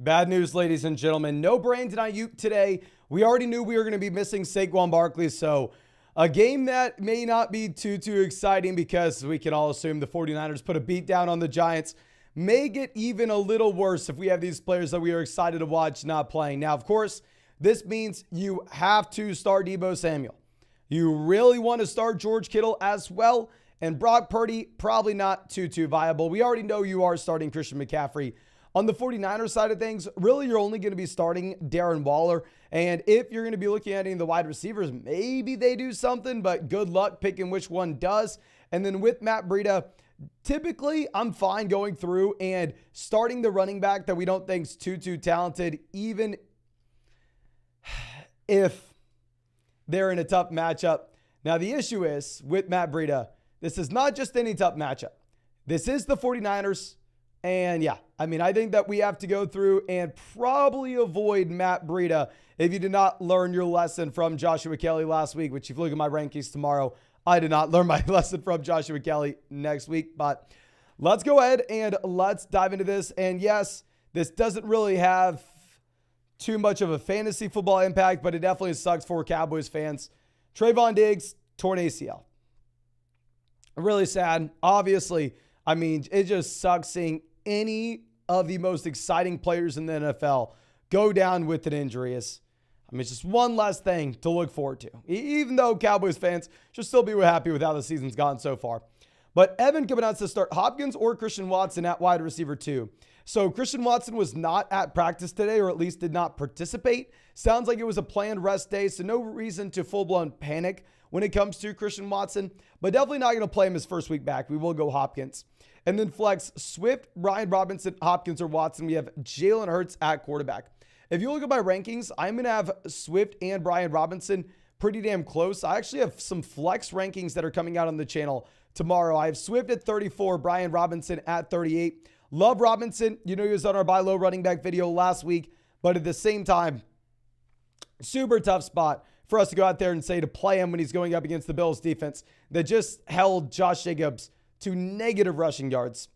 Bad news, ladies and gentlemen. No Brandon Ayuk today. We already knew we were going to be missing Saquon Barkley, so a game that may not be too exciting because we can all assume the 49ers put a beat down on the Giants. May get even a little worse if we have these players that we are excited to watch not playing. Now, of course, this means you have to start Deebo Samuel. You really want to start George Kittle as well, and Brock Purdy, probably not too viable. We already know you are starting Christian McCaffrey. On the 49ers side of things, really you're only going to be starting Darren Waller. And if you're going to be looking at any of the wide receivers, maybe they do something, but good luck picking which one does. And then with Matt Breida, typically I'm fine going through and starting the running back that we don't think is too talented, even if they're in a tough matchup. Now the issue is with Matt Breida, this is not just any tough matchup. This is the 49ers. And yeah, I think that we have to go through and probably avoid Matt Breida if you did not learn your lesson from Joshua Kelly last week, which if you look at my rankings tomorrow, I did not learn my lesson from Joshua Kelly next week. But let's go ahead and let's dive into this. And yes, this doesn't really have too much of a fantasy football impact, but it definitely sucks for Cowboys fans. Trevon Diggs, torn ACL. Really sad. Obviously, it just sucks seeing any of the most exciting players in the NFL go down with an injury. It's just one less thing to look forward to. Even though Cowboys fans should still be happy with how the season's gone so far. But Evan coming out to start Hopkins or Christian Watson at wide receiver 2. So Christian Watson was not at practice today, or at least did not participate. Sounds like it was a planned rest day, so no reason to full-blown panic when it comes to Christian Watson, but definitely not going to play him his first week back. We will go Hopkins. And then flex Swift, Brian Robinson, Hopkins, or Watson. We have Jalen Hurts at quarterback. If you look at my rankings, I'm going to have Swift and Brian Robinson pretty damn close. I actually have some flex rankings that are coming out on the channel tomorrow. I have Swift at 34, Brian Robinson at 38. Love Robinson. You know, he was on our buy low running back video last week, but at the same time, super tough spot for us to go out there and say to play him when he's going up against the Bills defense that just held Josh Jacobs to negative rushing yards.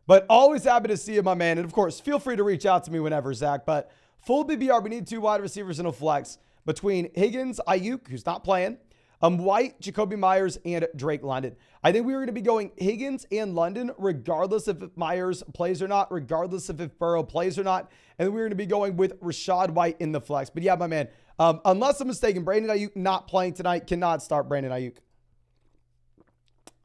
But always happy to see you, my man. And of course, feel free to reach out to me whenever, Zach. But full BBR, we need 2 wide receivers in a flex between Higgins, Ayuk, who's not playing, White, Jacoby Myers, and Drake London. I think we were going to be going Higgins and London regardless if Myers plays or not, regardless if Burrow plays or not. And we were going to be going with Rachaad White in the flex. But yeah, my man, unless I'm mistaken, Brandon Ayuk not playing tonight, cannot start Brandon Ayuk.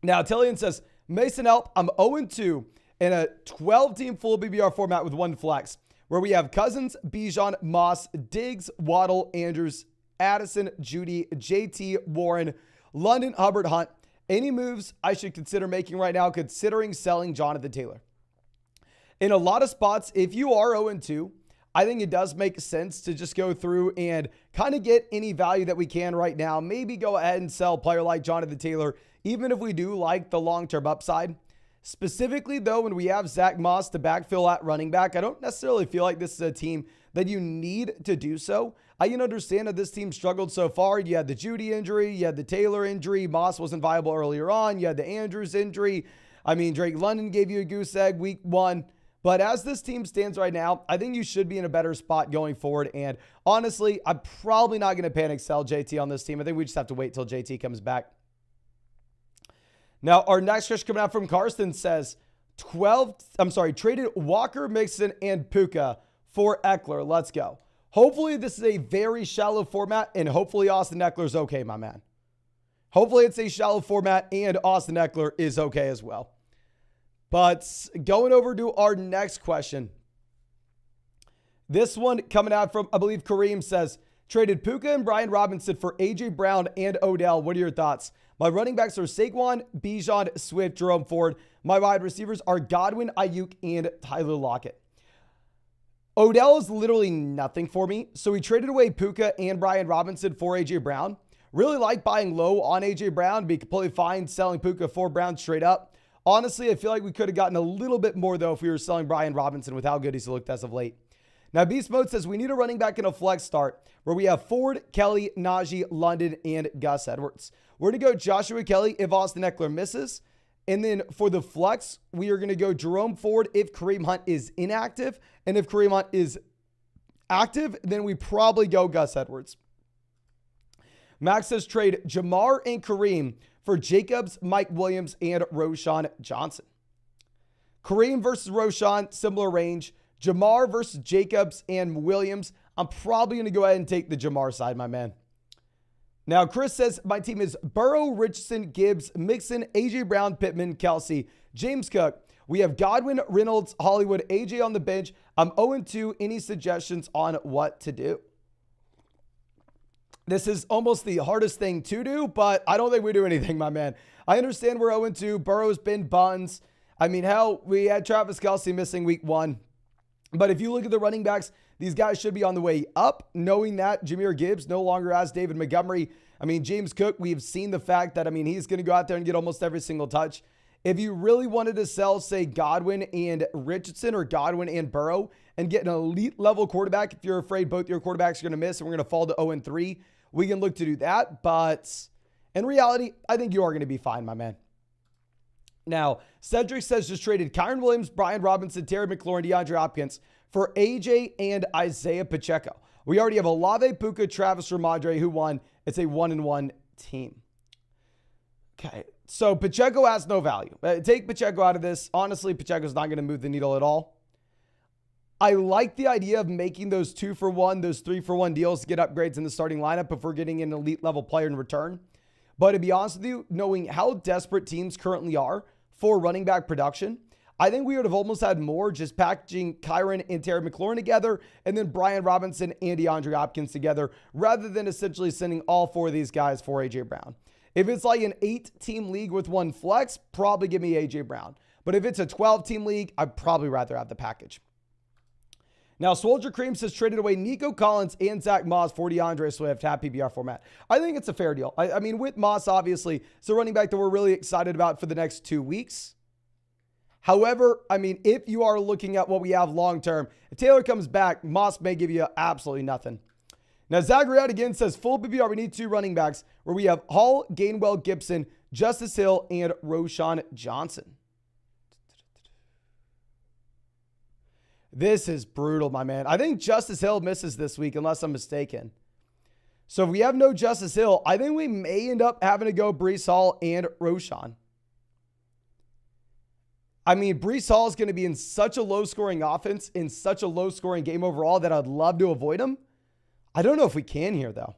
Now, Tillian says, Mason Help, I'm 0-2 in a 12-team full BBR format with 1 flex, where we have Cousins, Bijan, Moss, Diggs, Waddle, Andrews, Addison, Judy, JT, Warren, London, Hubbard, Hunt. Any moves I should consider making right now, considering selling Jonathan Taylor? In a lot of spots, if you are 0-2, I think it does make sense to just go through and kind of get any value that we can right now. Maybe go ahead and sell a player like Jonathan Taylor, even if we do like the long-term upside. Specifically, though, when we have Zach Moss to backfill at running back, I don't necessarily feel like this is a team that you need to do so. I can understand that this team struggled so far. You had the Judy injury, you had the Taylor injury, Moss wasn't viable earlier on, you had the Andrews injury. Drake London gave you a goose egg week 1. But as this team stands right now, I think you should be in a better spot going forward. And honestly, I'm probably not going to panic sell JT on this team. I think we just have to wait till JT comes back. Now, our next question coming out from Karsten says, traded Walker, Mixon, and Puka for Eckler. Let's go. Hopefully, this is a very shallow format, and hopefully Austin Eckler's okay, my man. Hopefully, it's a shallow format, and Austin Eckler is okay as well. But going over to our next question. This one coming out from, I believe, Kareem says, traded Puka and Brian Robinson for A.J. Brown and Odell. What are your thoughts? My running backs are Saquon, Bijan, Swift, Jerome Ford. My wide receivers are Godwin, Ayuk, and Tyler Lockett. Odell is literally nothing for me. So we traded away Puka and Brian Robinson for A.J. Brown. Really like buying low on A.J. Brown. Be completely fine selling Puka for Brown straight up. Honestly, I feel like we could have gotten a little bit more, though, if we were selling Brian Robinson with how good he's looked as of late. Now, Beast Mode says we need a running back in a flex start where we have Ford, Kelly, Najee, London, and Gus Edwards. We're going to go Joshua Kelly if Austin Eckler misses. And then for the flex, we are going to go Jerome Ford if Kareem Hunt is inactive. And if Kareem Hunt is active, then we probably go Gus Edwards. Max says trade Jamar and Kareem for Jacobs, Mike Williams, and Roschon Johnson. Kareem versus Roschon, similar range. Jamar versus Jacobs and Williams. I'm probably going to go ahead and take the Jamar side, my man. Now, Chris says my team is Burrow, Richardson, Gibbs, Mixon, A.J. Brown, Pittman, Kelsey, James Cook. We have Godwin, Reynolds, Hollywood, A.J. on the bench. I'm 0-2. Any suggestions on what to do? This is almost the hardest thing to do, but I don't think we do anything, my man. I understand we're 0-2. Burrow's been buns. I mean, hell, we had Travis Kelsey missing week 1. But if you look at the running backs, these guys should be on the way up, knowing that Jahmyr Gibbs no longer has David Montgomery. I mean, James Cook, we've seen the fact that, he's going to go out there and get almost every single touch. If you really wanted to sell, say, Godwin and Richardson or Godwin and Burrow and get an elite level quarterback, if you're afraid both your quarterbacks are going to miss and we're going to fall to 0-3, we can look to do that. But in reality, I think you are going to be fine, my man. Now, Cedric says just traded Kyron Williams, Brian Robinson, Terry McLaurin, DeAndre Hopkins for AJ and Isaiah Pacheco. We already have Olave, Puka, Travis, Ramondre, who won. It's a 1-1 team. Okay, so Pacheco has no value. Take Pacheco out of this. Honestly, Pacheco's not going to move the needle at all. I like the idea of making those 2-for-1, those 3-for-1 deals to get upgrades in the starting lineup if we're getting an elite level player in return. But to be honest with you, knowing how desperate teams currently are for running back production, I think we would have almost had more just packaging Kyron and Terry McLaurin together and then Brian Robinson and DeAndre Hopkins together rather than essentially sending all 4 of these guys for A.J. Brown. If it's like an 8-team league with 1 flex, probably give me A.J. Brown. But if it's a 12-team league, I'd probably rather have the package. Now, Soldier Cream says traded away Nico Collins and Zach Moss for DeAndre Swift, half PPR format. I think it's a fair deal. I mean, with Moss, obviously, it's a running back that we're really excited about for the next 2 weeks. However, if you are looking at what we have long-term, if Taylor comes back, Moss may give you absolutely nothing. Now, Zachariah again says full PPR, we need 2 running backs where we have Hall, Gainwell, Gibson, Justice Hill, and Roschon Johnson. This is brutal, my man. I think Justice Hill misses this week, unless I'm mistaken. So if we have no Justice Hill, I think we may end up having to go Breece Hall and Roschon. Breece Hall is going to be in such a low-scoring offense, in such a low-scoring game overall that I'd love to avoid him. I don't know if we can here, though.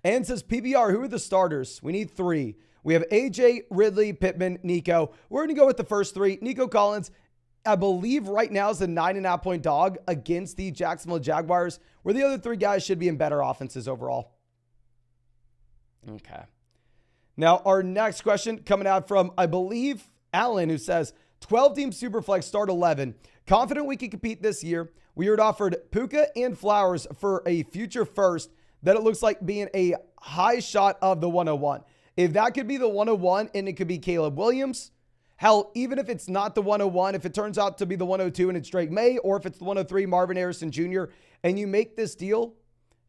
And says, PPR, who are the starters? We need 3. We have AJ, Ridley, Pittman, Nico. We're going to go with the first 3. Nico Collins, I believe right now is a 9.5-point dog against the Jacksonville Jaguars, where the other 3 guys should be in better offenses overall. Okay. Now, our next question coming out from, I believe, Allen, who says, 12-team Superflex start 11. Confident we can compete this year. We were offered Puka and Flowers for a future first that it looks like being a high shot of the 101. If that could be the 101 and it could be Caleb Williams, hell, even if it's not the 101, if it turns out to be the 102 and it's Drake May, or if it's the 103 Marvin Harrison Jr., and you make this deal,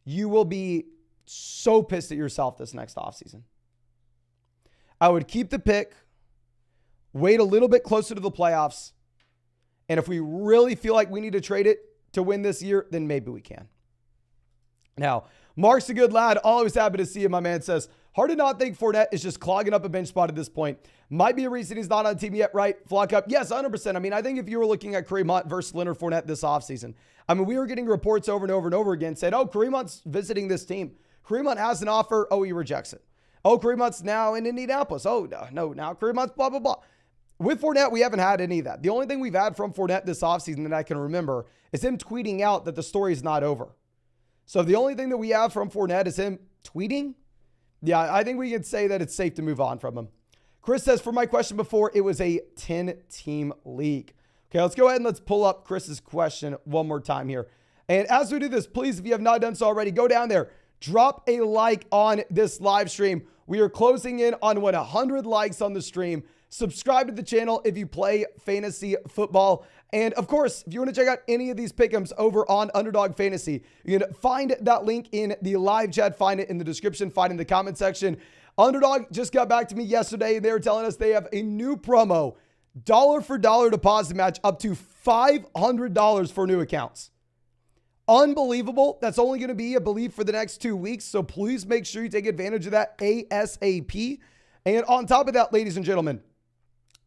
you will be so pissed at yourself this next offseason. I would keep the pick, wait a little bit closer to the playoffs, and if we really feel like we need to trade it to win this year, then maybe we can. Now, Mark's a good lad. Always happy to see him, my man says. Hard to not think Fournette is just clogging up a bench spot at this point. Might be a reason he's not on the team yet, right? Flock up. Yes, 100%. I think if you were looking at Kareem Hunt versus Leonard Fournette this offseason, we were getting reports over and over and over again saying, oh, Kareem Hunt's visiting this team. Kareem Hunt has an offer. Oh, he rejects it. Oh, Kareem Hunt's now in Indianapolis. Oh, no, now Kareem Hunt's blah, blah, blah. With Fournette, we haven't had any of that. The only thing we've had from Fournette this offseason that I can remember is him tweeting out that the story is not over. So the only thing that we have from Fournette is him tweeting. Yeah, I think we can say that it's safe to move on from him. Chris says, for my question before, it was a 10-team league. Okay, let's go ahead and let's pull up Chris's question one more time here. And as we do this, please, if you have not done so already, go down there, drop a like on this live stream. We are closing in on 100 likes on the stream. Subscribe to the channel if you play fantasy football. And of course, if you want to check out any of these pick'ems over on Underdog Fantasy, you can find that link in the live chat, find it in the description, find it in the comment section. Underdog just got back to me yesterday, and they were telling us they have a new promo, dollar for dollar deposit match up to $500 for new accounts. Unbelievable. That's only going to be, I believe, for the next 2 weeks. So please make sure you take advantage of that ASAP. And on top of that, ladies and gentlemen,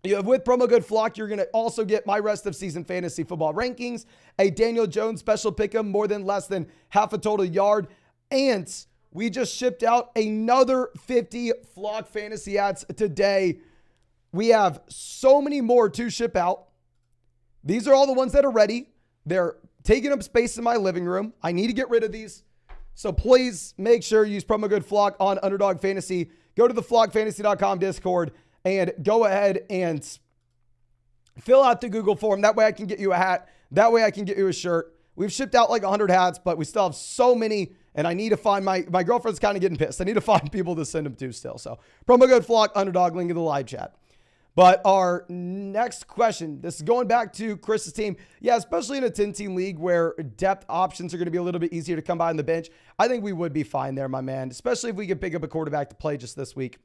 with promo code FLOCK, you're going to also get my rest of season fantasy football rankings, a Daniel Jones special pick'em, more than less than half a total yard. And we just shipped out another 50 Flock fantasy ads today. We have so many more to ship out. These are all the ones that are ready. They're taking up space in my living room. I need to get rid of these. So please make sure you use promo code FLOCK on Underdog Fantasy. Go to the flockfantasy.com Discord and go ahead and fill out the Google form. That way I can get you a hat. That way I can get you a shirt. We've shipped out like 100 hats, but we still have so many, and I need to find my girlfriend's kind of getting pissed. I need to find people to send them to still. So promo code FLOCK, Underdog, link in the live chat. But our next question, this is going back to Chris's team. Yeah, especially in a 10-team league where depth options are going to be a little bit easier to come by on the bench. I think we would be fine there, my man, especially if we could pick up a quarterback to play just this week.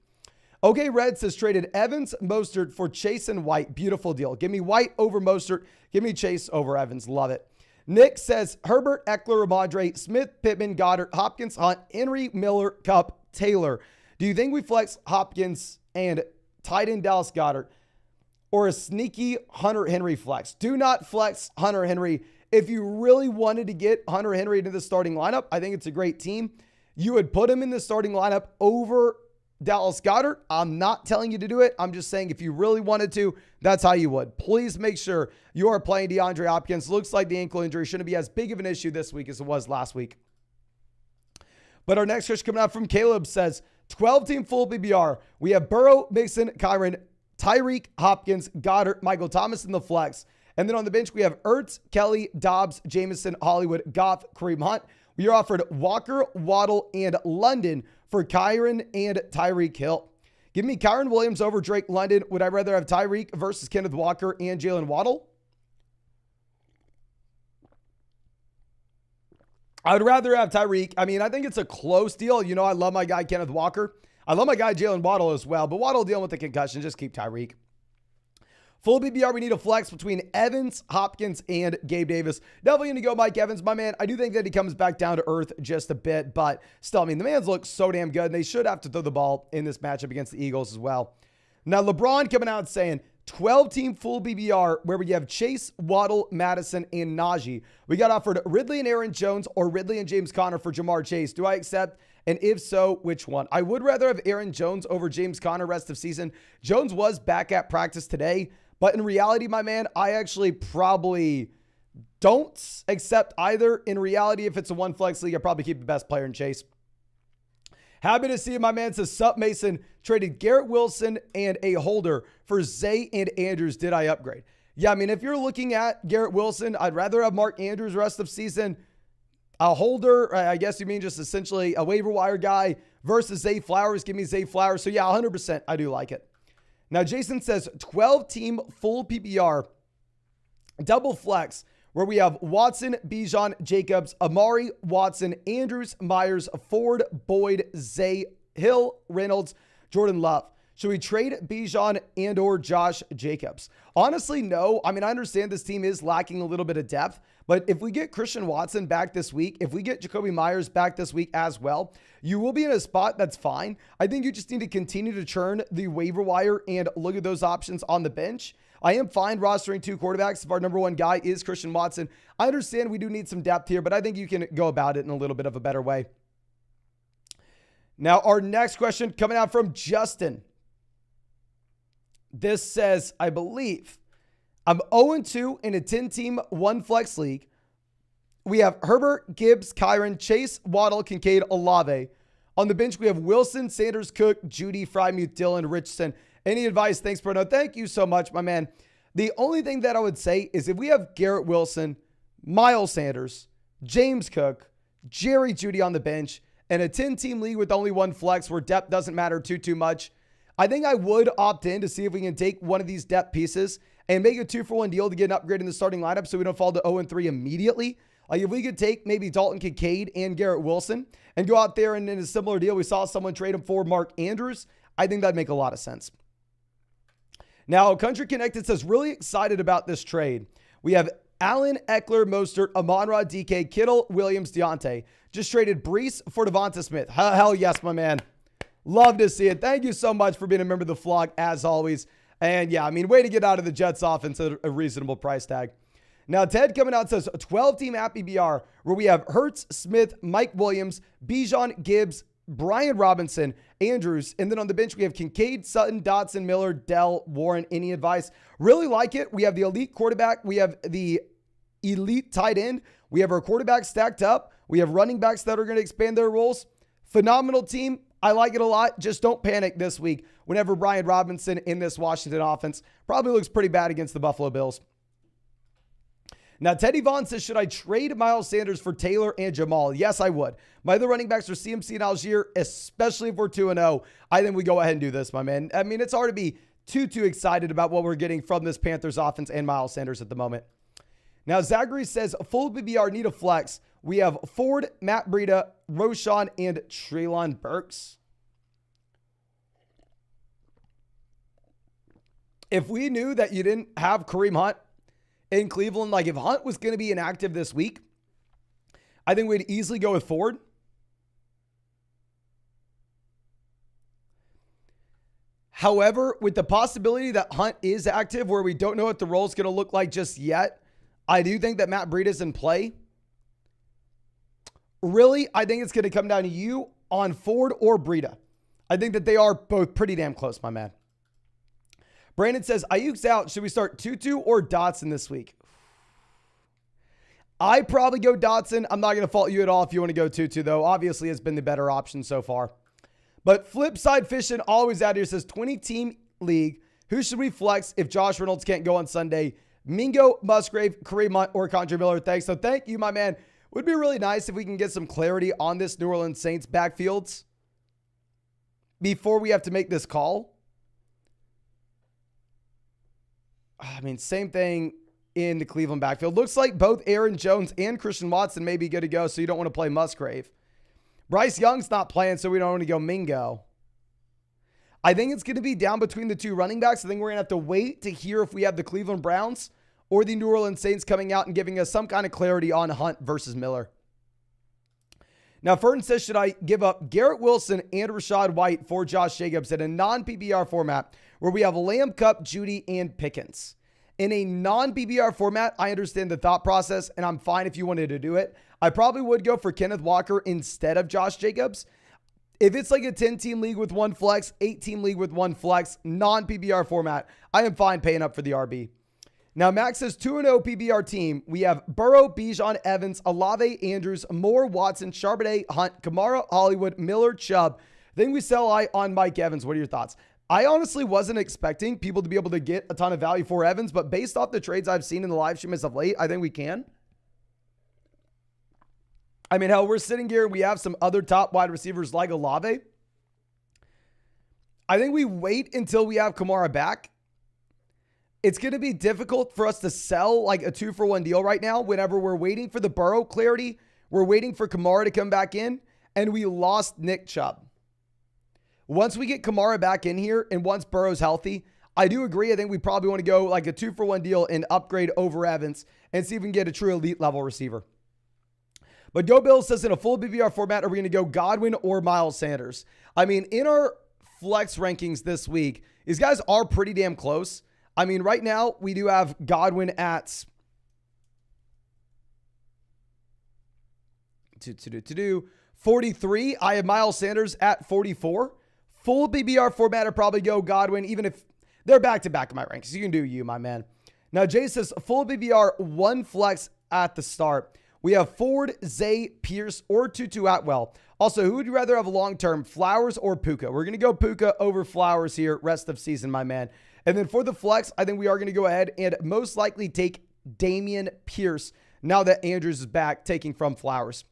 Okay, Red says traded Evans, Mostert for Chase and White. Beautiful deal. Give me White over Mostert. Give me Chase over Evans. Love it. Nick says Herbert, Eckler, Ramondre, Smith, Pittman, Goddard, Hopkins, Hunt, Henry, Miller, Kupp, Taylor. Do you think we flex Hopkins and tight end Dallas Goddard or a sneaky Hunter Henry flex? Do not flex Hunter Henry. If you really wanted to get Hunter Henry into the starting lineup, I think it's a great team. You would put him in the starting lineup over Dallas Goddard. I'm not telling you to do it. I'm just saying if you really wanted to, that's how you would. Please make sure you are playing DeAndre Hopkins. Looks like the ankle injury shouldn't be as big of an issue this week as it was last week. But our next question coming out from Caleb says, 12-team full PPR. We have Burrow, Mixon, Kyron, Tyreek, Hopkins, Goddard, Michael Thomas in the flex. And then on the bench, we have Ertz, Kelly, Dobbs, Jameson, Hollywood, Goff, Kareem Hunt. We are offered Walker, Waddle, and London for Kyron and Tyreek Hill. Give me Kyron Williams over Drake London. Would I rather have Tyreek versus Kenneth Walker and Jalen Waddle? I would rather have Tyreek. I mean, I think it's a close deal. You know, I love my guy, Kenneth Walker. I love my guy, Jalen Waddle as well. But Waddle dealing with the concussion. Just keep Tyreek. Full BBR, we need a flex between Evans, Hopkins, and Gabe Davis. Definitely going to go Mike Evans, my man. I do think that he comes back down to earth just a bit. But still, I mean, the man's looks so damn good. And they should have to throw the ball in this matchup against the Eagles as well. Now, LeBron coming out saying, 12-team full BBR where we have Chase, Waddle, Madison, and Najee. We got offered Ridley and Aaron Jones or Ridley and James Conner for Jamar Chase. Do I accept? And if so, which one? I would rather have Aaron Jones over James Conner rest of season. Jones was back at practice today, but in reality, my man, I actually probably don't accept either. In reality, if it's a one flex league, I probably keep the best player in Chase. Happy to see it, my man. Says Sup Mason traded Garrett Wilson and a holder for Zay and Andrews. Did I upgrade? Yeah, I mean, if you're looking at Garrett Wilson, I'd rather have Mark Andrews rest of season. A holder, I guess you mean just essentially a waiver wire guy versus Zay Flowers. Give me Zay Flowers. So yeah, 100%. I do like it. Now, Jason says 12-team full PPR double flex where we have Watson, Bijan, Jacobs, Amari, Watson, Andrews, Myers, Ford, Boyd, Zay, Hill, Reynolds, Jordan Love. Should we trade Bijan and or Josh Jacobs? Honestly, no. I mean, I understand this team is lacking a little bit of depth, but if we get Christian Watson back this week, if we get Jacoby Myers back this week as well, you will be in a spot that's fine. I think you just need to continue to churn the waiver wire and look at those options on the bench. I am fine rostering two quarterbacks if our number one guy is Christian Watson. I understand we do need some depth here, but I think you can go about it in a little bit of a better way. Now, our next question coming out from Justin. This says, I believe, I'm 0-2 in a 10-team one flex league. We have Herbert, Gibbs, Kyron, Chase, Waddle, Kincaid, Olave. On the bench, we have Wilson, Sanders, Cook, Judy, Frymuth, Dillon, Richardson. Any advice? Thanks, Bruno. Thank you so much, my man. The only thing that I would say is if we have Garrett Wilson, Miles Sanders, James Cook, Jerry Judy on the bench, and a 10-team league with only one flex where depth doesn't matter too much, I think I would opt in to see if we can take one of these depth pieces and make a 2-for-1 deal to get an upgrade in the starting lineup so we don't fall to 0-3 immediately. Like if we could take maybe Dalton Kincaid and Garrett Wilson and go out there and in a similar deal, we saw someone trade him for Mark Andrews. I think that'd make a lot of sense. Now, Country Connected says, really excited about this trade. We have Allen, Eckler, Mostert, Amon-Ra, DK, Kittle, Williams, Deontay. Just traded Brees for Devonta Smith. Hell yes, my man. Love to see it. Thank you so much for being a member of the vlog, as always. And yeah, I mean, way to get out of the Jets offense at a reasonable price tag. Now, Ted coming out says, a 12-team app PBR where we have Hurts, Smith, Mike Williams, Bijan, Gibbs, Brian Robinson, Andrews, and then on the bench, we have Kincaid, Sutton, Dotson, Miller, Dell, Warren. Any advice? Really like it. We have the elite quarterback. We have the elite tight end. We have our quarterback stacked up. We have running backs that are going to expand their roles. Phenomenal team. I like it a lot. Just don't panic this week whenever Brian Robinson in this Washington offense probably looks pretty bad against the Buffalo Bills. Now, Teddy Vaughn says, should I trade Miles Sanders for Taylor and Jamal? Yes, I would. My other running backs are CMC and Algier, especially if we're 2-0. I think we go ahead and do this, my man. I mean, it's hard to be too excited about what we're getting from this Panthers offense and Miles Sanders at the moment. Now, Zachary says, full BBR, need a flex. We have Ford, Matt Breida, Roshan, and Treylon Burks. If we knew that you didn't have Kareem Hunt in Cleveland, like if Hunt was going to be inactive this week, I think we'd easily go with Ford. However, with the possibility that Hunt is active where we don't know what the role is going to look like just yet, I do think that Matt Breida is in play. Really, I think it's going to come down to you on Ford or Breida. I think that they are both pretty damn close, my man. Brandon says, Ayuk's out. Should we start Tutu or Dotson this week? I probably go Dotson. I'm not going to fault you at all if you want to go Tutu, though. Obviously, it's been the better option so far. But Flipside Fishing always out here says 20-team league. Who should we flex if Josh Reynolds can't go on Sunday? Mingo, Musgrave, Kareem Hunt, or Contra Miller? Thanks. So thank you, my man. Would be really nice if we can get some clarity on this New Orleans Saints backfields before we have to make this call. I mean, same thing in the Cleveland backfield. Looks like both Aaron Jones and Christian Watson may be good to go, so you don't want to play Musgrave. Bryce Young's not playing, so we don't want to go Mingo. I think it's going to be down between the two running backs. I think we're going to have to wait to hear if we have the Cleveland Browns or the New Orleans Saints coming out and giving us some kind of clarity on Hunt versus Miller. Now, Fern says, should I give up Garrett Wilson and Rachaad White for Josh Jacobs in a non-PPR format where we have Lamb, Cup, Judy, and Pickens? In a non-PPR format, I understand the thought process, and I'm fine if you wanted to do it. I probably would go for Kenneth Walker instead of Josh Jacobs. If it's like a 10-team league with one flex, 8-team league with one flex, non-PPR format, I am fine paying up for the RB. Now, Max says 2-0 PBR team. We have Burrow, Bijan, Evans, Olave, Andrews, Moore, Watson, Charbonnet, Hunt, Kamara, Hollywood, Miller, Chubb. Then we sell high on Mike Evans. What are your thoughts? I honestly wasn't expecting people to be able to get a ton of value for Evans, but based off the trades I've seen in the live stream as of late, I think we can. I mean, hell, we're sitting here. We have some other top wide receivers like Olave. I think we wait until we have Kamara back. It's going to be difficult for us to sell like a 2-for-1 deal right now whenever we're waiting for the Burrow clarity. We're waiting for Kamara to come back in, and we lost Nick Chubb. Once we get Kamara back in here and once Burrow's healthy, I do agree. I think we probably want to go like a 2-for-1 deal and upgrade over Evans and see if we can get a true elite level receiver. But Go Bill says in a full BBR format, are we going to go Godwin or Miles Sanders? I mean, in our flex rankings this week, these guys are pretty damn close. I mean, right now, we do have Godwin at 43. I have Miles Sanders at 44. Full BBR format, I'd probably go Godwin, even if they're back-to-back in my ranks. You can do you, my man. Now, Jay says, full BBR, one flex at the start. We have Ford, Zay, Pierce, or Tutu Atwell. Also, who would you rather have long-term, Flowers or Puka? We're going to go Puka over Flowers here, rest of season, my man. And then for the flex, I think we are going to go ahead and most likely take Damian Pierce now that Andrews is back, taking from Flowers.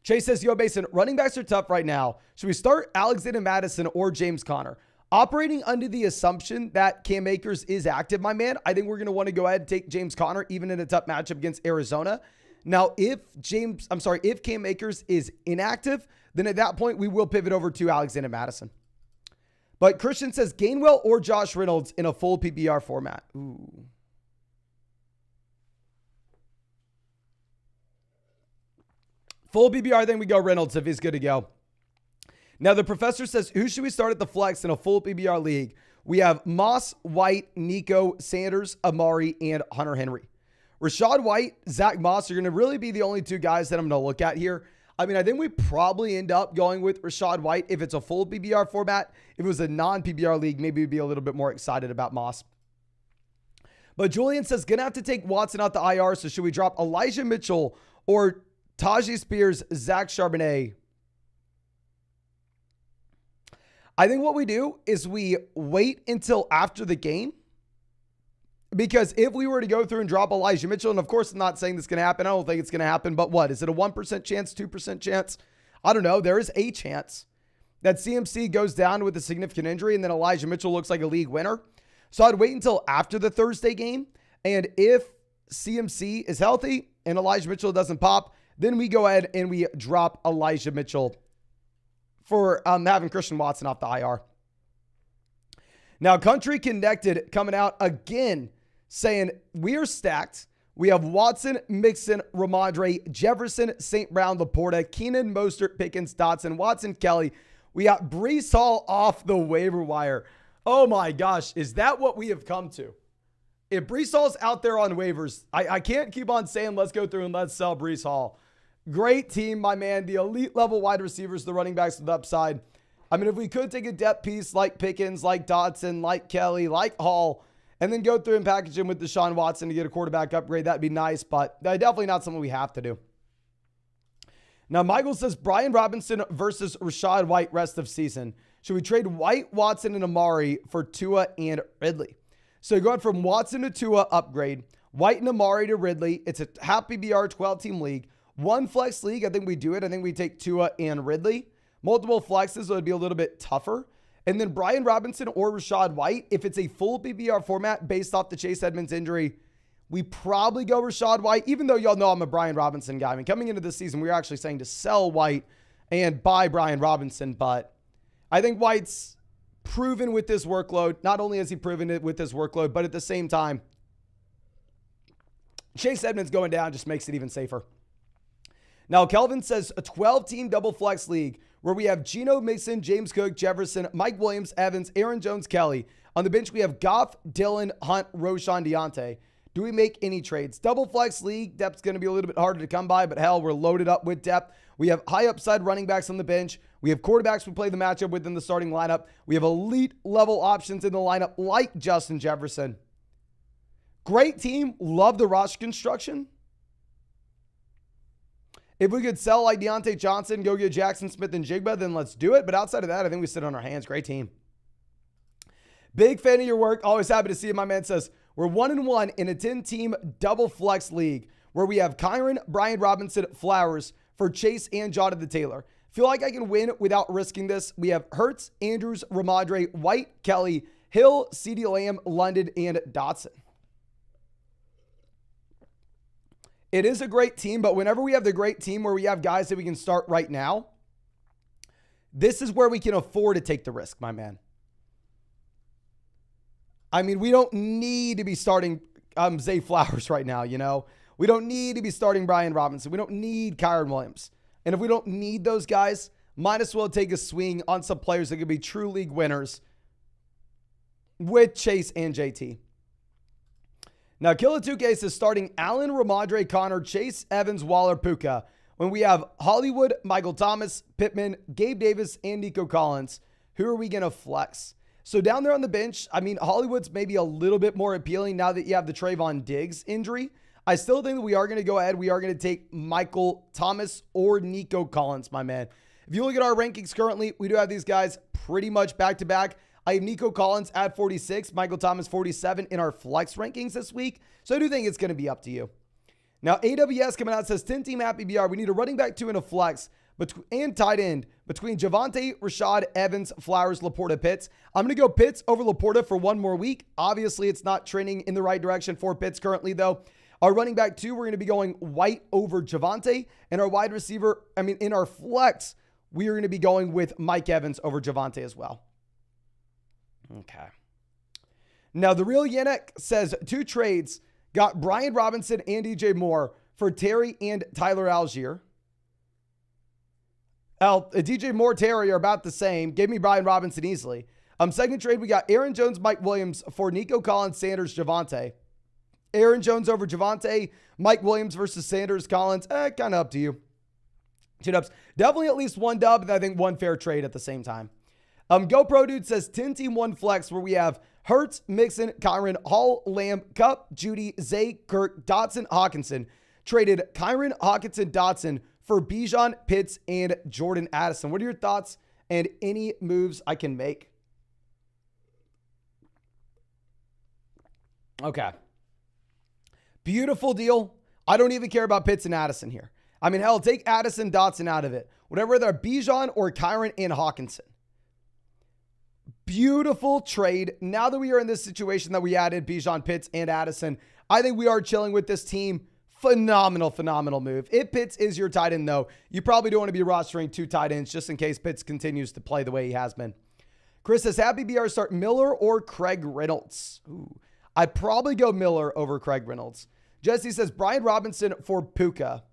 Chase says, yo, Mason, running backs are tough right now. Should we start Alexander Madison or James Conner? Operating under the assumption that Cam Akers is active, my man, I think we're going to want to go ahead and take James Conner, even in a tough matchup against Arizona. Now, if Cam Akers is inactive, then at that point, we will pivot over to Alexander Mattison. But Christian says Gainwell or Josh Reynolds in a full PPR format. Ooh. Full PPR, I think we go Reynolds if he's good to go. Now, the professor says, who should we start at the flex in a full PPR league? We have Moss, White, Nico, Sanders, Amari, and Hunter Henry. Rachaad White, Zach Moss are going to really be the only two guys that I'm going to look at here. I mean, I think we probably end up going with Rachaad White if it's a full PPR format. If it was a non-PPR league, maybe we'd be a little bit more excited about Moss. But Julian says, going to have to take Watson out the IR, so should we drop Elijah Mitchell or Tajay Spears, Zach Charbonnet? I think what we do is we wait until after the game, because if we were to go through and drop Elijah Mitchell, and of course I'm not saying this is going to happen, I don't think it's going to happen, but what? Is it a 1% chance, 2% chance? I don't know. There is a chance that CMC goes down with a significant injury and then Elijah Mitchell looks like a league winner. So I'd wait until after the Thursday game, and if CMC is healthy and Elijah Mitchell doesn't pop, then we go ahead and we drop Elijah Mitchell for having Christian Watson off the IR. Now, Country Connected coming out again saying we are stacked. We have Watson, Mixon, Ramondre, Jefferson, St. Brown, Laporta, Keenan, Mostert, Pickens, Dotson, Watson, Kelly. We got Breece Hall off the waiver wire. Oh my gosh, is that what we have come to? If Breece Hall's out there on waivers, I can't keep on saying let's go through and let's sell Breece Hall. Great team, my man. The elite level wide receivers, the running backs with upside. I mean, if we could take a depth piece like Pickens, like Dotson, like Kelly, like Hall, and then go through and package him with Deshaun Watson to get a quarterback upgrade, that'd be nice, but definitely not something we have to do. Now, Michael says Brian Robinson versus Rachaad White rest of season. Should we trade White, Watson, and Amari for Tua and Ridley? So you're going from Watson to Tua upgrade, White and Amari to Ridley. It's a half PBR 12-team league. One flex league, I think we do it. I think we take Tua and Ridley. Multiple flexes, so it'd be a little bit tougher. And then Brian Robinson or Rachaad White, if it's a full PPR format based off the Chase Edmonds injury, we probably go Rachaad White, even though y'all know I'm a Brian Robinson guy. I mean, coming into this season, we were actually saying to sell White and buy Brian Robinson, but I think White's proven with this workload. Not only has he proven it with this workload, but at the same time, Chase Edmonds going down just makes it even safer. Now, Kelvin says a 12-team double flex league where we have Geno, Mixon, James Cook, Jefferson, Mike Williams, Evans, Aaron Jones, Kelly. On the bench, we have Goff, Dillon, Hunt, Roschon, Deontay. Do we make any trades? Double flex league, depth's going to be a little bit harder to come by, but hell, we're loaded up with depth. We have high upside running backs on the bench. We have quarterbacks we play the matchup with in the starting lineup. We have elite level options in the lineup like Justin Jefferson. Great team. Love the roster construction. If we could sell like Deontay Johnson, go get Jackson Smith and Jigba, then let's do it. But outside of that, I think we sit on our hands. Great team. Big fan of your work. Always happy to see it. My man says, we're 1-1 in a 10-team double flex league where we have Kyron, Brian Robinson, Flowers for Chase and Jonathan Taylor. Feel like I can win without risking this. We have Hurts, Andrews, Ramondre, White, Kelly, Hill, CeeDee Lamb, London, and Dotson. It is a great team, but whenever we have the great team where we have guys that we can start right now, this is where we can afford to take the risk, my man. I mean, we don't need to be starting Zay Flowers right now, you know? We don't need to be starting Brian Robinson. We don't need Kyron Williams. And if we don't need those guys, might as well take a swing on some players that could be true league winners with Chase and JT. Now, Killa2K is starting Allen, Ramondre, Connor, Chase, Evans, Waller, Puka. When we have Hollywood, Michael Thomas, Pittman, Gabe Davis, and Nico Collins, who are we going to flex? So down there on the bench, I mean, Hollywood's maybe a little bit more appealing now that you have the Trevon Diggs injury. I still think that we are going to go ahead. We are going to take Michael Thomas or Nico Collins, my man. If you look at our rankings currently, we do have these guys pretty much back-to-back. I have Nico Collins at 46, Michael Thomas 47 in our flex rankings this week. So I do think it's going to be up to you. Now, AWS coming out says 10-team happy BR. We need a running back 2 and a flex. and tight end between Javonte, Rashad, Evans, Flowers, Laporta, Pitts. I'm going to go Pitts over Laporta for one more week. Obviously, it's not trending in the right direction for Pitts currently, though. Our running back 2, we're going to be going White over Javonte. And our wide receiver, in our flex, we are going to be going with Mike Evans over Javonte as well. Okay. Now, the real Yannick says 2 trades got Brian Robinson and DJ Moore for Terry and Tyler Algier. DJ Moore, Terry are about the same. Give me Brian Robinson easily. Second trade, we got Aaron Jones, Mike Williams for Nico Collins, Sanders, Javonte. Aaron Jones over Javonte. Mike Williams versus Sanders, Collins. Kind of up to you. 2 dubs. Definitely at least 1 dub, and I think 1 fair trade at the same time. GoPro Dude says 10-team 1 flex where we have Hurts, Mixon, Kyron, Hall, Lamb, Cup, Judy, Zay, Kirk, Dotson, Hawkinson. Traded Kyron, Hawkinson, Dotson for Bijan, Pitts, and Jordan Addison. What are your thoughts and any moves I can make? Okay. Beautiful deal. I don't even care about Pitts and Addison here. Hell, take Addison, Dotson out of it. Whatever they're Bijan or Kyron and Hawkinson. Beautiful trade. Now that we are in this situation that we added Bijan, Pitts, and Addison, I think we are chilling with this team. Phenomenal move. If Pitts is your tight end, though, you probably don't want to be rostering 2 tight ends just in case Pitts continues to play the way he has been. Chris says, happy BR start Miller or Craig Reynolds. Ooh, I'd probably go Miller over Craig Reynolds. Jesse says, Brian Robinson for Puka.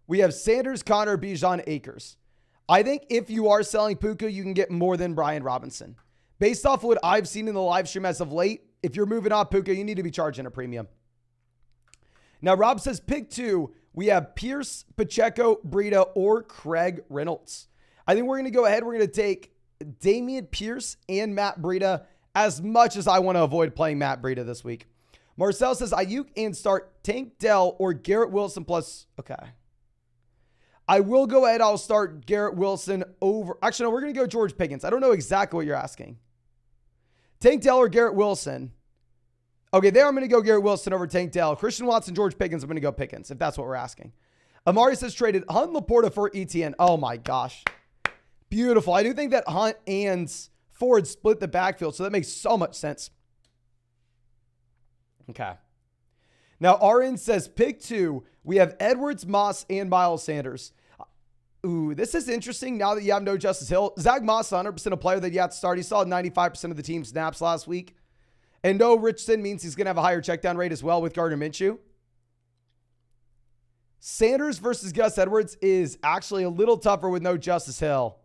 We have Sanders, Connor, Bijan, Akers. I think if you are selling Puka, you can get more than Brian Robinson. Based off what I've seen in the live stream as of late, if you're moving off Puka, you need to be charging a premium. Now, Rob says, pick 2. We have Pierce, Pacheco, Breida, or Craig Reynolds. I think we're going to go ahead. We're going to take Dameon Pierce and Matt Breida, as much as I want to avoid playing Matt Breida this week. Marcel says, Ayuk and start Tank Dell or Garrett Wilson plus, okay. I will go ahead. I'll start Garrett Wilson over. Actually, no, we're going to go George Pickens. I don't know exactly what you're asking. Tank Dell or Garrett Wilson. Okay, there I'm going to go Garrett Wilson over Tank Dell. Christian Watson, George Pickens. I'm going to go Pickens, if that's what we're asking. Amari says traded Hunt, Laporta for ETN. Oh my gosh. Beautiful. I do think that Hunt and Ford split the backfield, so that makes so much sense. Okay. Now, RN says pick 2. We have Edwards, Moss, and Miles Sanders. Ooh, this is interesting now that you have no Justice Hill. Zach Moss, 100% a player that you have to start. He saw 95% of the team snaps last week. And no Richardson means he's going to have a higher checkdown rate as well with Gardner Minshew. Sanders versus Gus Edwards is actually a little tougher with no Justice Hill.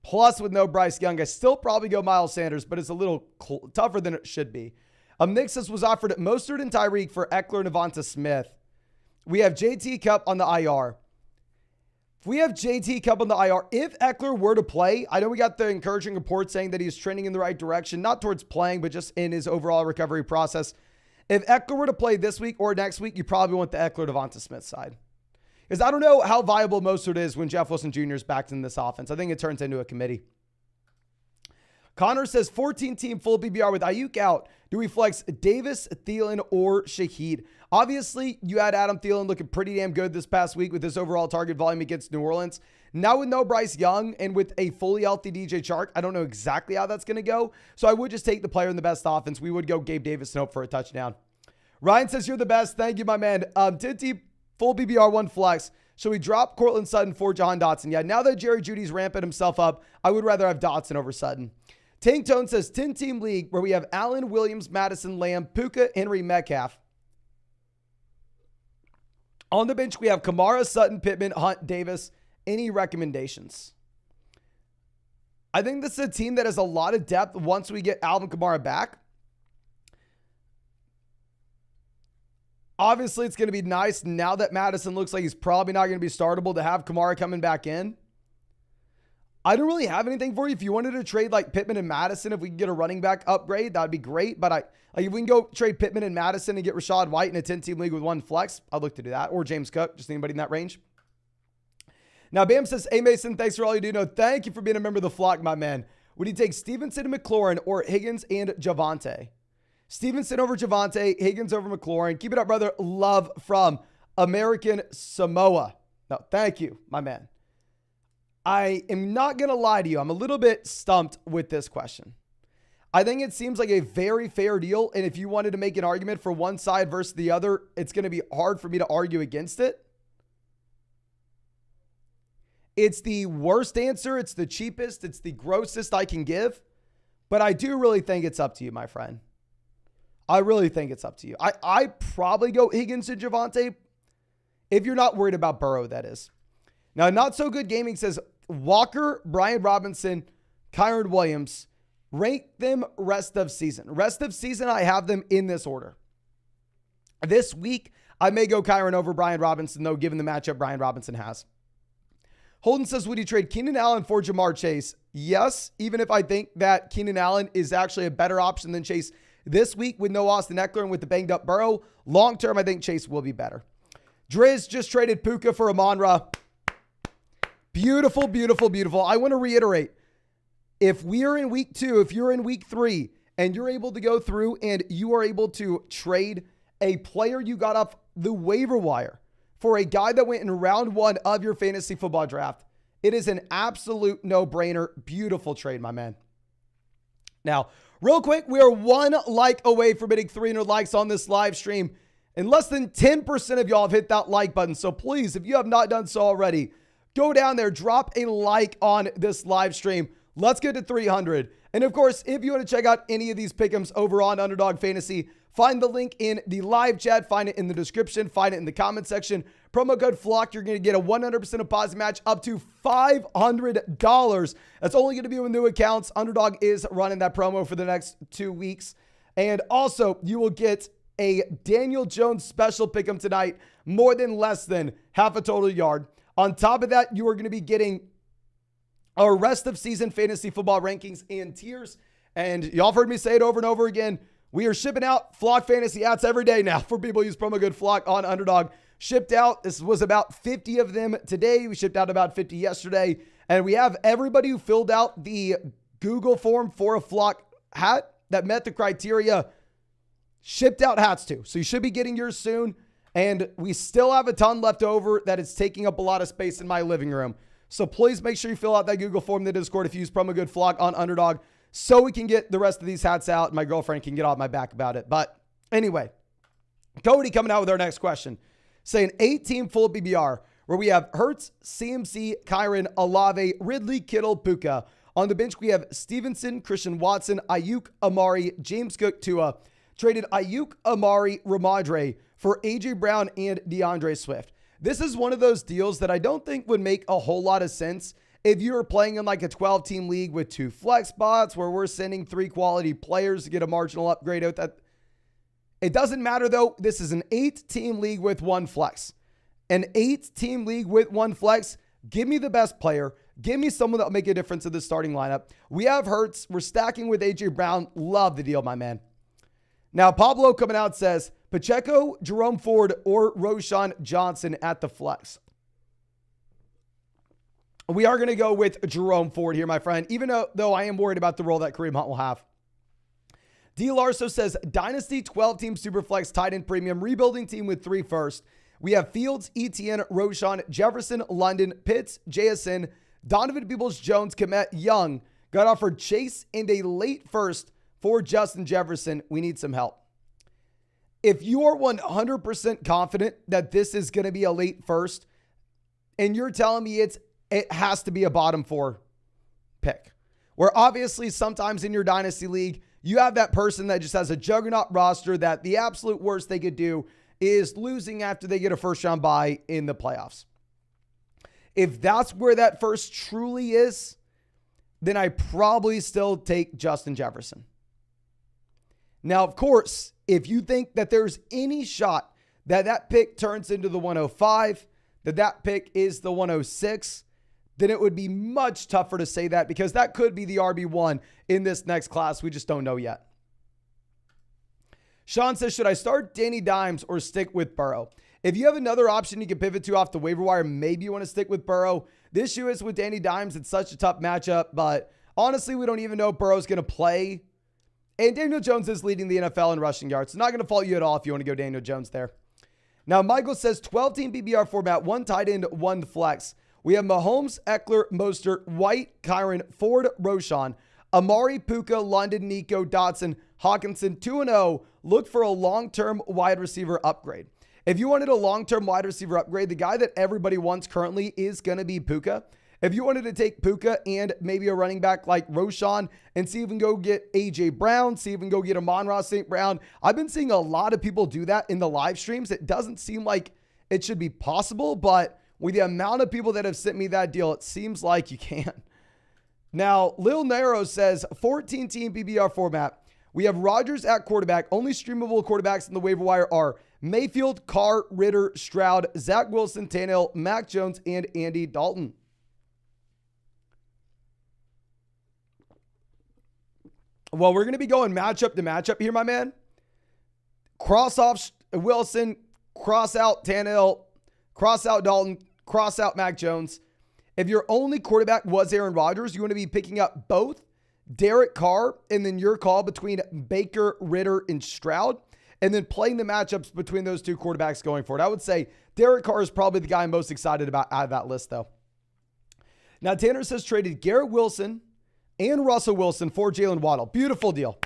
Plus with no Bryce Young. I still probably go Miles Sanders, but it's a little tougher than it should be. Nixus was offered at Mostert and Tyreek for Eckler and Devonta Smith. We have JT Cup on the IR. If we have JT Cup on the IR, if Eckler were to play, I know we got the encouraging report saying that he's trending in the right direction, not towards playing, but just in his overall recovery process. If Eckler were to play this week or next week, you probably want the Eckler Devonta Smith side. Because I don't know how viable Mostert is when Jeff Wilson Jr. is backed in this offense. I think it turns into a committee. Connor says 14-team full PPR with Ayuk out. Do we flex Davis, Thielen, or Shaheed? Obviously, you had Adam Thielen looking pretty damn good this past week with his overall target volume against New Orleans. Now with no Bryce Young and with a fully healthy DJ Chark, I don't know exactly how that's going to go. So I would just take the player in the best offense. We would go Gabe Davis and hope for a touchdown. Ryan says you're the best. Thank you, my man. 10-team full BBR 1 flex. So we drop Cortland Sutton for Jahan Dotson. Yeah, now that Jerry Jeudy's ramping himself up, I would rather have Dotson over Sutton. Tank Tone says 10-team league where we have Allen, Williams, Madison, Lamb, Puka, Henry, Metcalf. On the bench, we have Kamara, Sutton, Pittman, Hunt, Davis. Any recommendations? I think this is a team that has a lot of depth once we get Alvin Kamara back. Obviously, it's going to be nice now that Madison looks like he's probably not going to be startable to have Kamara coming back in. I don't really have anything for you. If you wanted to trade like Pittman and Madison, if we can get a running back upgrade, that'd be great. But if we can go trade Pittman and Madison and get Rachaad White in a 10-team league with 1 flex, I'd look to do that. Or James Cook, just anybody in that range. Now, Bam says, hey, Mason, thanks for all you do. No, thank you for being a member of the flock, my man. Would you take Stevenson and McLaurin or Higgins and Javonte? Stevenson over Javonte, Higgins over McLaurin. Keep it up, brother. Love from American Samoa. No, thank you, my man. I am not going to lie to you. I'm a little bit stumped with this question. I think it seems like a very fair deal. And if you wanted to make an argument for one side versus the other, it's going to be hard for me to argue against it. It's the worst answer. It's the cheapest. It's the grossest I can give. But I do really think it's up to you, my friend. I really think it's up to you. I probably go Higgins and Javonte if you're not worried about Burrow, that is. Now, Not So Good Gaming says Walker, Brian Robinson, Kyron Williams. Rank them rest of season. Rest of season, I have them in this order. This week, I may go Kyron over Brian Robinson, though, given the matchup Brian Robinson has. Holden says, would you trade Keenan Allen for Jamar Chase? Yes, even if I think that Keenan Allen is actually a better option than Chase this week with no Austin Eckler and with the banged up Burrow. Long term, I think Chase will be better. Driz just traded Puka for Amon-Ra. Beautiful, beautiful, beautiful. I want to reiterate, if we are in week 2, if you're in week 3, and you're able to go through and you are able to trade a player you got off the waiver wire for a guy that went in round 1 of your fantasy football draft, it is an absolute no-brainer. Beautiful trade, my man. Now, real quick, we are 1 like away from hitting 300 likes on this live stream. And less than 10% of y'all have hit that like button. So please, if you have not done so already, go down there, drop a like on this live stream. Let's get to 300. And of course, if you want to check out any of these pick'ems over on Underdog Fantasy, find the link in the live chat, find it in the description, find it in the comment section. Promo code FLOCK, you're going to get a 100% deposit match up to $500. That's only going to be with new accounts. Underdog is running that promo for the next 2 weeks. And also, you will get a Daniel Jones special pick'em tonight, more than less than half a total yard. On top of that, you are going to be getting our rest of season fantasy football rankings and tiers. And y'all have heard me say it over and over again. We are shipping out Flock Fantasy hats every day now for people who use promo code FLOCK on Underdog. Shipped out. This was about 50 of them today. We shipped out about 50 yesterday. And we have everybody who filled out the Google form for a Flock hat that met the criteria shipped out hats to. So you should be getting yours soon. And we still have a ton left over that is taking up a lot of space in my living room. So please make sure you fill out that Google form in the Discord if you use promo code FLOCK on Underdog so we can get the rest of these hats out and my girlfriend can get off my back about it. But anyway, Cody coming out with our next question, saying 8-team full PPR where we have Hurts, CMC, Kyron, Olave, Ridley, Kittle, Puka. On the bench, we have Stevenson, Christian Watson, Ayuk, Amari, James Cook, Tua. Traded Ayuk, Amari, Ramondre for A.J. Brown and DeAndre Swift. This is one of those deals that I don't think would make a whole lot of sense if you were playing in like a 12-team league with 2 flex spots where we're sending 3 quality players to get a marginal upgrade out. That it doesn't matter though. This is an 8-team league with 1 flex. An 8-team league with 1 flex. Give me the best player. Give me someone that will make a difference in the starting lineup. We have Hurts. We're stacking with A.J. Brown. Love the deal, my man. Now, Pablo coming out says, Pacheco, Jerome Ford, or Roshan Johnson at the flex. We are going to go with Jerome Ford here, my friend, even though I am worried about the role that Kareem Hunt will have. D. Larso says, Dynasty 12-team Superflex tight end premium, rebuilding team with 3 first. We have Fields, Etienne, Roshan, Jefferson, London, Pitts, JSN, Donovan Peoples-Jones, Kmet, Young. Got offered Chase and a late first for Justin Jefferson. We need some help. If you are 100% confident that this is going to be a late first, and you're telling me it has to be a bottom 4 pick, where obviously sometimes in your dynasty league, you have that person that just has a juggernaut roster that the absolute worst they could do is losing after they get a first round bye in the playoffs. If that's where that first truly is, then I probably still take Justin Jefferson. Now, of course, if you think that there's any shot that that pick turns into the 105, that pick is the 106, then it would be much tougher to say that because that could be the RB1 in this next class. We just don't know yet. Sean says, should I start Danny Dimes or stick with Burrow? If you have another option you can pivot to off the waiver wire, maybe you want to stick with Burrow. The issue is with Danny Dimes, it's such a tough matchup, but honestly, we don't even know if Burrow's going to play. And Daniel Jones is leading the NFL in rushing yards. So not going to fault you at all if you want to go Daniel Jones there. Now, Michael says 12-team PPR format, 1 tight end, 1 flex. We have Mahomes, Eckler, Mostert, White, Kyron, Ford, Roshan, Amari, Puka, London, Nico, Dotson, Hawkinson, 2-0. Look for a long-term wide receiver upgrade. If you wanted a long-term wide receiver upgrade, the guy that everybody wants currently is going to be Puka. If you wanted to take Puka and maybe a running back like Roshan and see if we can go get A.J. Brown, see if we can go get Amon-Ra St. Brown. I've been seeing a lot of people do that in the live streams. It doesn't seem like it should be possible, but with the amount of people that have sent me that deal, it seems like you can. Now, Lil Nero says 14-team PPR format. We have Rodgers at quarterback. Only streamable quarterbacks in the waiver wire are Mayfield, Carr, Ritter, Stroud, Zach Wilson, Tannehill, Mac Jones, and Andy Dalton. Well, we're going to be going matchup to matchup here, my man. Cross off Wilson, cross out Tannehill, cross out Dalton, cross out Mac Jones. If your only quarterback was Aaron Rodgers, you want to be picking up both Derek Carr and then your call between Baker, Ritter, and Stroud, and then playing the matchups between those two quarterbacks going forward. I would say Derek Carr is probably the guy I'm most excited about out of that list, though. Now, Tanner says traded Garrett Wilson and Russell Wilson for Jalen Waddle. Beautiful deal.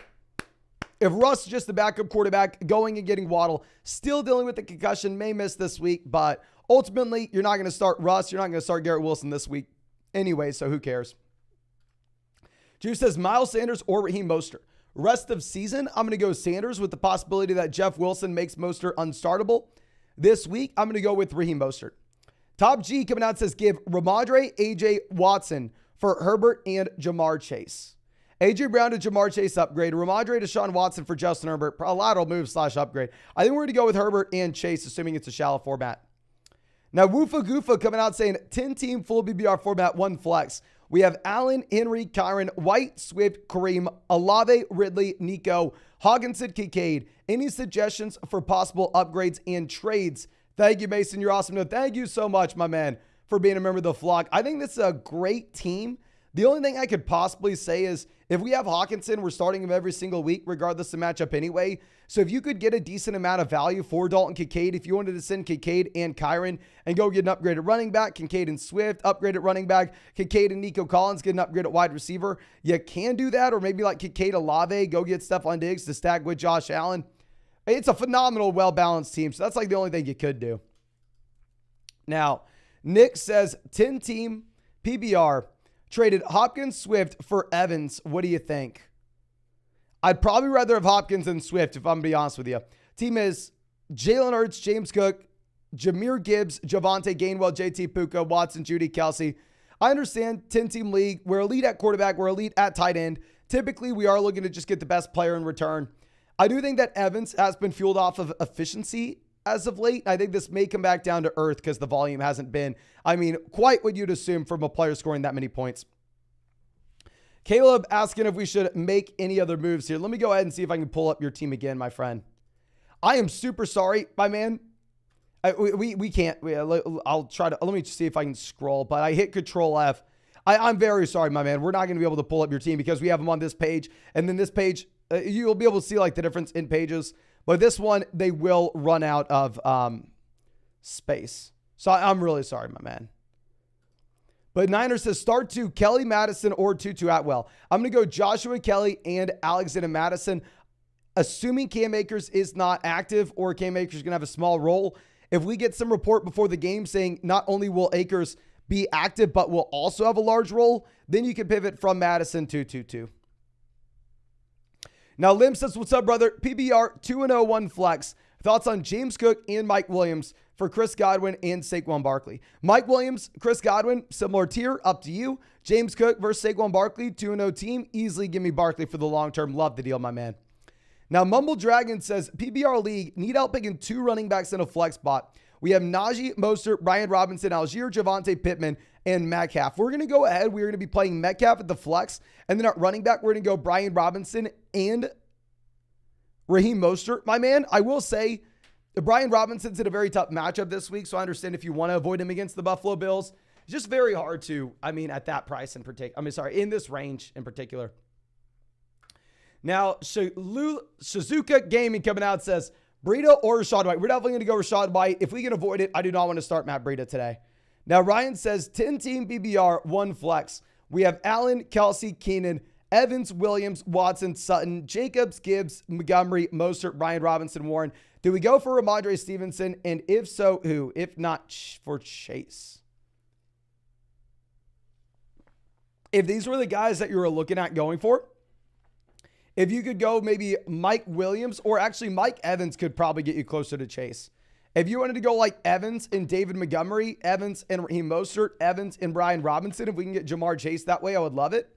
If Russ is just the backup quarterback going and getting Waddle, still dealing with the concussion, may miss this week, but ultimately, you're not going to start Russ. You're not going to start Garrett Wilson this week anyway, so who cares? Juice says Miles Sanders or Raheem Mostert. Rest of season, I'm going to go Sanders with the possibility that Jeff Wilson makes Mostert unstartable. This week, I'm going to go with Raheem Mostert. Top G coming out says give Ramondre, AJ Watson for Herbert and Jamar Chase. AJ Brown to Jamar Chase upgrade. Ramondre to Sean Watson for Justin Herbert. A lateral move / upgrade. I think we're going to go with Herbert and Chase, assuming it's a shallow format. Now, Woofa Goofa coming out saying 10-team full BBR format, 1 flex. We have Allen, Henry, Kyron, White, Swift, Kareem, Olave, Ridley, Nico, Hawkinson, Kincaid. Any suggestions for possible upgrades and trades? Thank you, Mason. You're awesome. No, thank you so much, my man, for being a member of the flock. I think this is a great team. The only thing I could possibly say is if we have Hawkinson, we're starting him every single week, regardless of matchup anyway. So if you could get a decent amount of value for Dalton Kincaid, if you wanted to send Kincaid and Kyron and go get an upgraded running back, Kincaid and Swift, upgraded running back, Kincaid and Nico Collins, get an upgraded wide receiver, you can do that. Or maybe like Kincaid Olave, go get Stephon Diggs to stack with Josh Allen. It's a phenomenal, well-balanced team. So that's like the only thing you could do. Now, Nick says 10-team PBR. Traded Hopkins, Swift for Evans. What do you think? I'd probably rather have Hopkins than Swift, if I'm going to be honest with you. Team is Jalen Hurts, James Cook, Jahmyr Gibbs, Javonte Gainwell, JT Puka, Watson, Judy, Kelsey. I understand 10-team league. We're elite at quarterback. We're elite at tight end. Typically, we are looking to just get the best player in return. I do think that Evans has been fueled off of efficiency as of late. I think this may come back down to earth because the volume hasn't been, quite what you'd assume from a player scoring that many points. Caleb asking if we should make any other moves here. Let me go ahead and see if I can pull up your team again, my friend. I am super sorry, my man. We can't. I'll try to. Let me see if I can scroll, but I hit Control F. I'm very sorry, my man. We're not going to be able to pull up your team because we have them on this page. And then this page, you'll be able to see like the difference in pages. But this one, they will run out of space. So I'm really sorry, my man. But Niner says start 2, Kelly Madison or Tutu Atwell. I'm going to go Joshua Kelly and Alexander Madison, assuming Cam Akers is not active or Cam Akers is going to have a small role. If we get some report before the game saying not only will Akers be active, but will also have a large role, then you can pivot from Madison to Tutu. Now, Lim says, what's up, brother? PBR 2-0-1 flex. Thoughts on James Cook and Mike Williams for Chris Godwin and Saquon Barkley. Mike Williams, Chris Godwin, similar tier, up to you. James Cook versus Saquon Barkley, 2-0 team. Easily give me Barkley for the long term. Love the deal, my man. Now, Mumble Dragon says, PBR league, need help picking 2 running backs in a flex spot. We have Najee, Mostert, Brian Robinson, Algier, Javonte Pittman, and Metcalf. We're going to go ahead. We're going to be playing Metcalf at the flex. And then at running back, we're going to go Brian Robinson and Raheem Mostert. My man, I will say, Brian Robinson's in a very tough matchup this week, so I understand if you want to avoid him against the Buffalo Bills. It's just very hard to, at that price in particular. In this range in particular. Now, Shizuka Gaming coming out says, Breida or Rachaad White? We're definitely going to go Rachaad White. If we can avoid it, I do not want to start Matt Breida today. Now, Ryan says 10-team BBR, 1 flex. We have Allen, Kelsey, Keenan, Evans, Williams, Watson, Sutton, Jacobs, Gibbs, Montgomery, Mostert, Ryan Robinson, Warren. Do we go for Ramondre Stevenson? And if so, who? If not, for Chase. If these were the guys that you were looking at going for, if you could go maybe Mike Williams, or actually Mike Evans could probably get you closer to Chase. If you wanted to go like Evans and David Montgomery, Evans and Raheem Mostert, Evans and Brian Robinson, if we can get Jamar Chase that way, I would love it.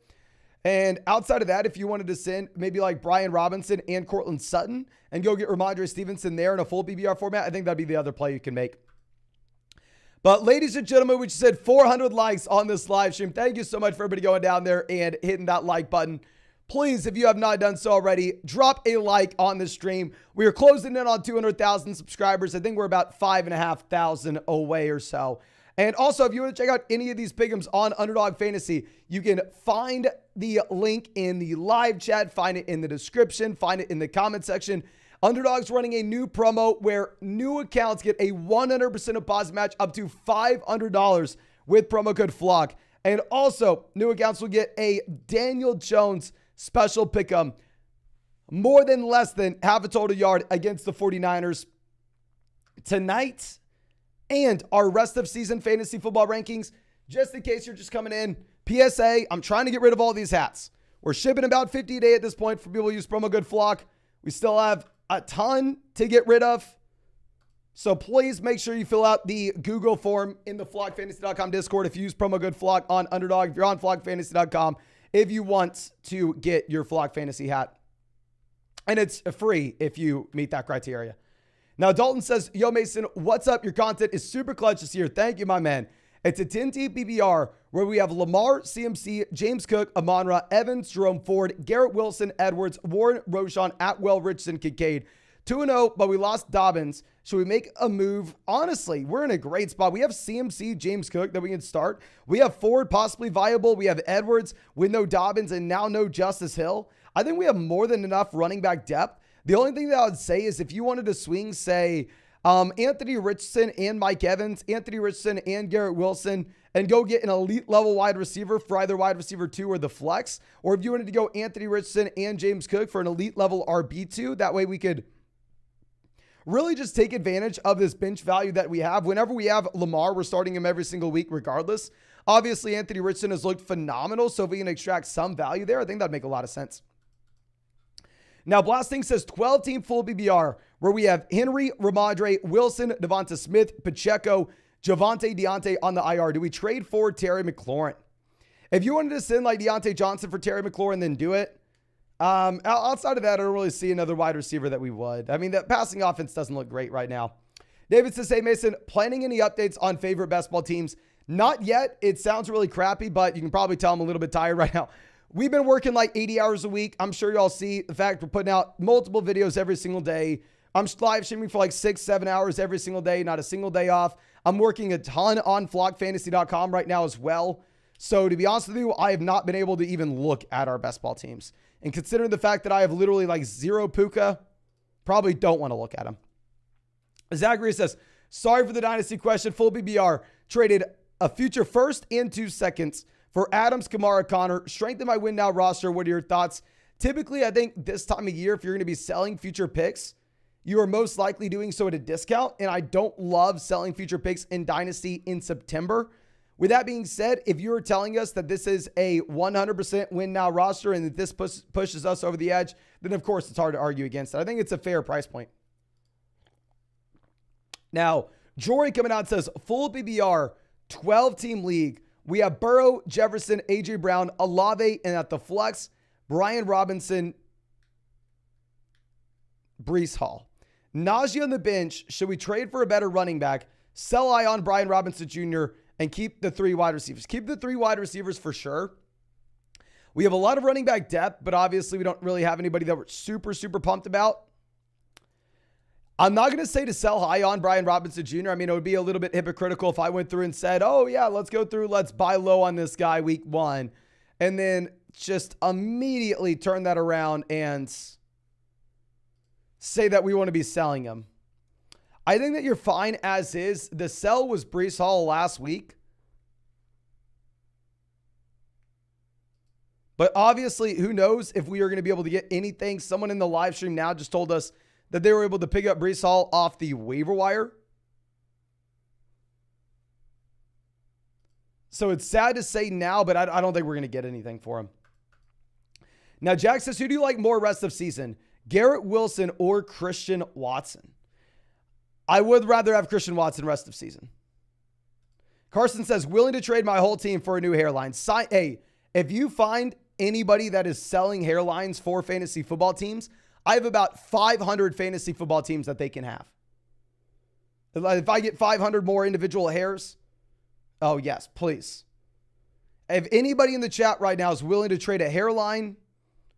And outside of that, if you wanted to send maybe like Brian Robinson and Cortland Sutton and go get Ramondre Stevenson there in a full BBR format, I think that'd be the other play you can make. But ladies and gentlemen, we just said 400 likes on this live stream. Thank you so much for everybody going down there and hitting that like button. Please, if you have not done so already, drop a like on this stream. We are closing in on 200,000 subscribers. I think we're about 5,500 away or so. And also, if you want to check out any of these pick'ems on Underdog Fantasy, you can find the link in the live chat, find it in the description, find it in the comment section. Underdog's running a new promo where new accounts get a 100% deposit match up to $500 with promo code FLOCK. And also, new accounts will get a Daniel Jones special pick'em, more than less than half a total yard against the 49ers tonight, and our rest of season fantasy football rankings. Just in case you're just coming in, PSA, I'm trying to get rid of all these hats. We're shipping about 50 a day at this point for people who use promo code FLOCK. We still have a ton to get rid of. So please make sure you fill out the Google form in the flockfantasy.com Discord if you use promo code FLOCK on Underdog. If you're on flockfantasy.com, if you want to get your Flock Fantasy hat. And it's free if you meet that criteria. Now, Dalton says, yo, Mason, what's up? Your content is super clutch this year. Thank you, my man. It's a 10-team BBR where we have Lamar, CMC, James Cook, Amon-Ra, Evans, Jerome Ford, Garrett Wilson, Edwards, Warren, Roshan, Atwell, Richardson, Kincaid. 2-0, but we lost Dobbins. Should we make a move? Honestly, we're in a great spot. We have CMC, James Cook that we can start. We have Ford possibly viable. We have Edwards with no Dobbins and now no Justice Hill. I think we have more than enough running back depth. The only thing that I would say is if you wanted to swing, say, Anthony Richardson and Mike Evans, Anthony Richardson and Garrett Wilson, and go get an elite level wide receiver for either wide receiver 2 or the flex. Or if you wanted to go Anthony Richardson and James Cook for an elite level RB2, that way we could really just take advantage of this bench value that we have. Whenever we have Lamar, we're starting him every single week regardless. Obviously, Anthony Richardson has looked phenomenal, so if we can extract some value there, I think that'd make a lot of sense. Now, Blasting says 12-team full BBR, where we have Henry, Ramondre, Wilson, Devonta Smith, Pacheco, Javonte, Deontay on the IR. Do we trade for Terry McLaurin? If you wanted to send like Deontay Johnson for Terry McLaurin, then do it. Outside of that, I don't really see another wide receiver that we would. I mean, the passing offense doesn't look great right now. David says, hey, Mason, planning any updates on favorite best ball teams? Not yet. It sounds really crappy, but you can probably tell I'm a little bit tired right now. We've been working like 80 hours a week. I'm sure y'all see the fact we're putting out multiple videos every single day. I'm live streaming for like 6-7 hours every single day, not a single day off. I'm working a ton on flockfantasy.com right now as well. So to be honest with you, I have not been able to even look at our best ball teams. And considering the fact that I have literally like 0 Puka, probably don't want to look at them. Zachary says, sorry for the Dynasty question. Full BBR. Traded a future first and 2 seconds for Adams, Kamara, Connor. Strengthen my win now roster. What are your thoughts? Typically, I think this time of year, if you're going to be selling future picks, you are most likely doing so at a discount. And I don't love selling future picks in Dynasty in September. With that being said, if you're telling us that this is a 100% win now roster and that this pushes us over the edge, then of course it's hard to argue against it. I think it's a fair price point. Now, Jory coming out says, full BBR, 12-team league. We have Burrow, Jefferson, A.J. Brown, Olave, and at the flex, Brian Robinson, Breece Hall. Najee on the bench. Should we trade for a better running back? Sell high on Brian Robinson Jr., and keep the 3 wide receivers. Keep the 3 wide receivers for sure. We have a lot of running back depth, but obviously we don't really have anybody that we're super, super pumped about. I'm not going to say to sell high on Brian Robinson Jr. I mean, it would be a little bit hypocritical if I went through and said, oh yeah, let's buy low on this guy week 1. And then just immediately turn that around and say that we want to be selling him. I think that you're fine as is. The sell was Breece Hall last week. But obviously, who knows if we are going to be able to get anything. Someone in the live stream now just told us that they were able to pick up Breece Hall off the waiver wire. So it's sad to say now, but I don't think we're going to get anything for him. Now, Jack says, who do you like more rest of season? Garrett Wilson or Christian Watson? I would rather have Christian Watson rest of season. Carson says, willing to trade my whole team for a new hairline. Hey, if you find anybody that is selling hairlines for fantasy football teams, I have about 500 fantasy football teams that they can have. If I get 500 more individual hairs, oh yes, please. If anybody in the chat right now is willing to trade a hairline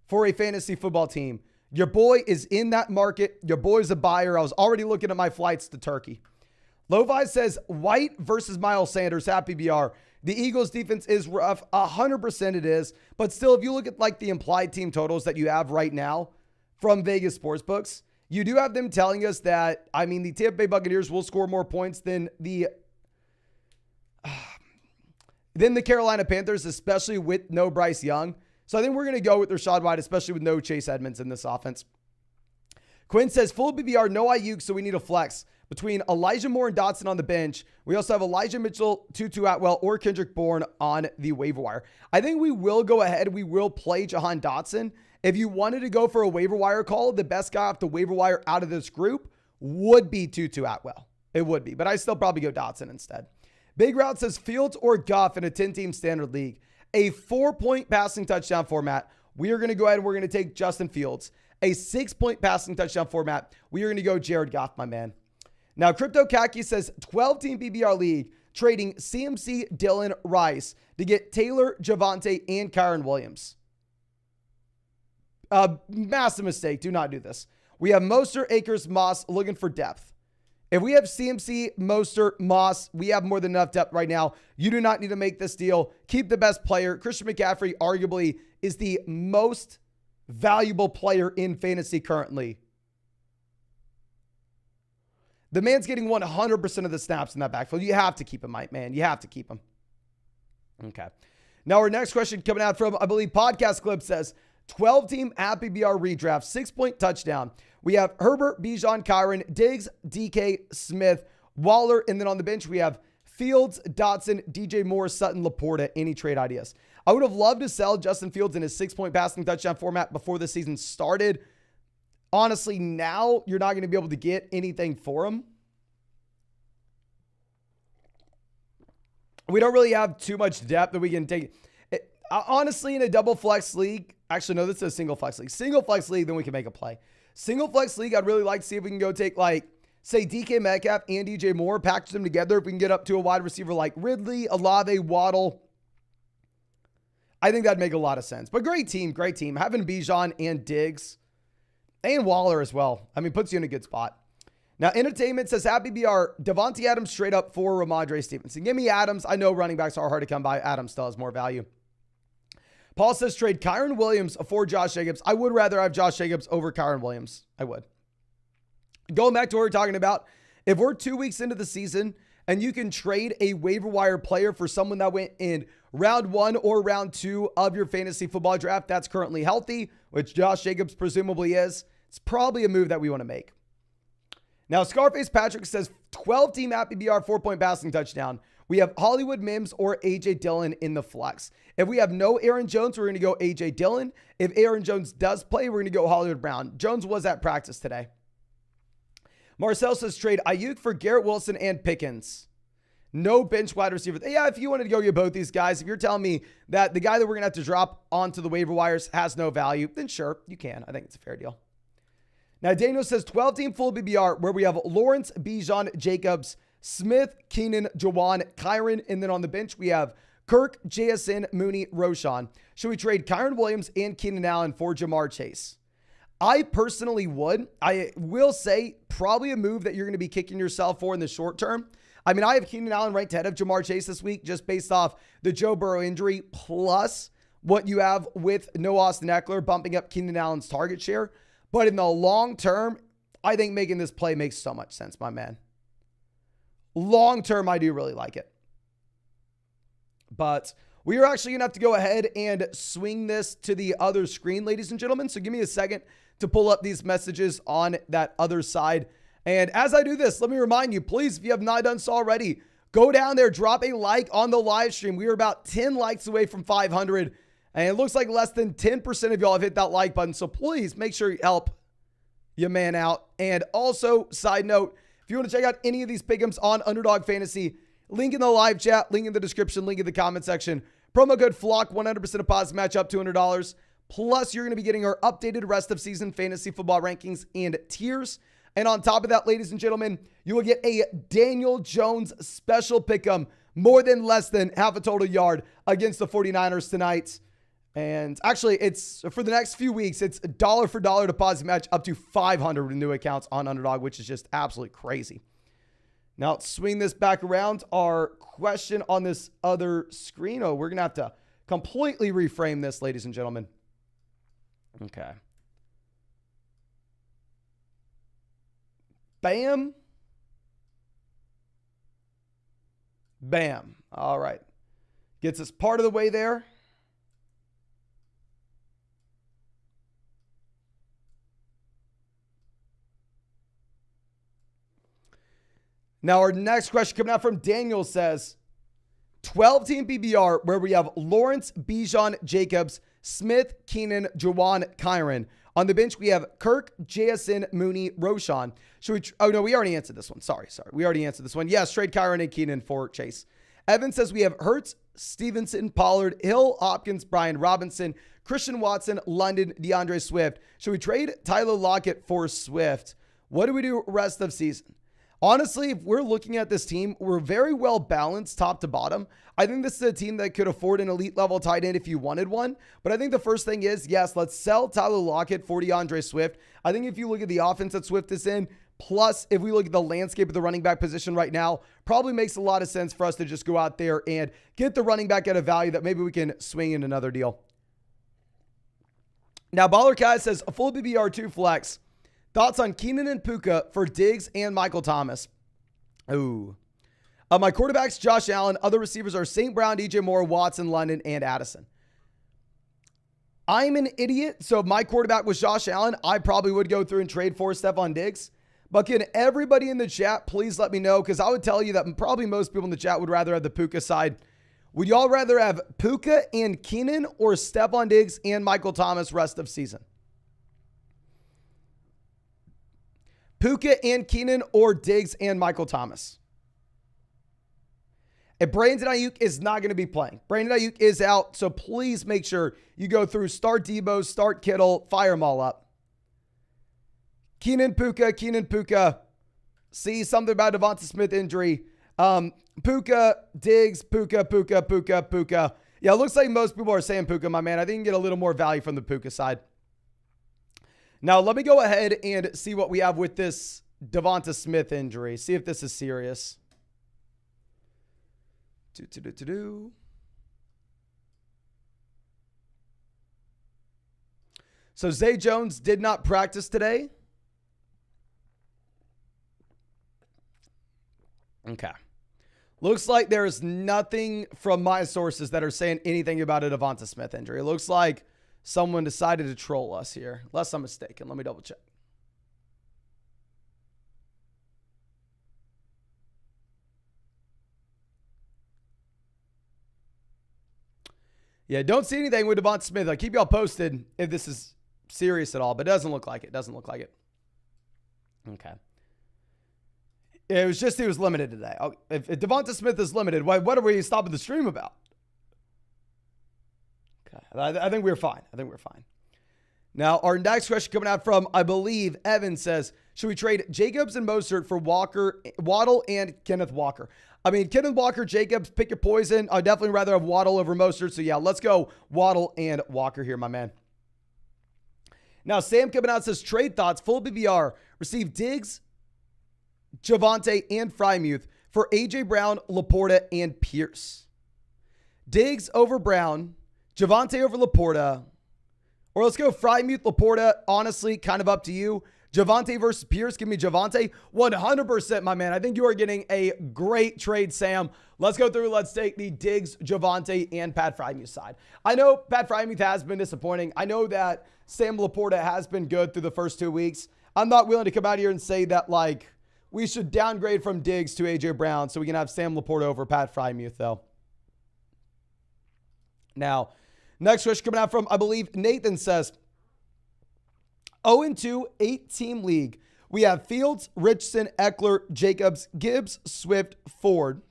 for a fantasy football team, your boy is in that market. Your boy's a buyer. I was already looking at my flights to Turkey. Lovi says, White versus Miles Sanders, happy BR. The Eagles defense is rough. 100% it is. But still, if you look at like the implied team totals that you have right now from Vegas Sportsbooks, you do have them telling us that, the Tampa Bay Buccaneers will score more points than the Carolina Panthers, especially with no Bryce Young. So I think we're going to go with Rachaad White, especially with no Chase Edmonds in this offense. Quinn says, full BBR, no Ayuk, so we need a flex. Between Elijah Moore and Dotson on the bench, we also have Elijah Mitchell, Tutu Atwell, or Kendrick Bourne on the waiver wire. I think we will go ahead. We will play Jahan Dotson. If you wanted to go for a waiver wire call, the best guy off the waiver wire out of this group would be Tutu Atwell. It would be, but I still probably go Dotson instead. Big Route says Fields or Goff in a 10-team standard league. A 4-point passing touchdown format. We are going to go ahead and we're going to take Justin Fields. A 6-point passing touchdown format. We are going to go Jared Goff, my man. Now, Crypto Kaki says 12-team BBR league, trading CMC, Dylan, Rice to get Taylor, Javonte, and Kyron Williams. Massive mistake. Do not do this. We have Mostert, Akers, Moss looking for depth. If we have CMC, Mostert, Moss, we have more than enough depth right now. You do not need to make this deal. Keep the best player. Christian McCaffrey arguably is the most valuable player in fantasy currently. The man's getting 100% of the snaps in that backfield. You have to keep him, man. You have to keep him. Okay. Now our next question coming out from, I believe, Podcast Clip says, 12-team Happy BR redraft, 6-point touchdown. We have Herbert, Bijan, Kyron, Diggs, DK, Smith, Waller, and then on the bench we have Fields, Dotson, DJ Moore, Sutton, Laporta. Any trade ideas? I would have loved to sell Justin Fields in his 6-point passing touchdown format before the season started. Honestly, now you're not going to be able to get anything for him. We don't really have too much depth that we can take. Honestly, in a double flex league, actually, no, this is a single flex league. Single flex league, then we can make a play. Single flex league, I'd really like to see if we can go take, like, say, DK Metcalf and DJ Moore, package them together. If we can get up to a wide receiver like Ridley, Olave, Waddle, I think that'd make a lot of sense. But great team, great team. Having Bijan and Diggs and Waller as well, puts you in a good spot. Now, Entertainment says, Happy BR, Devontae Adams straight up for Ramondre Stevenson. Give me Adams. I know running backs are hard to come by. Adams still has more value. Paul says, trade Kyron Williams for Josh Jacobs. I would rather have Josh Jacobs over Kyron Williams. I would. Going back to what we're talking about, if we're 2 weeks into the season and you can trade a waiver wire player for someone that went in round 1 or round 2 of your fantasy football draft that's currently healthy, which Josh Jacobs presumably is, it's probably a move that we want to make. Now, Scarface Patrick says 12-team Happy BR 4-point passing touchdown. We have Hollywood Mims or A.J. Dillon in the flex. If we have no Aaron Jones, we're going to go A.J. Dillon. If Aaron Jones does play, we're going to go Hollywood Brown. Jones was at practice today. Marcel says trade Ayuk for Garrett Wilson and Pickens. No bench wide receiver. Yeah, if you wanted to go get both these guys, if you're telling me that the guy that we're going to have to drop onto the waiver wires has no value, then sure, you can. I think it's a fair deal. Now, Daniel says 12-team full BBR where we have Lawrence, Bijan, Jacobs, Smith, Keenan, Jawan, Kyron, and then on the bench we have Kirk, JSN, Mooney, Roshan. Should we trade Kyron Williams and Keenan Allen for Jamar Chase? I personally would. I will say probably a move that you're going to be kicking yourself for in the short term. I have Keenan Allen ranked ahead of Jamar Chase this week just based off the Joe Burrow injury plus what you have with no Austin Eckler bumping up Keenan Allen's target share. But in the long term, I think making this play makes so much sense, my man. Long term, I do really like it. But we are actually going to have to go ahead and swing this to the other screen, ladies and gentlemen. So give me a second to pull up these messages on that other side. And as I do this, let me remind you, please, if you have not done so already, go down there, drop a like on the live stream. We are about 10 likes away from 500. And it looks like less than 10% of y'all have hit that like button. So please make sure you help your man out. And also, side note, if you want to check out any of these pick'ems on Underdog Fantasy, link in the live chat, link in the description, link in the comment section. Promo code FLOCK, 100% deposit match up $200. Plus, you're going to be getting our updated rest of season fantasy football rankings and tiers. And on top of that, ladies and gentlemen, you will get a Daniel Jones special pick'em, more than less than half a total yard against the 49ers tonight. And actually, it's for the next few weeks, it's a dollar for dollar deposit match up to 500 with new accounts on Underdog, which is just absolutely crazy. Now, let's swing this back around. Our question on this other screen. Oh, we're going to have to completely reframe this, ladies and gentlemen. Okay. Bam. Bam. All right. Gets us part of the way there. Now, our next question coming out from Daniel says, 12-team PPR where we have Lawrence, Bijan, Jacobs, Smith, Keenan, Jawan, Kyron. On the bench, we have Kirk, JSN, Mooney, Roshan. Should we? Oh, no, we already answered this one. Sorry. We already answered this one. Yes, trade Kyron and Keenan for Chase. Evan says we have Hurts, Stevenson, Pollard, Hill, Hopkins, Brian Robinson, Christian Watson, London, DeAndre Swift. Should we trade Tyler Lockett for Swift? What do we do rest of season? Honestly, if we're looking at this team, we're very well balanced top to bottom. I think this is a team that could afford an elite level tight end if you wanted one. But I think the first thing is, yes, let's sell Tyler Lockett for DeAndre Swift. I think if you look at the offense that Swift is in, plus if we look at the landscape of the running back position right now, probably makes a lot of sense for us to just go out there and get the running back at a value that maybe we can swing in another deal. Now, Baller Kai says, a full BBR2 flex. Thoughts on Keenan and Puka for Diggs and Michael Thomas? Ooh. My quarterbacks, Josh Allen. Other receivers are St. Brown, DJ Moore, Watson, London, and Addison. I'm an idiot, so if my quarterback was Josh Allen, I probably would go through and trade for Stephon Diggs. But can everybody in the chat please let me know? Because I would tell you that probably most people in the chat would rather have the Puka side. Would y'all rather have Puka and Keenan or Stephon Diggs and Michael Thomas rest of season? Puka and Keenan or Diggs and Michael Thomas? And Brandon Ayuk is not going to be playing. Brandon Ayuk is out, so please make sure you go through start Debo, start Kittle, fire them all up. Keenan Puka. See something about Devonta Smith injury. Puka, Diggs, Puka. Yeah, it looks like most people are saying Puka, my man. I think you can get a little more value from the Puka side. Now, let me go ahead and see what we have with this Devonta Smith injury. See if this is serious. So Zay Jones did not practice today. Okay. Looks like there's nothing from my sources that are saying anything about a Devonta Smith injury. It looks like someone decided to troll us here. Unless I'm mistaken. Let me double check. Yeah, don't see anything with Devonta Smith. I'll keep y'all posted if this is serious at all, but it doesn't look like it. Okay. It was just he was limited today. If Devonta Smith is limited, what are we stopping the stream about? Okay, I think we're fine. Now, our next question coming out from, I believe, Evan says, should we trade Jacobs and Mostert for Waddle and Kenneth Walker? I mean, Kenneth Walker, Jacobs, pick your poison. I'd definitely rather have Waddle over Mostert. So, yeah, let's go Waddle and Walker here, my man. Now, Sam coming out says, trade thoughts, full BBR. Receive Diggs, Javonte, and Frymuth for A.J. Brown, Laporta, and Pierce. Diggs over Brown, Javonte over Laporta, or let's go Frymuth, Laporta, honestly, kind of up to you. Javonte versus Pierce. Give me Javonte. 100%, my man. I think you are getting a great trade, Sam. Let's go through. Let's take the Diggs, Javonte, and Pat Frymuth side. I know Pat Frymuth has been disappointing. I know that Sam Laporta has been good through the first 2 weeks. I'm not willing to come out here and say that, like, we should downgrade from Diggs to A.J. Brown so we can have Sam Laporta over Pat Frymuth, though. Now, next question coming out from, I believe, Nathan says, 0-2, 8-team league. We have Fields, Richardson, Eckler, Jacobs, Gibbs, Swift, Ford,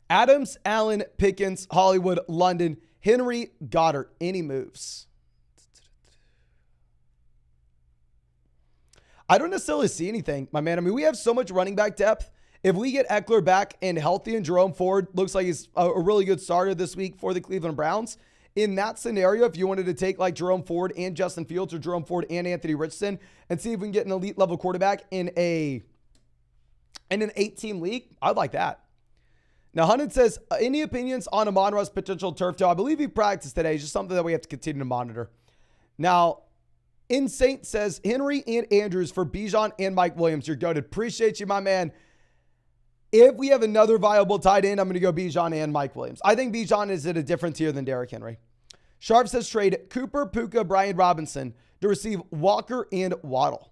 Adams, Allen, Pickens, Hollywood, London, Henry, Goddard. Any moves? I don't necessarily see anything, my man. I mean, we have so much running back depth. If we get Eckler back and healthy and Jerome Ford looks like he's a really good starter this week for the Cleveland Browns, in that scenario, if you wanted to take like Jerome Ford and Justin Fields or Jerome Ford and Anthony Richardson and see if we can get an elite level quarterback in an 8-team league, I'd like that. Now, Hunted says, any opinions on Amon-Ra's potential turf toe? I believe he practiced today. It's just something that we have to continue to monitor. Now, Insane says, Henry and Andrews for Bijan and Mike Williams. You're goated. Appreciate you, my man. If we have another viable tight end, I'm going to go Bijan and Mike Williams. I think Bijan is at a different tier than Derrick Henry. Sharp says trade Cooper, Puka, Brian Robinson to receive Walker and Waddle.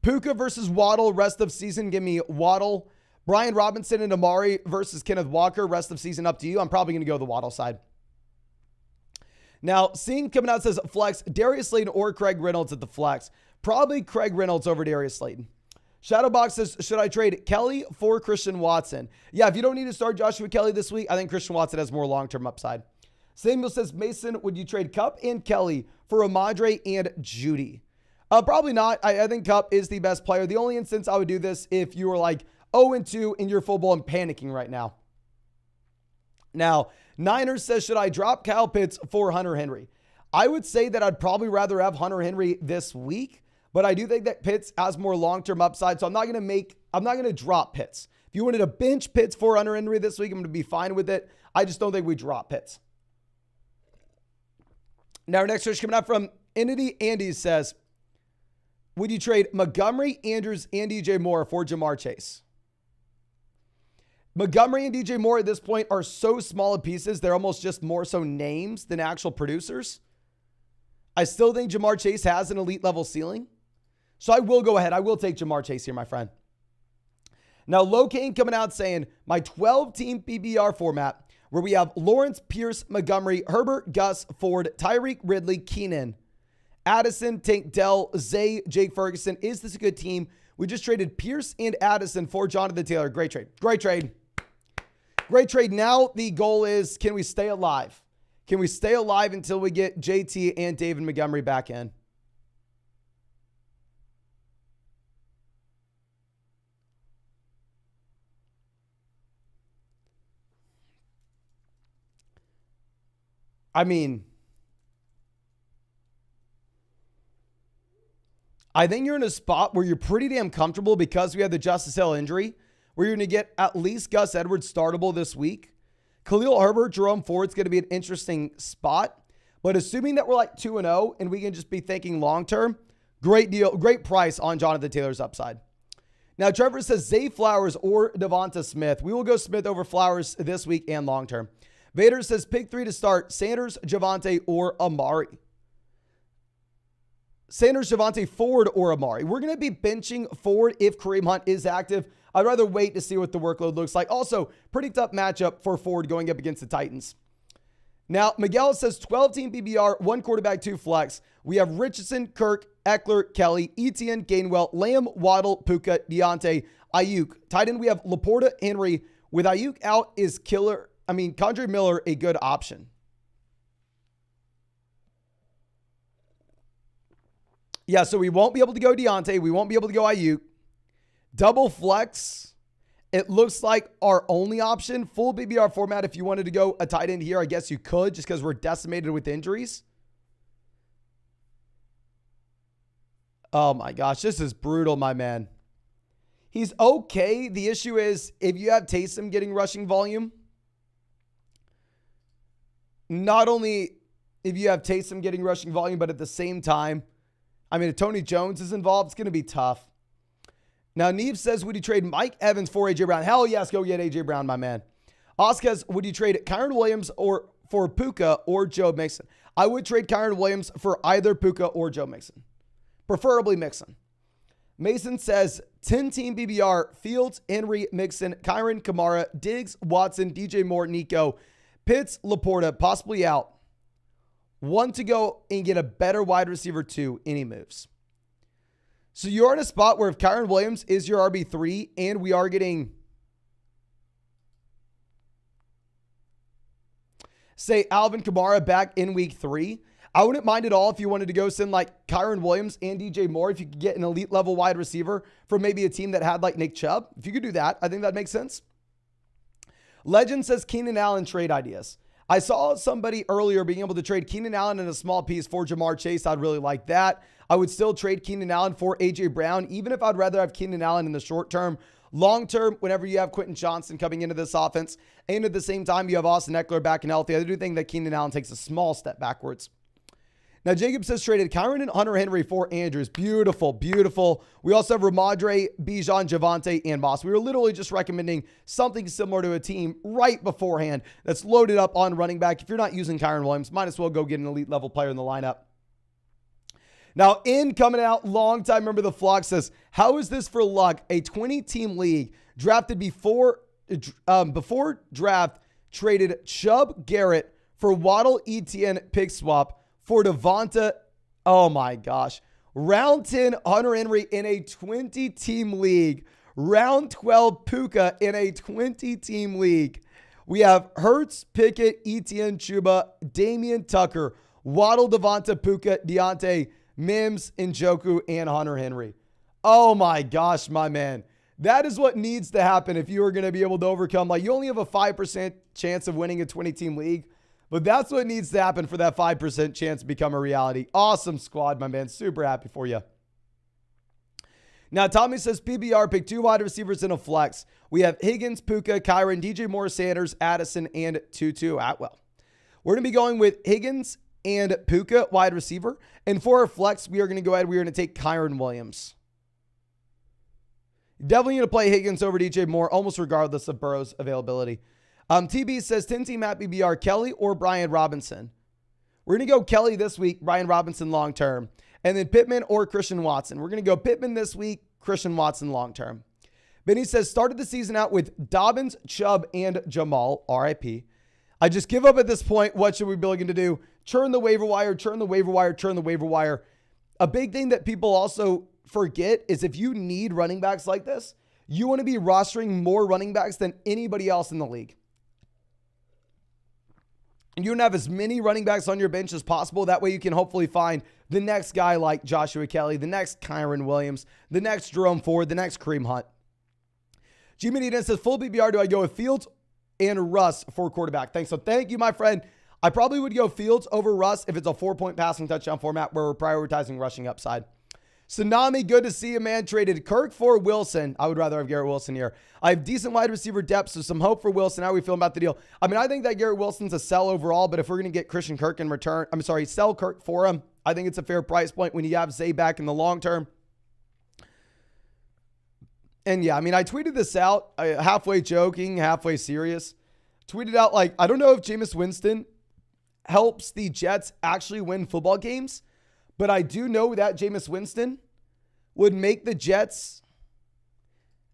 Puka versus Waddle, rest of season. Give me Waddle. Brian Robinson and Amari versus Kenneth Walker, rest of season up to you. I'm probably going to go the Waddle side. Now, seeing coming out says flex, Darius Slayton or Craig Reynolds at the flex. Probably Craig Reynolds over Darius Slayton. Shadowbox says, should I trade Kelly for Christian Watson? Yeah, if you don't need to start Joshua Kelly this week, I think Christian Watson has more long-term upside. Samuel says, Mason, would you trade Kupp and Kelly for Ramondre and Judy? Probably not. I think Kupp is the best player. The only instance I would do this if you were like 0-2 in your football and panicking right now. Now, Niners says, should I drop Kyle Pitts for Hunter Henry? I would say that I'd probably rather have Hunter Henry this week, but I do think that Pitts has more long-term upside, so I'm not going to drop Pitts. If you wanted to bench Pitts for Hunter Henry this week, I'm going to be fine with it. I just don't think we drop Pitts. Now, our next question coming out from Entity Andy says, would you trade Montgomery, Andrews, and DJ Moore for Jamar Chase? Montgomery and DJ Moore at this point are so small of pieces, they're almost just more so names than actual producers. I still think Jamar Chase has an elite level ceiling. So I will go ahead. I will take Jamar Chase here, my friend. Now, Locaine coming out saying, my 12-team PBR format, where we have Lawrence, Pierce, Montgomery, Herbert, Gus, Ford, Tyreek, Ridley, Keenan, Addison, Tank, Dell, Zay, Jake Ferguson. Is this a good team? We just traded Pierce and Addison for Jonathan Taylor. Great trade. Great trade. Great trade. Now the goal is, can we stay alive? Can we stay alive until we get JT and David Montgomery back in? I mean, I think you're in a spot where you're pretty damn comfortable because we had the Justice Hill injury, where you're going to get at least Gus Edwards startable this week. Khalil Herbert, Jerome Ford's going to be an interesting spot. But assuming that we're like 2-0 and we can just be thinking long-term, great deal, great price on Jonathan Taylor's upside. Now, Trevor says Zay Flowers or Devonta Smith. We will go Smith over Flowers this week and long-term. Vader says pick 3 to start, Sanders, Javonte, or Amari. Sanders, Javonte, Ford, or Amari. We're going to be benching Ford if Kareem Hunt is active. I'd rather wait to see what the workload looks like. Also, pretty tough matchup for Ford going up against the Titans. Now, Miguel says 12-team PBR, 1 quarterback, 2 flex. We have Richardson, Kirk, Eckler, Kelly, Etienne, Gainwell, Lamb, Waddle, Puka, Deontay, Ayuk. Tight end, we have Laporta, Henry. With Ayuk out, is Kondre Miller a good option? Yeah, so we won't be able to go Deontay. We won't be able to go Ayuk. Double flex, it looks like our only option. Full BBR format, if you wanted to go a tight end here, I guess you could just because we're decimated with injuries. Oh my gosh, this is brutal, my man. He's okay. The issue is if you have Taysom getting rushing volume, not only if you have Taysom getting rushing volume, but at the same time, I mean, if Tony Jones is involved, it's going to be tough. Now, Neve says, would you trade Mike Evans for A.J. Brown? Hell yes, go get A.J. Brown, my man. Oscars, would you trade Kyron Williams or for Puka or Joe Mixon? I would trade Kyron Williams for either Puka or Joe Mixon. Preferably Mixon. Mason says, 10-team BBR, Fields, Henry, Mixon, Kyron, Kamara, Diggs, Watson, DJ Moore, Nico, Pitts, Laporta, possibly out. One to go and get a better wide receiver 2, any moves. So you're in a spot where if Kyron Williams is your RB3 and we are getting, say, Alvin Kamara back in week 3, I wouldn't mind at all if you wanted to go send like Kyron Williams and DJ Moore if you could get an elite level wide receiver from maybe a team that had like Nick Chubb. If you could do that, I think that makes sense. Legend says Keenan Allen trade ideas. I saw somebody earlier being able to trade Keenan Allen in a small piece for Jamar Chase. I'd really like that. I would still trade Keenan Allen for A.J. Brown, even if I'd rather have Keenan Allen in the short term. Long term, whenever you have Quentin Johnson coming into this offense, and at the same time you have Austin Eckler back and healthy, I do think that Keenan Allen takes a small step backwards. Now, Jacob says traded Kyron and Hunter Henry for Andrews. Beautiful, beautiful. We also have Ramadre, Bijan, Javonte, and Moss. We were literally just recommending something similar to a team right beforehand that's loaded up on running back. If you're not using Kyron Williams, might as well go get an elite level player in the lineup. Now, in coming out, long-time member of the flock says, how is this for luck? A 20-team league drafted before draft traded Chubb Garrett for Waddle Etienne pick swap for Devonta, oh my gosh. Round 10, Hunter Henry in a 20-team league. Round 12, Puka in a 20-team league. We have Hurts, Pickett, Etienne, Chuba, Damian Tucker, Waddle, Devonta, Puka, Deontay, Mims, Njoku, and Hunter Henry. Oh my gosh, my man. That is what needs to happen if you are going to be able to overcome. Like, you only have a 5% chance of winning a 20-team league. But that's what needs to happen for that 5% chance to become a reality. Awesome squad, my man. Super happy for you. Now, Tommy says PBR pick 2 wide receivers in a flex. We have Higgins, Puka, Kyron, DJ Moore, Sanders, Addison, and Tutu Atwell. We're going to be going with Higgins and Puka wide receiver. And for our flex, we are going to go ahead. We are going to take Kyron Williams. Definitely going to play Higgins over DJ Moore, almost regardless of Burrow's availability. TB says 10-team at BBR, Kelly or Brian Robinson. We're going to go Kelly this week, Brian Robinson long term. And then Pittman or Christian Watson. We're going to go Pittman this week, Christian Watson long term. Benny says started the season out with Dobbins, Chubb, and Jamal, RIP. I just give up at this point. What should we be looking to do? Churn the waiver wire, churn the waiver wire, churn the waiver wire. A big thing that people also forget is if you need running backs like this, you want to be rostering more running backs than anybody else in the league. And you want to have as many running backs on your bench as possible. That way you can hopefully find the next guy like Joshua Kelly, the next Kyron Williams, the next Jerome Ford, the next Kareem Hunt. G Medina says, full BBR, do I go with Fields and Russ for quarterback? Thanks. So thank you, my friend. I probably would go Fields over Russ if it's a 4-point passing touchdown format where we're prioritizing rushing upside. Tsunami, good to see you, man. Traded Kirk for Wilson. I would rather have Garrett Wilson here. I have decent wide receiver depth, so some hope for Wilson. How are we feeling about the deal? I mean, I think that Garrett Wilson's a sell overall, but if we're going to get Christian Kirk in return, sell Kirk for him, I think it's a fair price point when you have Zay back in the long term. And yeah, I mean, I tweeted this out, halfway joking, halfway serious. Tweeted out like, I don't know if Jameis Winston helps the Jets actually win football games, but I do know that Jameis Winston would make the Jets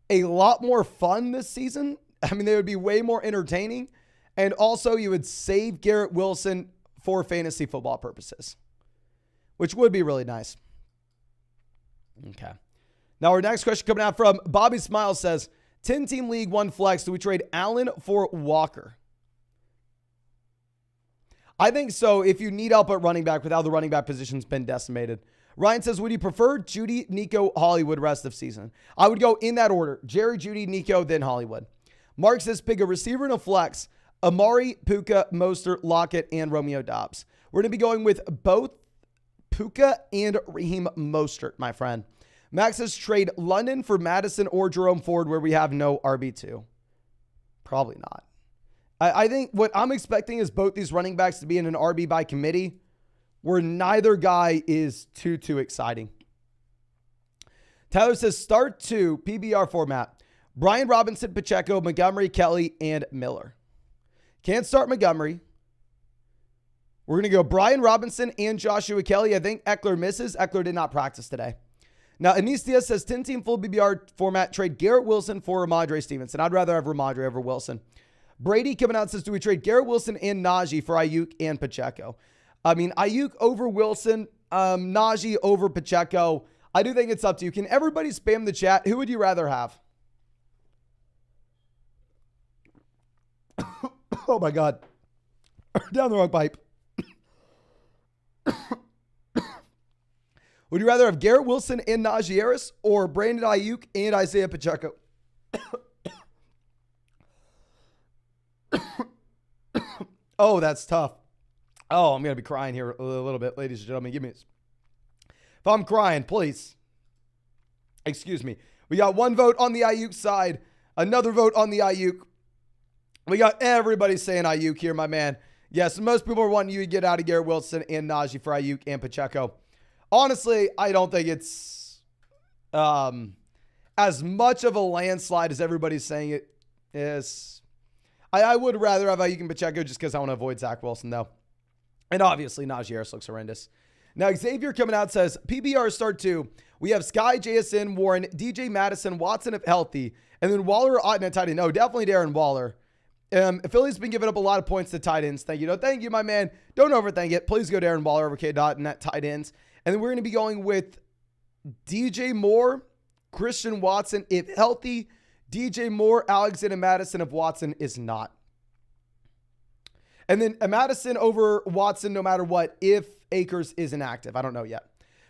a lot more fun this season. I mean, they would be way more entertaining. And also, you would save Garrett Wilson for fantasy football purposes, which would be really nice. Okay. Now, our next question coming out from Bobby Smile says, 10-team league, 1 flex. Do we trade Allen for Walker? I think so if you need help at running back with how the running back position's been decimated. Ryan says, would you prefer Judy, Nico, Hollywood rest of season? I would go in that order. Jerry, Judy, Nico, then Hollywood. Mark says, pick a receiver and a flex. Amari, Puka, Mostert, Lockett, and Romeo Dobbs. We're going to be going with both Puka and Raheem Mostert, my friend. Max says, trade London for Madison or Jerome Ford where we have no RB2. Probably not. I think what I'm expecting is both these running backs to be in an RB by committee where neither guy is too exciting. Tyler says start 2 PBR format. Brian Robinson, Pacheco, Montgomery, Kelly, and Miller. Can't start Montgomery. We're going to go Brian Robinson and Joshua Kelly. I think Eckler misses. Eckler did not practice today. Now, Anistia says 10-team full BBR format. Trade Garrett Wilson for Ramondre Stevenson. I'd rather have Ramondre over Wilson. Brady coming out and says, do we trade Garrett Wilson and Najee for Ayuk and Pacheco? I mean, Ayuk over Wilson, Najee over Pacheco. I do think it's up to you. Can everybody spam the chat? Who would you rather have? Oh my God. Down the wrong pipe. Would you rather have Garrett Wilson and Najee Harris or Brandon Ayuk and Isaiah Pacheco? Oh, that's tough. Oh, I'm going to be crying here a little bit, ladies and gentlemen. Give me this. If I'm crying, please. Excuse me. We got one vote on the Ayuk side, another vote on the Ayuk. We got everybody saying Ayuk here, my man. Yes, most people are wanting you to get out of Garrett Wilson and Najee for Ayuk and Pacheco. Honestly, I don't think it's as much of a landslide as everybody's saying it is. I would rather have Ayuk and Pacheco just because I want to avoid Zach Wilson, though. And obviously, Najee Harris looks horrendous. Now, Xavier coming out says, PBR start 2. We have Sky, JSN, Warren, DJ Madison, Watson if healthy, and then Waller or Otten at tight end. No, definitely Darren Waller. Philly's been giving up a lot of points to tight ends. Thank you. No, thank you, my man. Don't overthink it. Please go Darren Waller over K. Otten at tight ends. And then we're going to be going with DJ Moore, Christian Watson if healthy, DJ Moore, Alexander Madison if Watson is not. And then Madison over Watson no matter what if Akers is inactive. I don't know yet.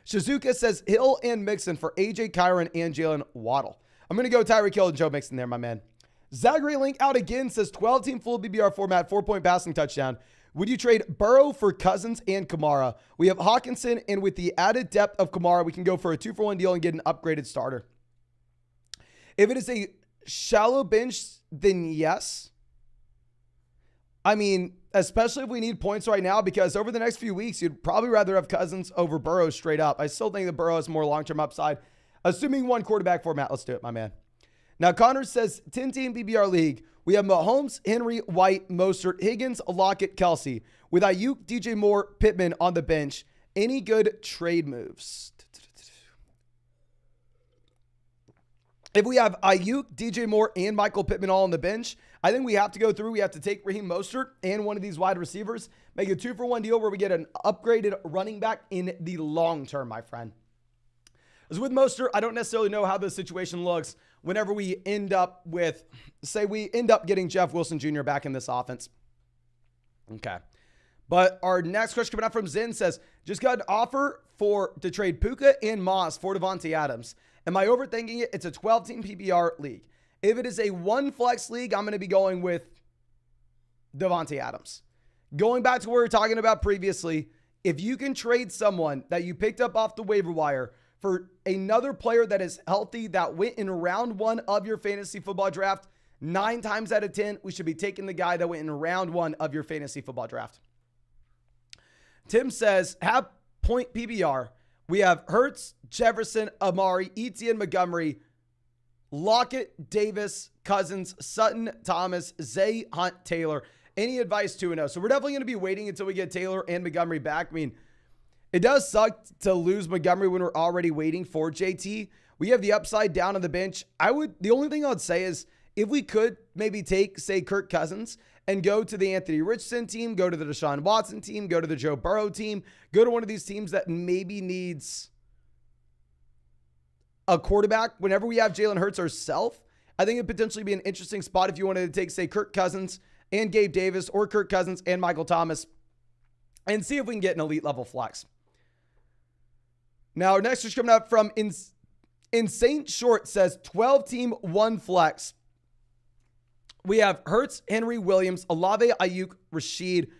Shizuka says Hill and Mixon for AJ Kyron and Jalen Waddle. I'm going to go Tyreek Hill and Joe Mixon there, my man. Zachary Link out again says 12-team full BBR format, 4-point passing touchdown. Would you trade Burrow for Cousins and Kamara? We have Hawkinson, and with the added depth of Kamara, we can go for a 2-for-1 deal and get an upgraded starter. If it is a shallow bench, then yes. I mean, especially if we need points right now, because over the next few weeks, you'd probably rather have Cousins over Burrow straight up. I still think that Burrow has more long-term upside. Assuming one quarterback format, let's do it, my man. Now, Connor says 10-team PBR league. We have Mahomes, Henry, White, Mostert, Higgins, Lockett, Kelsey. With Ayuk, DJ Moore, Pittman on the bench. Any good trade moves? If we have Ayuk, DJ Moore, and Michael Pittman all on the bench, I think we have to go through. We have to take Raheem Mostert and one of these wide receivers, make a 2-for-1 deal where we get an upgraded running back in the long term, my friend. As with Mostert, I don't necessarily know how the situation looks whenever we end up with, say we end up getting Jeff Wilson Jr. back in this offense. Okay. But our next question coming out from Zen says, just got an offer to trade Puka and Moss for Devontae Adams. Am I overthinking it? It's a 12-team PPR league. If it is a one flex league, I'm going to be going with Devontae Adams. Going back to what we were talking about previously, if you can trade someone that you picked up off the waiver wire for another player that is healthy that went in round 1 of your fantasy football draft, 9 times out of 10, we should be taking the guy that went in round 1 of your fantasy football draft. Tim says, have point PBR. We have Hurts, Jefferson, Amari, Etienne, Montgomery, Lockett, Davis, Cousins, Sutton, Thomas, Zay, Hunt, Taylor. Any advice 2-0? So we're definitely going to be waiting until we get Taylor and Montgomery back. I mean, it does suck to lose Montgomery when we're already waiting for JT. We have the upside down on the bench. The only thing I would say is if we could maybe take, say, Kirk Cousins and go to the Anthony Richardson team, go to the Deshaun Watson team, go to the Joe Burrow team, go to one of these teams that maybe needs a quarterback. Whenever we have Jalen Hurts ourselves, I think it'd potentially be an interesting spot if you wanted to take, say, Kirk Cousins and Gabe Davis or Kirk Cousins and Michael Thomas and see if we can get an elite level flex. Now, our next is coming up from Insane Short says 12-team 1 flex. We have Hurts, Henry, Williams, Olave, Ayuk, Rashid,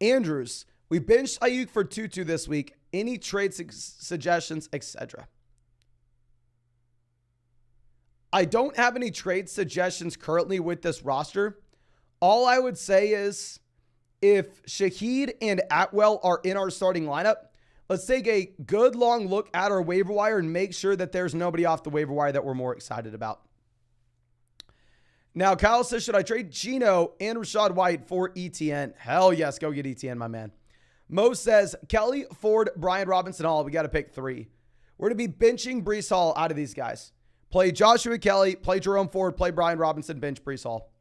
Andrews. We benched Ayuk for Tutu this week. Any trade suggestions, etc. I don't have any trade suggestions currently with this roster. All I would say is if Shaheed and Atwell are in our starting lineup, let's take a good long look at our waiver wire and make sure that there's nobody off the waiver wire that we're more excited about. Now, Kyle says, should I trade Geno and Rachaad White for ETN? Hell yes, go get ETN, my man. Mo says, Kelly, Ford, Brian Robinson, Hall. We got to pick 3. We're going to be benching Breece Hall out of these guys. Play Joshua Kelly, play Jerome Ford, play Brian Robinson, bench Breece Hall.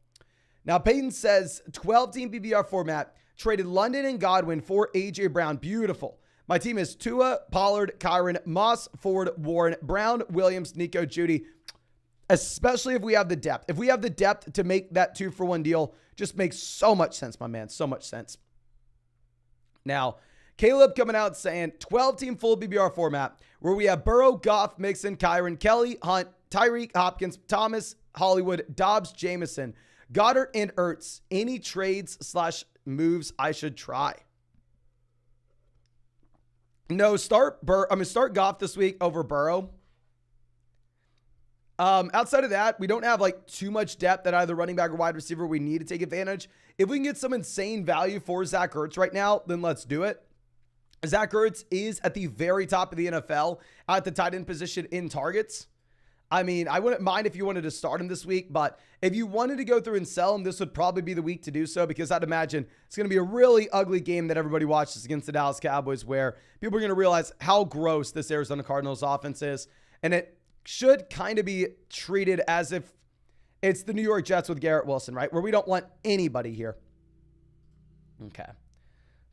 Now, Peyton says, 12-team PPR format, traded London and Godwin for A.J. Brown. Beautiful. My team is Tua, Pollard, Kyron, Moss, Ford, Warren, Brown, Williams, Nico, Judy. Especially if we have the depth. If we have the depth to make that 2-for-1 deal, just makes so much sense, my man. So much sense. Now, Caleb coming out saying 12-team full PPR format where we have Burrow, Goff, Mixon, Kyron, Kelly, Hunt, Tyreek, Hopkins, Thomas, Hollywood, Dobbs, Jameson, Goddard, and Ertz. Any trades/moves I should try? No, start Goff this week over Burrow. Outside of that, we don't have like too much depth at either running back or wide receiver. We need to take advantage. If we can get some insane value for Zach Ertz right now, then let's do it. Zach Ertz is at the very top of the NFL at the tight end position in targets. I mean, I wouldn't mind if you wanted to start him this week, but if you wanted to go through and sell him, this would probably be the week to do so, because I'd imagine it's going to be a really ugly game that everybody watches against the Dallas Cowboys, where people are going to realize how gross this Arizona Cardinals offense is. And it should kind of be treated as if it's the New York Jets with Garrett Wilson, right? Where we don't want anybody here. Okay.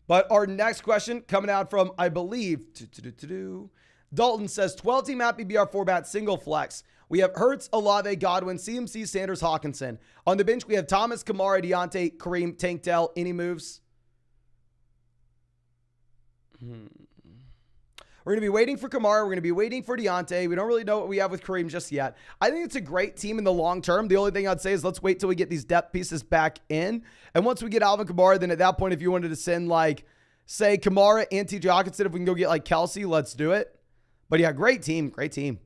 But our next question coming out from, I believe, Dalton says, 12-team app PPR format, single flex. We have Hurts, Olave, Godwin, CMC, Sanders, Hawkinson. On the bench, we have Thomas, Kamara, Deontay, Kareem, Tank Dell. Any moves? We're going to be waiting for Kamara. We're going to be waiting for Deontay. We don't really know what we have with Kareem just yet. I think it's a great team in the long term. The only thing I'd say is let's wait till we get these depth pieces back in. And once we get Alvin Kamara, then at that point, if you wanted to send like, say, Kamara and TJ Hawkinson, if we can go get like Kelsey, let's do it. But yeah, great team. Great team.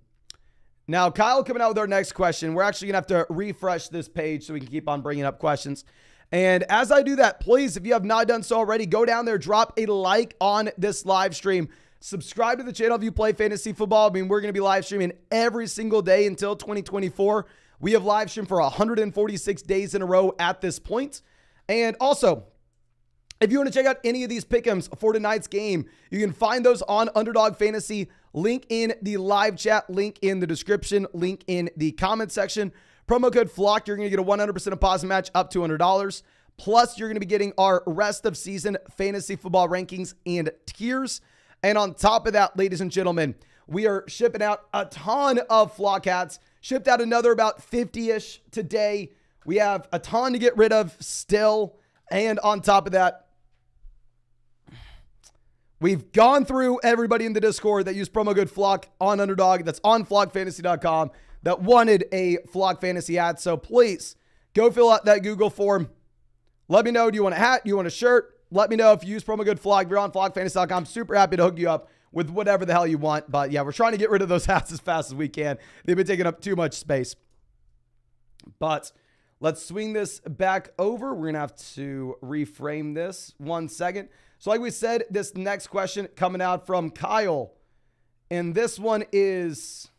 Now, Kyle coming out with our next question. We're actually going to have to refresh this page so we can keep on bringing up questions. And as I do that, please, if you have not done so already, go down there, drop a like on this live stream. Subscribe to the channel if you play fantasy football. I mean, we're going to be live streaming every single day until 2024. We have live streamed for 146 days in a row at this point. And also, if you want to check out any of these pick'ems for tonight's game, you can find those on Underdog Fantasy. Link in the live chat, link in the description, link in the comment section. Promo code FLOCK, you're going to get a 100% deposit match up to $100. Plus, you're going to be getting our rest of season fantasy football rankings and tiers. And on top of that, ladies and gentlemen, we are shipping out a ton of Flock hats. Shipped out another about 50-ish today. We have a ton to get rid of still. And on top of that, we've gone through everybody in the Discord that used promo code FLOCK on Underdog. That's on flockfantasy.com that wanted a Flock Fantasy hat. So please go fill out that Google form. Let me know. Do you want a hat? Do you want a shirt? Let me know if you use promo code FLOCK. If you're on flockfantasy.com, super happy to hook you up with whatever the hell you want. But yeah, we're trying to get rid of those hats as fast as we can. They've been taking up too much space. But let's swing this back over. We're going to have to reframe this 1 second. So like we said, this next question coming out from Kyle. And this one is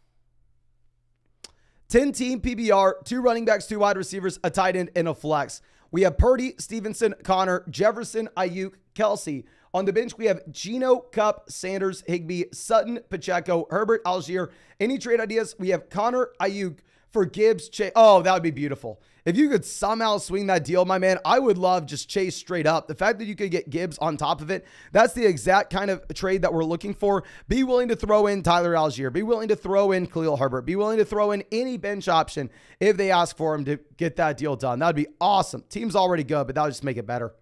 10-team PPR, 2 running backs, 2 wide receivers, a tight end, and a flex. We have Purdy, Stevenson, Connor, Jefferson, Ayuk, Kelsey. On the bench, we have Geno, Kupp, Sanders, Higbee, Sutton, Pacheco, Herbert, Algier. Any trade ideas? We have Connor, Ayuk for Gibbs, Chase. Oh, that would be beautiful. If you could somehow swing that deal, my man, I would love just Chase straight up. The fact that you could get Gibbs on top of it, that's the exact kind of trade that we're looking for. Be willing to throw in Tyler Algier. Be willing to throw in Khalil Herbert. Be willing to throw in any bench option if they ask for him to get that deal done. That would be awesome. Team's already good, but that would just make it better.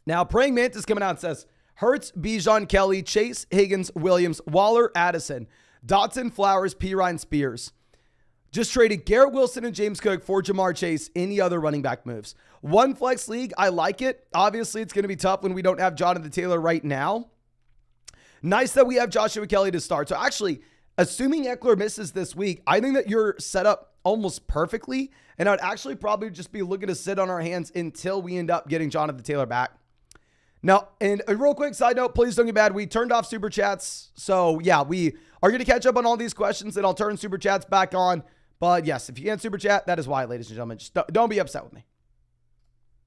Now, Praying Mantis coming out and says, Hurts, Bijan, Kelly, Chase, Higgins, Williams, Waller, Addison, Dotson, Flowers, Pirine, Spears. Just traded Garrett Wilson and James Cook for Jamar Chase. Any other running back moves? One flex league. I like it. Obviously, it's going to be tough when we don't have Jonathan Taylor right now. Nice that we have Joshua Kelly to start. So actually, assuming Eckler misses this week, I think that you're set up almost perfectly. And I'd actually probably just be looking to sit on our hands until we end up getting Jonathan Taylor back. Now, and a real quick side note, please don't get mad. We turned off super chats. So yeah, we are going to catch up on all these questions and I'll turn super chats back on. But yes, if you can't super chat, that is why, ladies and gentlemen. Just don't be upset with me.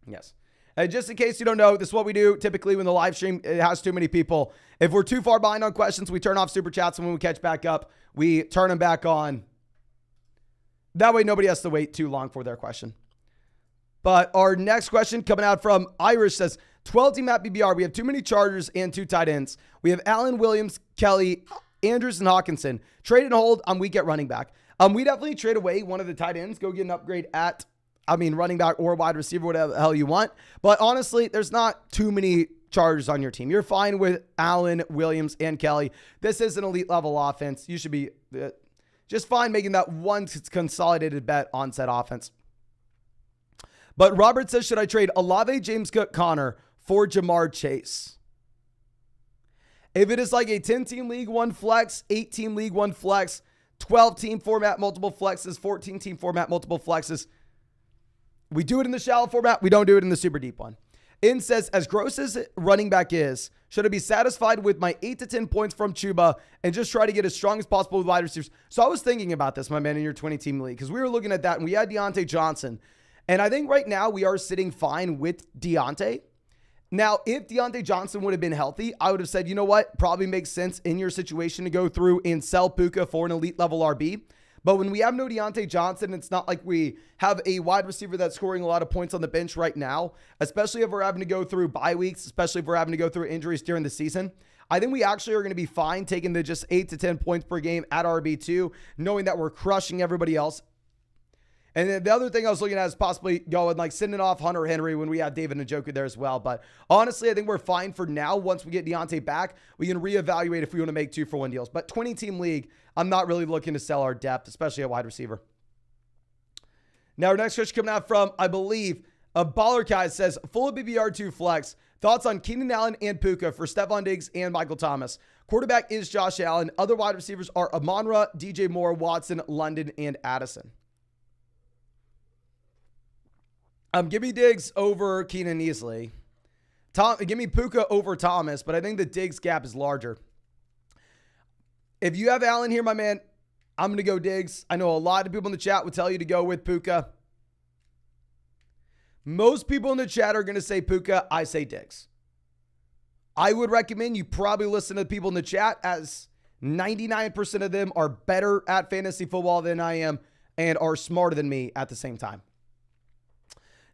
Yes. And just in case you don't know, this is what we do typically when the live stream it has too many people. If we're too far behind on questions, we turn off super chats. And when we catch back up, we turn them back on. That way nobody has to wait too long for their question. But our next question coming out from Irish says, 12-team at BBR. We have too many Chargers and 2 tight ends. We have Allen, Williams, Kelly, Andrews, and Hawkinson. Trade and hold on week at running back. We definitely trade away one of the tight ends. Go get an upgrade at, running back or wide receiver, whatever the hell you want. But honestly, there's not too many Chargers on your team. You're fine with Allen, Williams, and Kelly. This is an elite level offense. You should be just fine making that one consolidated bet on said offense. But Robert says, should I trade Olave, James Cook, Connor for Jamar Chase? If it is like a 10-team league, 1 flex, 8-team league, 1 flex, 12-team format, multiple flexes, 14-team format, multiple flexes, we do it in the shallow format. We don't do it in the super deep one. In says, as gross as running back is, should I be satisfied with my 8 to 10 points from Chuba and just try to get as strong as possible with wide receivers? So I was thinking about this, my man, in your 20-team league, because we were looking at that and we had Deontay Johnson. And I think right now we are sitting fine with Deontay. Now, if Deontay Johnson would have been healthy, I would have said, you know what? Probably makes sense in your situation to go through and sell Puka for an elite level RB. But when we have no Deontay Johnson, it's not like we have a wide receiver that's scoring a lot of points on the bench right now, especially if we're having to go through bye weeks, especially if we're having to go through injuries during the season. I think we actually are going to be fine taking the just 8 to 10 points per game at RB2, knowing that we're crushing everybody else. And then the other thing I was looking at is possibly going like sending off Hunter Henry when we had David Njoku there as well. But honestly, I think we're fine for now. Once we get Deontay back, we can reevaluate if we want to make 2-for-1 deals. But 20-team league, I'm not really looking to sell our depth, especially at wide receiver. Now, our next question coming out from, I believe, a Baller Kai says, full of BBR2 flex. Thoughts on Keenan Allen and Puka for Trevon Diggs and Michael Thomas. Quarterback is Josh Allen. Other wide receivers are Amon-Ra, DJ Moore, Watson, London, and Addison. Give me Diggs over Keenan easily. Give me Puka over Thomas, but I think the Diggs gap is larger. If you have Allen here, my man, I'm going to go Diggs. I know a lot of people in the chat would tell you to go with Puka. Most people in the chat are going to say Puka. I say Diggs. I would recommend you probably listen to the people in the chat, as 99% of them are better at fantasy football than I am and are smarter than me at the same time.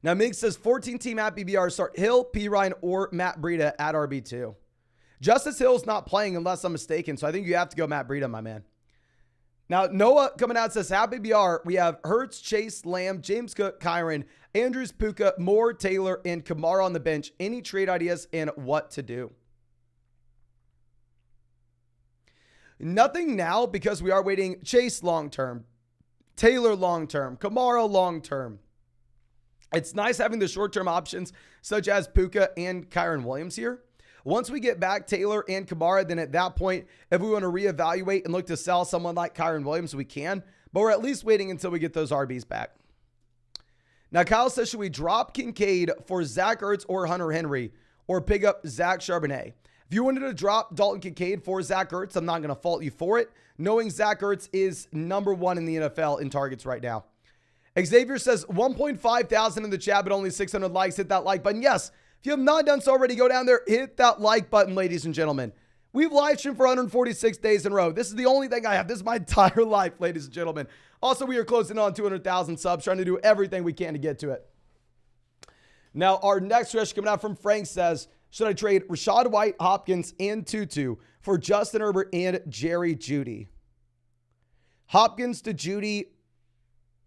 Now, Mig says 14-team at BBR, start Hill, P. Ryan, or Matt Breida at RB2. Justice Hill's not playing unless I'm mistaken, so I think you have to go Matt Breida, my man. Now, Noah coming out says, at BBR, we have Hurts, Chase, Lamb, James Cook, Kyron, Andrews, Puka, Moore, Taylor, and Kamara on the bench. Any trade ideas and what to do? Nothing now because we are waiting Chase long-term, Taylor long-term, Kamara long-term. It's nice having the short-term options such as Puka and Kyron Williams here. Once we get back Taylor and Kamara, then at that point, if we want to reevaluate and look to sell someone like Kyron Williams, we can. But we're at least waiting until we get those RBs back. Now, Kyle says, should we drop Kincaid for Zach Ertz or Hunter Henry, or pick up Zach Charbonnet? If you wanted to drop Dalton Kincaid for Zach Ertz, I'm not going to fault you for it, knowing Zach Ertz is number 1 in the NFL in targets right now. Xavier says 1.5 thousand in the chat, but only 600 likes. Hit that like button. Yes, if you have not done so already, go down there, hit that like button, ladies and gentlemen. We've live streamed for 146 days in a row. This is the only thing I have. This is my entire life, ladies and gentlemen. Also, we are closing on 200,000 subs, trying to do everything we can to get to it. Now, our next question coming out from Frank says, should I trade Rachaad White, Hopkins, and Tutu for Justin Herbert and Jerry Jeudy? Hopkins to Jeudy,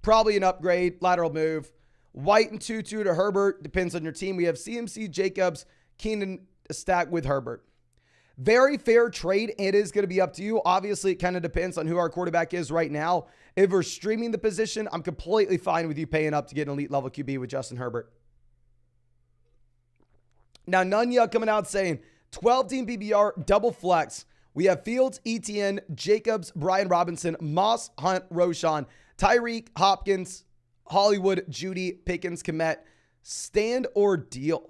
probably an upgrade, lateral move. White and Tutu to Herbert, depends on your team. We have CMC, Jacobs, Keenan stacked with Herbert. Very fair trade. It is going to be up to you. Obviously, it kind of depends on who our quarterback is right now. If we're streaming the position, I'm completely fine with you paying up to get an elite level QB with Justin Herbert. Now, Nunya coming out saying 12-team BBR, double flex. We have Fields, ETN, Jacobs, Brian Robinson, Moss, Hunt, Roshan, Tyreek, Hopkins, Hollywood, Judy, Pickens, Komet, stand or deal.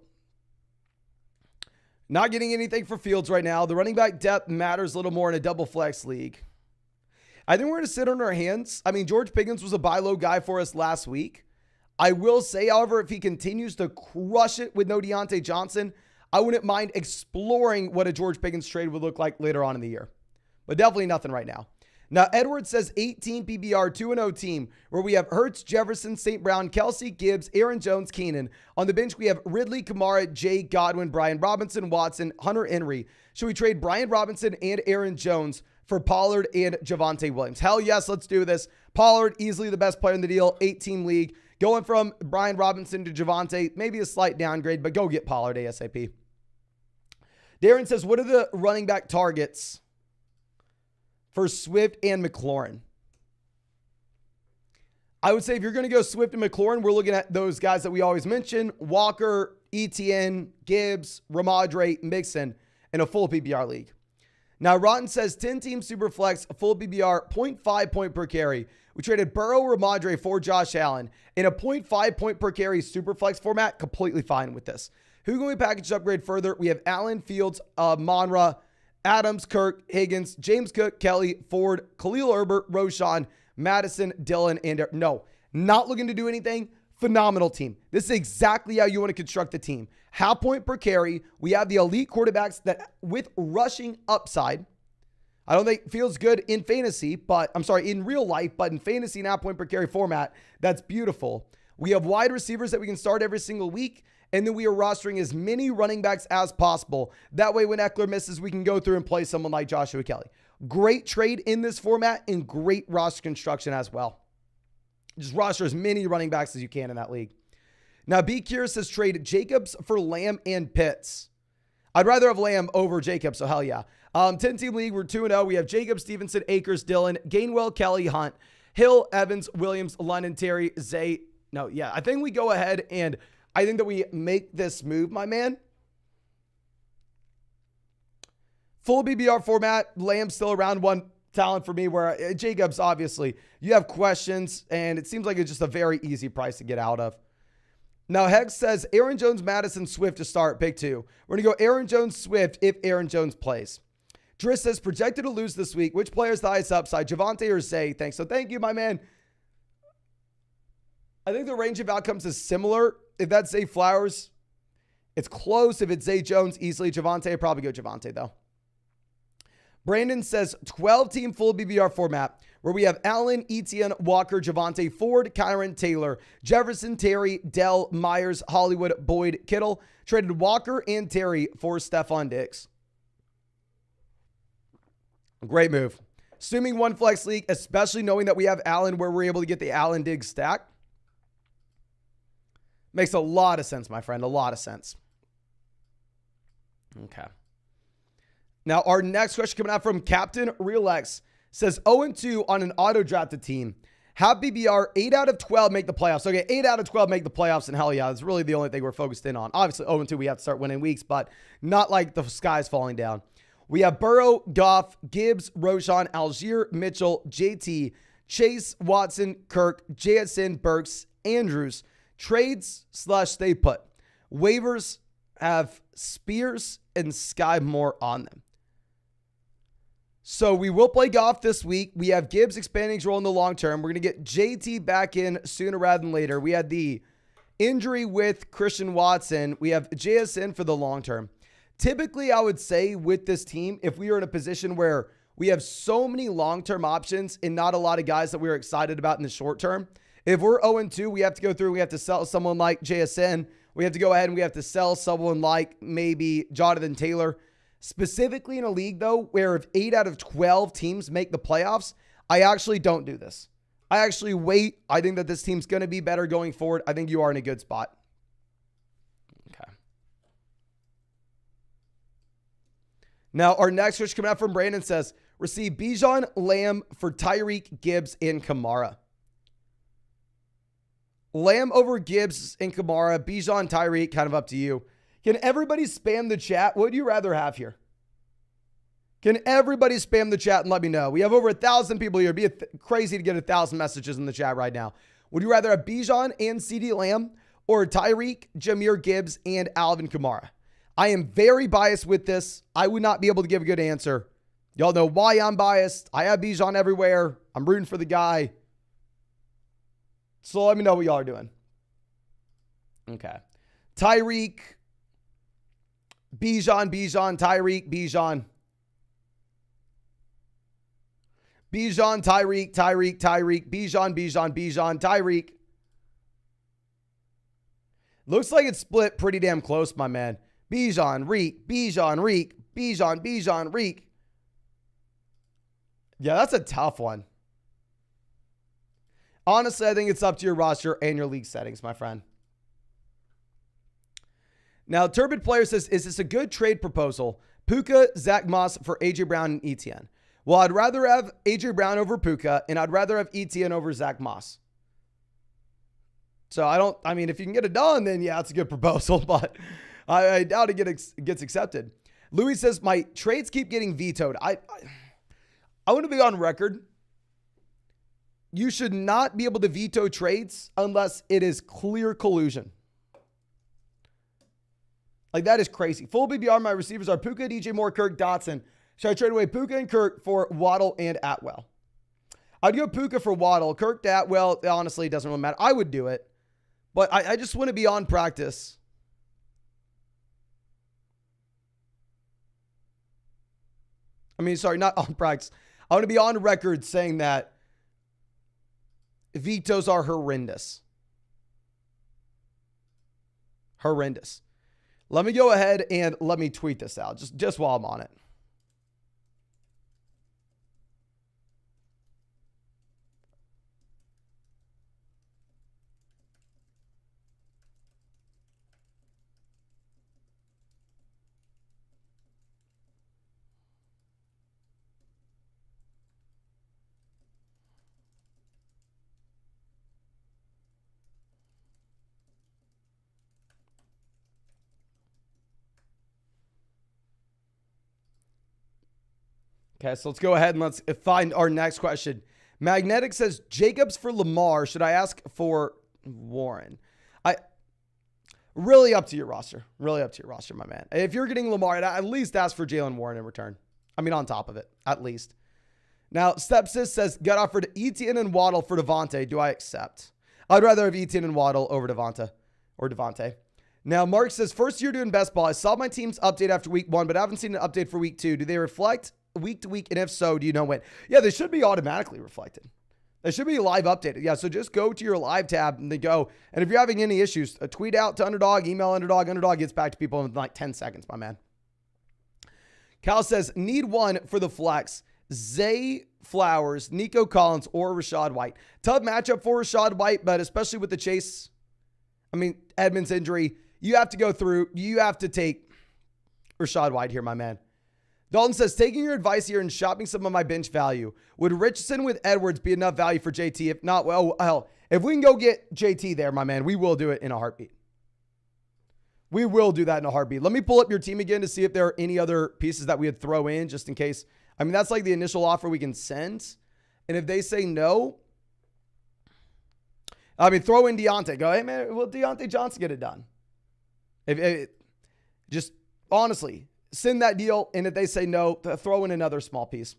Not getting anything for Fields right now. The running back depth matters a little more in a double flex league. I think we're going to sit on our hands. I mean, George Pickens was a buy low guy for us last week. I will say, however, if he continues to crush it with no Deontay Johnson, I wouldn't mind exploring what a George Pickens trade would look like later on in the year. But definitely nothing right now. Now, Edwards says 18 PBR, 2-0 team, where we have Hurts, Jefferson, St. Brown, Kelsey, Gibbs, Aaron Jones, Keenan. On the bench, we have Ridley, Kamara, Jay, Godwin, Brian Robinson, Watson, Hunter Henry. Should we trade Brian Robinson and Aaron Jones for Pollard and Javonte Williams? Hell yes, let's do this. Pollard, easily the best player in the deal, 8-team league. Going from Brian Robinson to Javonte, maybe a slight downgrade, but go get Pollard ASAP. Darren says, what are the running back targets for Swift and McLaurin? I would say if you're going to go Swift and McLaurin, we're looking at those guys that we always mention: Walker, Etienne, Gibbs, Ramadre, Mixon in a full PPR league. Now, Rotten says 10-team Superflex, full PPR, 0.5 point per carry. We traded Burrow, Ramadre for Josh Allen in a 0.5 point per carry Superflex format. Completely fine with this. Who can we package upgrade further? We have Allen, Fields, Monra, Adams, Kirk, Higgins, James Cook, Kelly, Ford, Khalil Herbert, Roshan, Madison, Dillon, and no, not looking to do anything. Phenomenal team. This is exactly how you want to construct the team. Half point per carry. We have the elite quarterbacks that with rushing upside. I don't think feels good in fantasy, but I'm sorry, in real life, but in fantasy and half point per carry format, that's beautiful. We have wide receivers that we can start every single week. And then we are rostering as many running backs as possible. That way, when Eckler misses, we can go through and play someone like Joshua Kelly. Great trade in this format and great roster construction as well. Just roster as many running backs as you can in that league. Now, B. Curious says trade Jacobs for Lamb and Pitts. I'd rather have Lamb over Jacobs, so hell yeah. 10-team league, we're 2-0. We have Jacobs, Stevenson, Akers, Dillon, Gainwell, Kelly, Hunt, Hill, Evans, Williams, London, Terry, Zay. No, yeah, I think we go ahead and I think that we make this move, my man. Full BBR format. Lamb's still around one talent for me, where Jacobs, obviously, you have questions, and it seems like it's just a very easy price to get out of. Now, Hex says Aaron Jones, Madison, Swift to start, pick 2. We're going to go Aaron Jones, Swift if Aaron Jones plays. Driss says projected to lose this week. Which player's the highest upside, Javonte or Zay? Thanks. So thank you, my man. I think the range of outcomes is similar. If that's Zay Flowers, it's close. If it's Zay Jones, easily Javonte. I'd probably go Javonte, though. Brandon says 12-team full BBR format, where we have Allen, Etienne, Walker, Javonte, Ford, Kyron, Taylor, Jefferson, Terry, Dell, Myers, Hollywood, Boyd, Kittle. Traded Walker and Terry for Stephon Diggs. Great move. Assuming one flex league, especially knowing that we have Allen, where we're able to get the Allen Diggs stack. Makes a lot of sense, my friend. A lot of sense. Okay. Now, our next question coming out from Captain Realex says 0-2 on an auto-drafted team. Have BBR 8 out of 12 make the playoffs. Okay, 8 out of 12 make the playoffs, and hell yeah, that's really the only thing we're focused in on. Obviously, 0-2, we have to start winning weeks, but not like the sky's falling down. We have Burrow, Goff, Gibbs, Roshan, Algier, Mitchell, JT, Chase, Watson, Kirk, JSN, Burks, Andrews. Trades / stay put. Waivers have Spears and Sky Moore on them. So we will play Goff this week. We have Gibbs expanding his role in the long term. We're going to get JT back in sooner rather than later. We had the injury with Christian Watson. We have JSN for the long term. Typically, I would say with this team, if we are in a position where we have so many long-term options and not a lot of guys that we're excited about in the short term, if we're 0-2, we have to go through, we have to sell someone like JSN. We have to go ahead and we have to sell someone like maybe Jonathan Taylor. Specifically in a league, though, where if 8 out of 12 teams make the playoffs, I actually don't do this. I actually wait. I think that this team's going to be better going forward. I think you are in a good spot. Okay. Now, our next switch coming out from Brandon says, receive Bijan, Lamb for Tyreek, Gibbs, and Kamara. Lamb over Gibbs and Kamara, Bijan, Tyreek, kind of up to you. Can everybody spam the chat? What would you rather have here? Can everybody spam the chat and let me know? We have over 1,000 people here. It'd be crazy to get 1,000 messages in the chat right now. Would you rather have Bijan and CeeDee Lamb or Tyreek, Jahmyr Gibbs, and Alvin Kamara? I am very biased with this. I would not be able to give a good answer. Y'all know why I'm biased. I have Bijan everywhere. I'm rooting for the guy. So let me know what y'all are doing. Okay. Tyreek, Bijan, Tyreek, Bijan. Bijan, Tyreek, Bijan, Tyreek. Looks like it's split pretty damn close, my man. Bijan, Reek. Yeah, that's a tough one. Honestly, I think it's up to your roster and your league settings, my friend. Now, Turbid Player says, is this a good trade proposal? Puka, Zach Moss for A.J. Brown and ETN. Well, I'd rather have A.J. Brown over Puka, and I'd rather have ETN over Zach Moss. So I mean, if you can get it done, then yeah, it's a good proposal, but I doubt it gets accepted. Louis says, my trades keep getting vetoed. I want to be on record. You should not be able to veto trades unless it is clear collusion. Like, that is crazy. Full BBR, my receivers are Puka, DJ Moore, Kirk, Dotson. Should I trade away Puka and Kirk for Waddle and Atwell? I'd go Puka for Waddle. Kirk to Atwell, honestly, it doesn't really matter. I would do it. But I just want to be on practice. I mean, sorry, not on practice. I want to be on record saying that vetoes are horrendous. Horrendous. Let me go ahead and let me tweet this out just while I'm on it. Okay, so let's go ahead and let's find our next question. Magnetic says, Jacobs for Lamar. Should I ask for Warren? Really up to your roster. Really up to your roster, my man. If you're getting Lamar, at least ask for Jalen Warren in return. I mean, on top of it, at least. Now, Stepsis says, got offered Etienne and Waddle for Devontae. Do I accept? I'd rather have Etienne and Waddle over Devontae. Now, Mark says, first year doing best ball. I saw my team's update after week 1, but I haven't seen an update for week 2. Do they reflect week to week? And if so, do you know when? Yeah, they should be automatically reflected. They should be live updated. Yeah, so just go to your live tab and then go. And if you're having any issues, tweet out to Underdog, email Underdog. Underdog gets back to people in like 10 seconds, my man. Cal says, need one for the flex. Zay Flowers, Nico Collins, or Rachaad White. Tough matchup for Rachaad White, but especially with the Edmonds injury, you have to take Rachaad White here, my man. Dalton says, taking your advice here and shopping some of my bench value. Would Richardson with Edwards be enough value for JT? If not, well, hell, if we can go get JT there, my man, we will do it in a heartbeat. We will do that in a heartbeat. Let me pull up your team again to see if there are any other pieces that we would throw in just in case. I mean, that's like the initial offer we can send. And if they say no, throw in Deontay. Go, hey, man, will Deontay Johnson get it done? Just honestly, send that deal, and if they say no, throw in another small piece.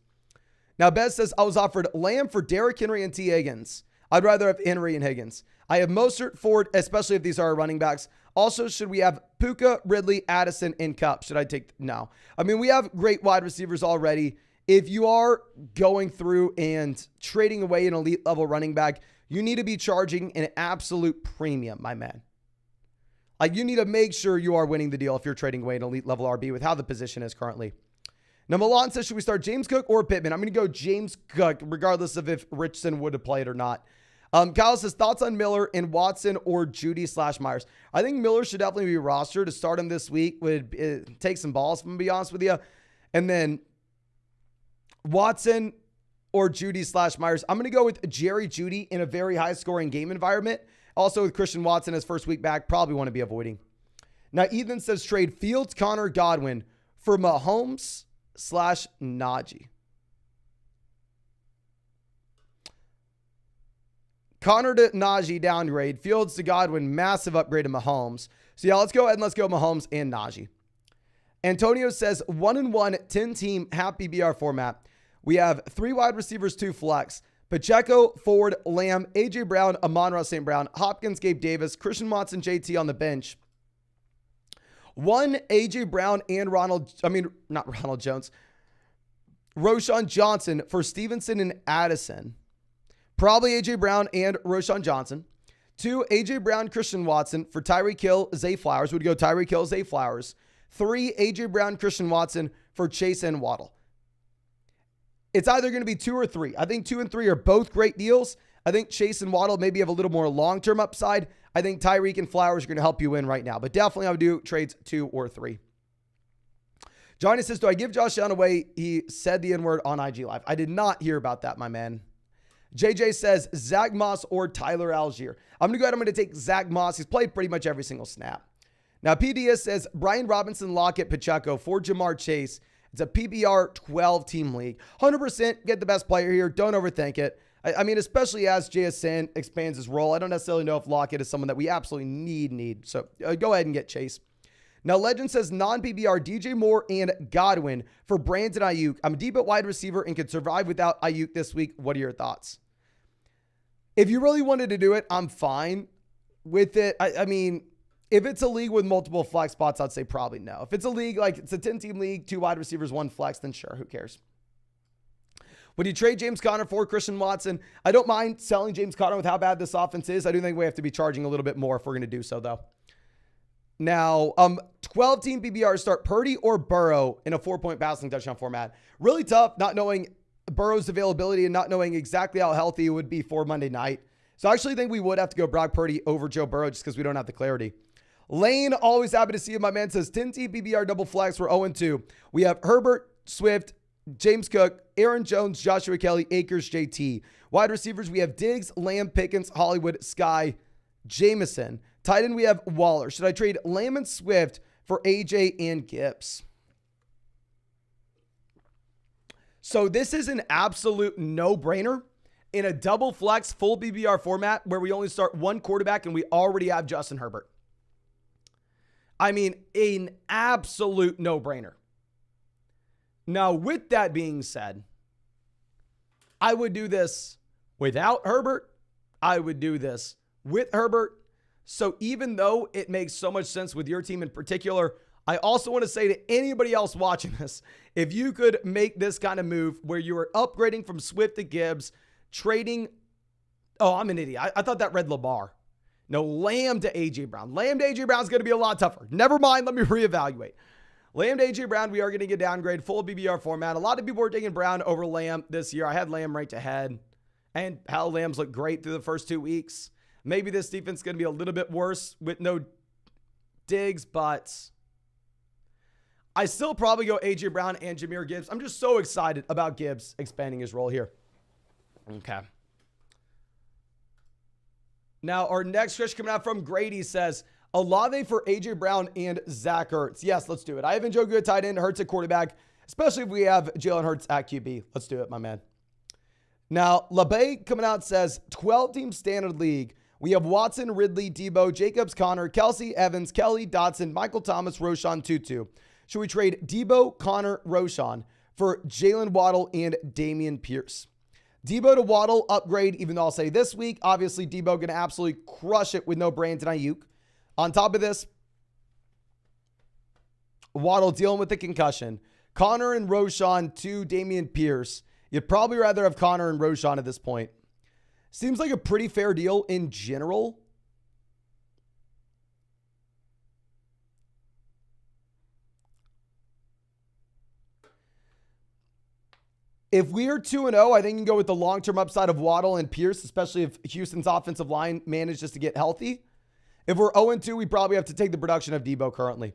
Now, Bez says, I was offered Lamb for Derrick Henry and T. Higgins. I'd rather have Henry and Higgins. I have Mostert, Ford, especially if these are our running backs. Also, should we have Puka, Ridley, Addison, and Kupp? Should I take? No. I mean, we have great wide receivers already. If you are going through and trading away an elite level running back, you need to be charging an absolute premium, my man. Like, you need to make sure you are winning the deal if you're trading away an elite level RB with how the position is currently. Now, Milan says, should we start James Cook or Pittman? I'm going to go James Cook, regardless of if Richardson would have played or not. Kyle says, thoughts on Miller and Watson or Judy/Myers? I think Miller should definitely be rostered. To start him this week would take some balls, if I'm going to be honest with you. And then Watson or Judy/Myers. I'm going to go with Jerry Judy in a very high-scoring game environment. Also, with Christian Watson his first week back, probably want to be avoiding. Now, Ethan says trade Fields, Connor, Godwin for Mahomes, Najee. Connor to Najee downgrade. Fields to Godwin, massive upgrade to Mahomes. So yeah, let's go ahead and let's go Mahomes and Najee. Antonio says 1-1, 10-team, half PBR format. We have 3 wide receivers, 2 flex. Pacheco, Ford, Lamb, A.J. Brown, Amon-Ra St. Brown, Hopkins, Gabe Davis, Christian Watson, JT on the bench. 1 A.J. Brown and Roschon Johnson for Stevenson and Addison. Probably A.J. Brown and Roschon Johnson. 2, A.J. Brown, Christian Watson for Tyreek Hill, Zay Flowers. Would go Tyreek Hill, Zay Flowers. 3, A.J. Brown, Christian Watson for Chase and Waddle. It's either going to be 2 or 3. I think 2 and 3 are both great deals. I think Chase and Waddle maybe have a little more long-term upside. I think Tyreek and Flowers are going to help you win right now. But definitely I would do trades 2 or 3. Johnny says, do I give Josh Allen away? He said the N-word on IG Live. I did not hear about that, my man. JJ says, Zach Moss or Tyler Algier. I'm going to go ahead. I'm going to take Zach Moss. He's played pretty much every single snap. Now, PDS says, Brian Robinson, Lockett, Pacheco for Jamar Chase. It's a PBR 12-team league. 100% get the best player here. Don't overthink it. I mean, especially as JSN expands his role. I don't necessarily know if Lockett is someone that we absolutely need. So go ahead and get Chase. Now, Legend says non-PBR DJ Moore and Godwin for Brandon Ayuk. I'm deep at wide receiver and could survive without Ayuk this week. What are your thoughts? If you really wanted to do it, I'm fine with it. I mean, if it's a league with multiple flex spots, I'd say probably no. If it's a league, like it's a 10-team league, 2 wide receivers, 1 flex, then sure, who cares? Would you trade James Conner for Christian Watson? I don't mind selling James Conner with how bad this offense is. I do think we have to be charging a little bit more if we're going to do so, though. Now, 12-team PBR start Purdy or Burrow in a 4-point passing touchdown format. Really tough not knowing Burrow's availability and not knowing exactly how healthy he would be for Monday night. So I actually think we would have to go Brock Purdy over Joe Burrow just because we don't have the clarity. Lane, always happy to see you. My man says 10-team PBR double flex. We're 0-2. We have Herbert, Swift, James Cook, Aaron Jones, Joshua Kelly, Akers, JT. Wide receivers, we have Diggs, Lamb, Pickens, Hollywood, Sky, Jameson. Tight end, we have Waller. Should I trade Lamb and Swift for AJ and Gibbs? So this is an absolute no-brainer in a double flex full PBR format where we only start 1 quarterback and we already have Justin Herbert. I mean, an absolute no-brainer. Now, with that being said, I would do this without Herbert. I would do this with Herbert. So even though it makes so much sense with your team in particular, I also want to say to anybody else watching this, if you could make this kind of move where you are upgrading from Swift to Gibbs, trading, I'm an idiot. I thought that read Lamar. No, Lamb to A.J. Brown. Lamb to A.J. Brown is going to be a lot tougher. Never mind, let me reevaluate. Lamb to A.J. Brown, we are going to get downgrade, full BBR format. A lot of people are taking Brown over Lamb this year. I had Lamb right to head. And hell, Lamb's looked great through the first 2 weeks. Maybe this defense is going to be a little bit worse with no Diggs, but I still probably go A.J. Brown and Jahmyr Gibbs. I'm just so excited about Gibbs expanding his role here. Okay. Now, our next question coming out from Grady says, Olave for A.J. Brown and Zach Ertz. Yes, let's do it. I have Njoku at tight end, Hurts at quarterback, especially if we have Jalen Hurts at QB. Let's do it, my man. Now, LeBay coming out says, 12-team standard league. We have Watson, Ridley, Debo, Jacobs, Connor, Kelsey, Evans, Kelly, Dotson, Michael Thomas, Roschon, Tutu. Should we trade Debo, Connor, Roschon for Jalen Waddle and Dameon Pierce? Debo to Waddle upgrade, even though I'll say this week, obviously Debo going to absolutely crush it with no Brandon Ayuk. On top of this, Waddle dealing with the concussion. Connor and Roschon to Dameon Pierce. You'd probably rather have Connor and Roschon at this point. Seems like a pretty fair deal in general. If we are 2-0, I think you can go with the long-term upside of Waddle and Pierce, especially if Houston's offensive line manages to get healthy. If we're 0-2, we probably have to take the production of Debo currently.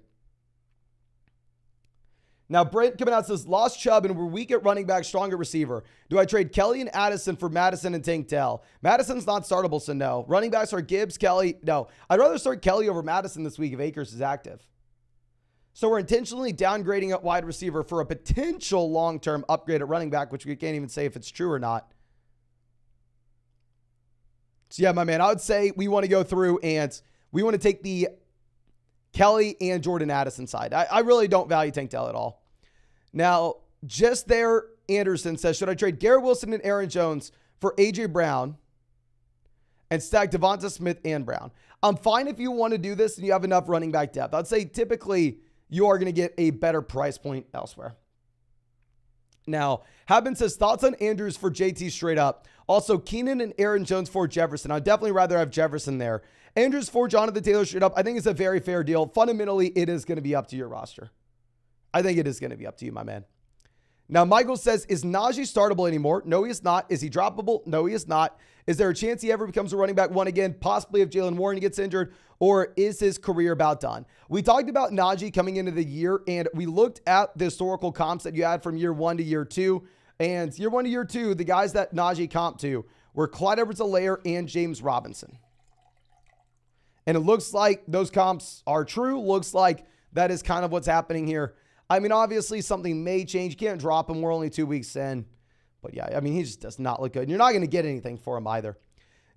Now, Brent coming out says, lost Chubb and we're weak at running back, strong at receiver. Do I trade Kelly and Addison for Madison and Tank Dell? Madison's not startable, so no. Running backs are Gibbs, Kelly. No. I'd rather start Kelly over Madison this week if Akers is active. So we're intentionally downgrading at wide receiver for a potential long-term upgrade at running back, which we can't even say if it's true or not. So yeah, my man, I would say we want to go through and we want to take the Kelly and Jordan Addison side. I really don't value Tank Dell at all. Now, just there, Anderson says, should I trade Garrett Wilson and Aaron Jones for A.J. Brown and stack Devonta Smith and Brown? I'm fine if you want to do this and you have enough running back depth. I'd say typically you are going to get a better price point elsewhere. Now, Haben says, thoughts on Andrews for JT straight up. Also, Keenan and Aaron Jones for Jefferson. I'd definitely rather have Jefferson there. Andrews for Jonathan Taylor straight up. I think it's a very fair deal. Fundamentally, it is going to be up to your roster. I think it is going to be up to you, my man. Now, Michael says, is Najee startable anymore? No, he is not. Is he droppable? No, he is not. Is there a chance he ever becomes a running back one again? Possibly if Jalen Warren gets injured, or is his career about done? We talked about Najee coming into the year, and we looked at the historical comps that you had from year 1 to year 2. And year 1 to year 2, the guys that Najee comped to were Clyde Edwards-Helaire and James Robinson. And it looks like those comps are true. Looks like that is kind of what's happening here. I mean, obviously something may change. You can't drop him. We're only 2 weeks in. But yeah, I mean, he just does not look good. And you're not going to get anything for him either.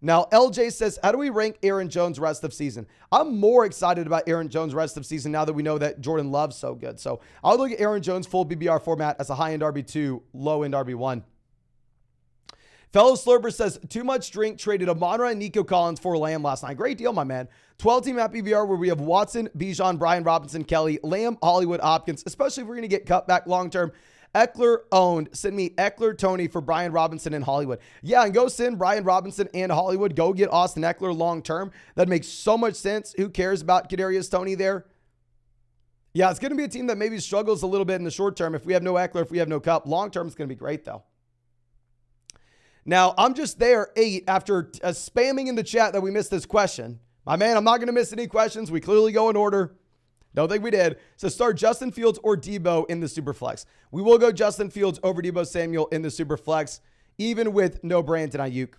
Now, LJ says, how do we rank Aaron Jones rest of season? I'm more excited about Aaron Jones rest of season now that we know that Jordan Love's so good. So I'll look at Aaron Jones full BBR format as a high-end RB2, low-end RB1. Fellow Slurper says, too much drink, traded Amon-Ra and Nico Collins for Lamb last night. Great deal, my man. 12-team at BBR where we have Watson, Bijan, Brian Robinson, Kelly, Lamb, Hollywood, Hopkins, especially if we're going to get cut back long-term. Eckler owned. Send me Eckler, Tony for Brian Robinson and Hollywood. Yeah, and go send Brian Robinson and Hollywood. Go get Austin Eckler long-term. That makes so much sense. Who cares about Kadarius Toney there? Yeah, it's going to be a team that maybe struggles a little bit in the short term. If we have no Eckler, if we have no Cup, long-term it's going to be great, though. Now, I'm just there 8 after spamming in the chat that we missed this question. My man, I'm not going to miss any questions. We clearly go in order. Don't think we did. So start Justin Fields or Debo in the Superflex. We will go Justin Fields over Debo Samuel in the Superflex, even with no Brandon Ayuk.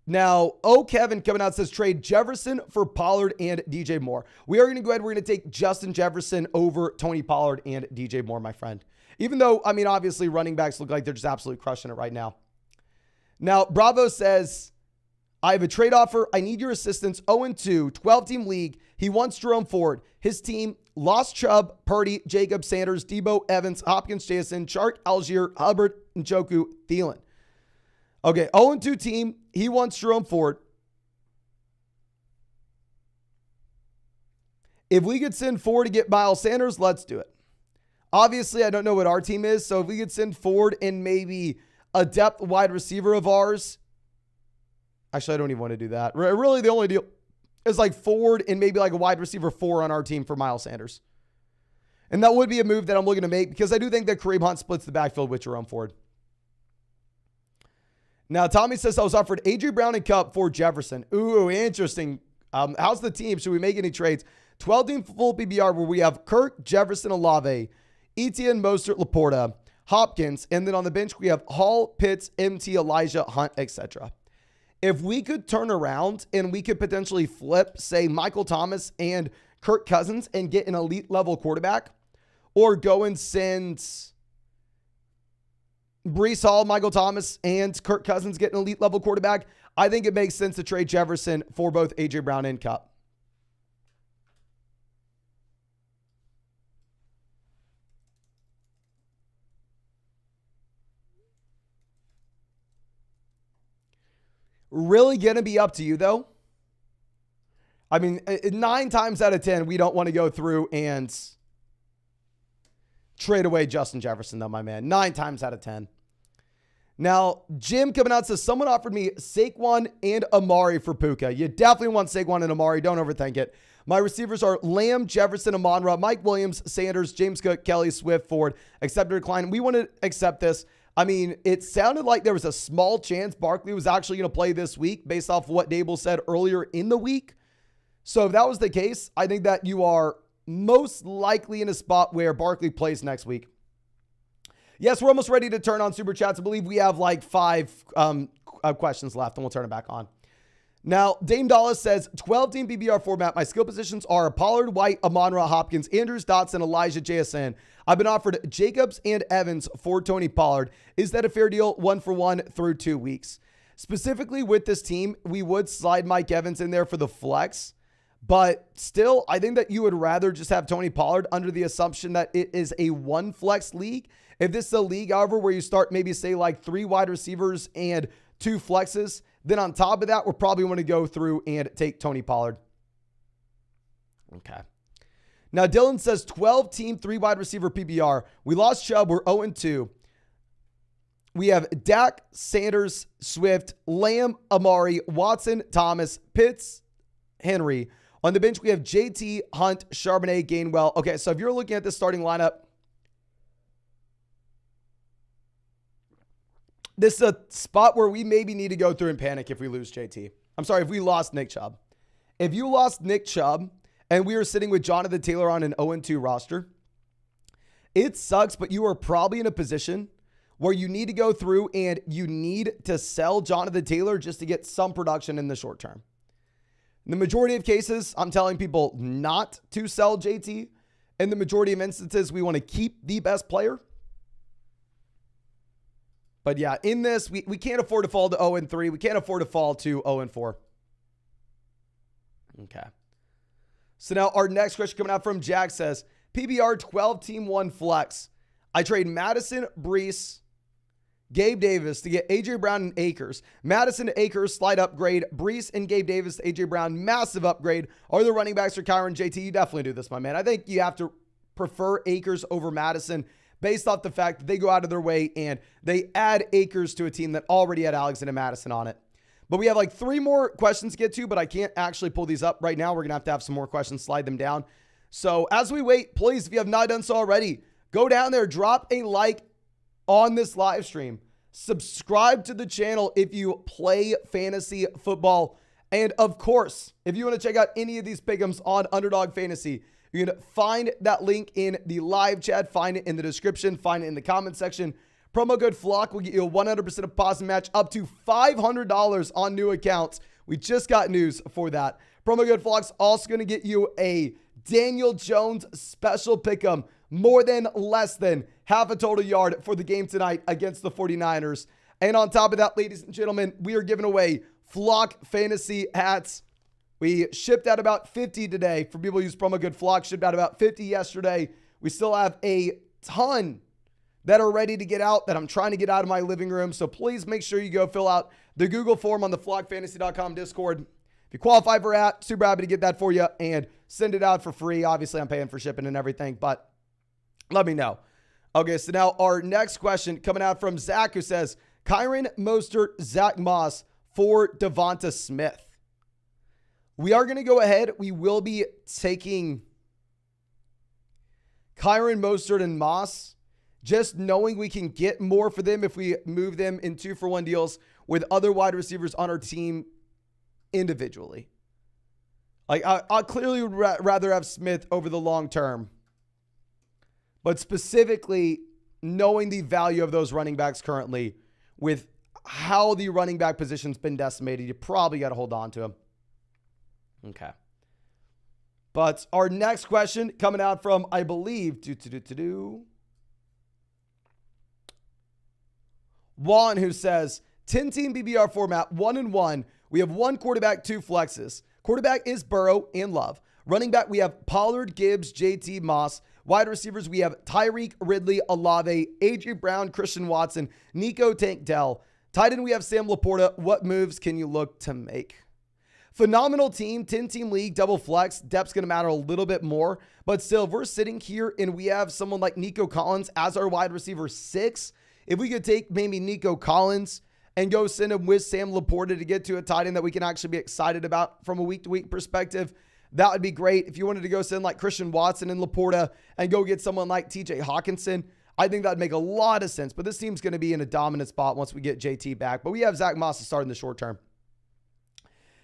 Now, Kevin coming out says trade Jefferson for Pollard and DJ Moore. We are going to go ahead. We're going to take Justin Jefferson over Tony Pollard and DJ Moore, my friend. Even though, I mean, obviously running backs look like they're just absolutely crushing it right now. Now, Bravo says, I have a trade offer. I need your assistance. 0-2, 12-team league. He wants Jerome Ford. His team lost Chubb, Purdy, Jacob, Sanders, Debo, Evans, Hopkins, Jason, Chark, Algier, Hubbard, Njoku, Thielen. Okay, 0-2 team. He wants Jerome Ford. If we could send Ford to get Miles Sanders, let's do it. Obviously, I don't know what our team is, so if we could send Ford and maybe a depth wide receiver of ours. Actually, I don't even want to do that. Really, the only deal is like Ford and maybe like a wide receiver 4 on our team for Miles Sanders. And that would be a move that I'm looking to make because I do think that Kareem Hunt splits the backfield with Jerome Ford. Now, Tommy says I was offered A.J. Brown and Cup for Jefferson. Ooh, interesting. How's the team? Should we make any trades? 12-team full PBR where we have Kirk, Jefferson, Olave, Etienne, Mostert, Laporta, Hopkins, and then on the bench we have Hall, Pitts, MT, Elijah, Hunt, etc. If we could turn around and we could potentially flip, say, Michael Thomas and Kirk Cousins and get an elite level quarterback, or go and send Breece Hall, Michael Thomas, and Kirk Cousins get an elite level quarterback, I think it makes sense to trade Jefferson for both A.J. Brown and Cup. Really going to be up to you, though. I mean, 9 times out of 10, we don't want to go through and trade away Justin Jefferson, though, my man. 9 times out of 10. Now, Jim coming out says, someone offered me Saquon and Amari for Puka. You definitely want Saquon and Amari. Don't overthink it. My receivers are Lamb, Jefferson, Amon-Ra, Mike Williams, Sanders, James Cook, Kelly, Swift, Ford. Accept or decline. We want to accept this. I mean, it sounded like there was a small chance Barkley was actually going to play this week based off what Dable said earlier in the week. So if that was the case, I think that you are most likely in a spot where Barkley plays next week. Yes, we're almost ready to turn on Super Chats. I believe we have like 5 questions left and we'll turn it back on. Now, Dame Dallas says, 12-team PPR format. My skill positions are Pollard, White, Amon-Ra, Hopkins, Andrews, Dotson, Elijah, JSN. I've been offered Jacobs and Evans for Tony Pollard. Is that a fair deal? 1-for-1 through 2 weeks. Specifically with this team, we would slide Mike Evans in there for the flex. But still, I think that you would rather just have Tony Pollard under the assumption that it is a one flex league. If this is a league, however, where you start maybe say like 3 wide receivers and 2 flexes, then on top of that, we're probably going to go through and take Tony Pollard. Okay. Now, Dylan says 12-team, 3 wide receiver PPR. We lost Chubb. We're 0-2. We have Dak, Sanders, Swift, Lamb, Amari, Watson, Thomas, Pitts, Henry. On the bench, we have JT, Hunt, Charbonnet, Gainwell. Okay, so if you're looking at this starting lineup, this is a spot where we maybe need to go through and panic if we lose JT. I'm sorry, if we lost Nick Chubb. If you lost Nick Chubb and we are sitting with Jonathan Taylor on an 0-2 roster, it sucks, but you are probably in a position where you need to go through and you need to sell Jonathan Taylor just to get some production in the short term. In the majority of cases, I'm telling people not to sell JT. In the majority of instances, we want to keep the best player. But yeah, in this, we can't afford to fall to 0-3. We can't afford to fall to 0-4. Okay. So now our next question coming out from Jack says, PBR 12-team 1 flex. I trade Madison, Brees, Gabe Davis to get A.J. Brown and Akers. Madison to Akers, slight upgrade. Brees and Gabe Davis to A.J. Brown, massive upgrade. Are the running backs for Kyron JT? You definitely do this, my man. I think you have to prefer Akers over Madison based off the fact that they go out of their way and they add Akers to a team that already had Alexander Madison on it. But we have like 3 more questions to get to, but I can't actually pull these up right now. We're going to have some more questions, slide them down. So as we wait, please, if you have not done so already, go down there, drop a like on this live stream. Subscribe to the channel if you play fantasy football. And of course, if you want to check out any of these pick'ems on Underdog Fantasy, you can find that link in the live chat, find it in the description, find it in the comment section. Promo code FLOCK will get you a 100% deposit match up to $500 on new accounts. We just got news for that. Promo code FLOCK's also going to get you a Daniel Jones special pick'em, more than less than half a total yard for the game tonight against the 49ers. And on top of that, ladies and gentlemen, we are giving away Flock Fantasy hats. We shipped out about 50 today. For people who use promo code FLOCK, shipped out about 50 yesterday. We still have a ton that are ready to get out that I'm trying to get out of my living room. So please make sure you go fill out the Google form on the flockfantasy.com Discord. If you qualify for that, super happy to get that for you and send it out for free. Obviously, I'm paying for shipping and everything, but let me know. Okay, so now our next question coming out from Zach, who says, Kyron Mostert, Zach Moss for Devonta Smith. We are going to go ahead. We will be taking Kyron Mostert and Moss, just knowing we can get more for them if we move them in 2-for-1 deals with other wide receivers on our team individually. Like, I clearly would rather have Smith over the long term. But specifically, knowing the value of those running backs currently with how the running back position's been decimated, you probably got to hold on to him. Okay. But our next question coming out from, I believe, Juan, who says, 10-team BBR format, 1-1. We have 1 quarterback, 2 flexes. Quarterback is Burrow and Love. Running back, we have Pollard, Gibbs, JT, Moss. Wide receivers, we have Tyreek, Ridley, Olave, A.J. Brown, Christian Watson, Nico, Tank, Dell. Tight end, we have Sam Laporta. What moves can you look to make? Phenomenal team, 10-team league, double flex. Depth's going to matter a little bit more. But still, if we're sitting here and we have someone like Nico Collins as our wide receiver 6, if we could take maybe Nico Collins and go send him with Sam Laporta to get to a tight end that we can actually be excited about from a week-to-week perspective, that would be great. If you wanted to go send like Christian Watson and Laporta and go get someone like TJ Hawkinson, I think that would make a lot of sense. But this team's going to be in a dominant spot once we get JT back. But we have Zach Moss to start in the short term.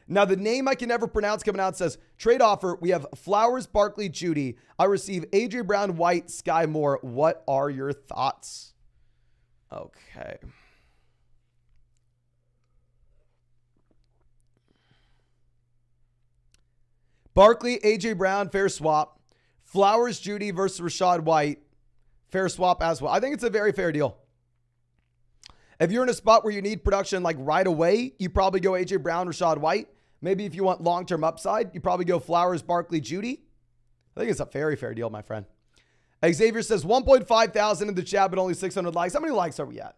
Now, the name I can never pronounce coming out says, trade offer, we have Flowers, Barkley, Judy. I receive A.J. Brown, White, Sky Moore. What are your thoughts? Okay. Barkley, A.J. Brown, fair swap. Flowers, Judy versus Rachaad White, fair swap as well. I think it's a very fair deal. If you're in a spot where you need production like right away, you probably go A.J. Brown, Rachaad White. Maybe if you want long-term upside, you probably go Flowers, Barkley, Judy. I think it's a very fair deal, my friend. Xavier says 1.5 thousand in the chat, but only 600 likes. How many likes are we at?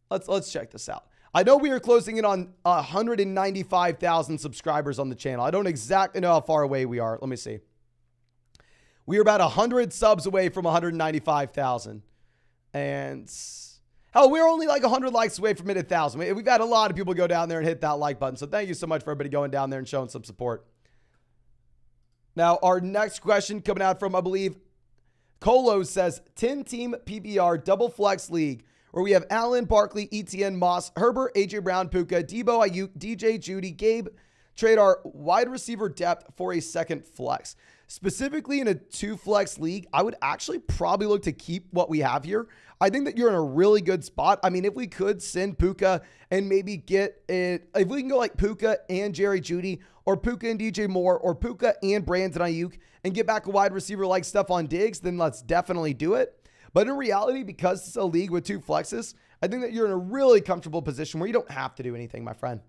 Let's check this out. I know we are closing in on 195,000 subscribers on the channel. I don't exactly know how far away we are. Let me see. We are about 100 subs away from 195,000. And hell, we're only like 100 likes away from hitting 1,000. We've had a lot of people go down there and hit that like button. So thank you so much for everybody going down there and showing some support. Now, our next question coming out from, I believe, Colo says, 10-team PPR double flex league, where we have Allen, Barkley, Etienne, Moss, Herbert, A.J. Brown, Puka, Debo, Ayuk, DJ, Judy, Gabe. Trade our wide receiver depth for a second flex. Specifically in a 2-flex league, I would actually probably look to keep what we have here. I think that you're in a really good spot. I mean, if we could send Puka and maybe get it, if we can go like Puka and Jerry Judy, or Puka and DJ Moore, or Puka and Brandon Ayuk, and get back a wide receiver like Stephon Diggs, then let's definitely do it. But in reality, because it's a league with 2 flexes, I think that you're in a really comfortable position where you don't have to do anything, my friend.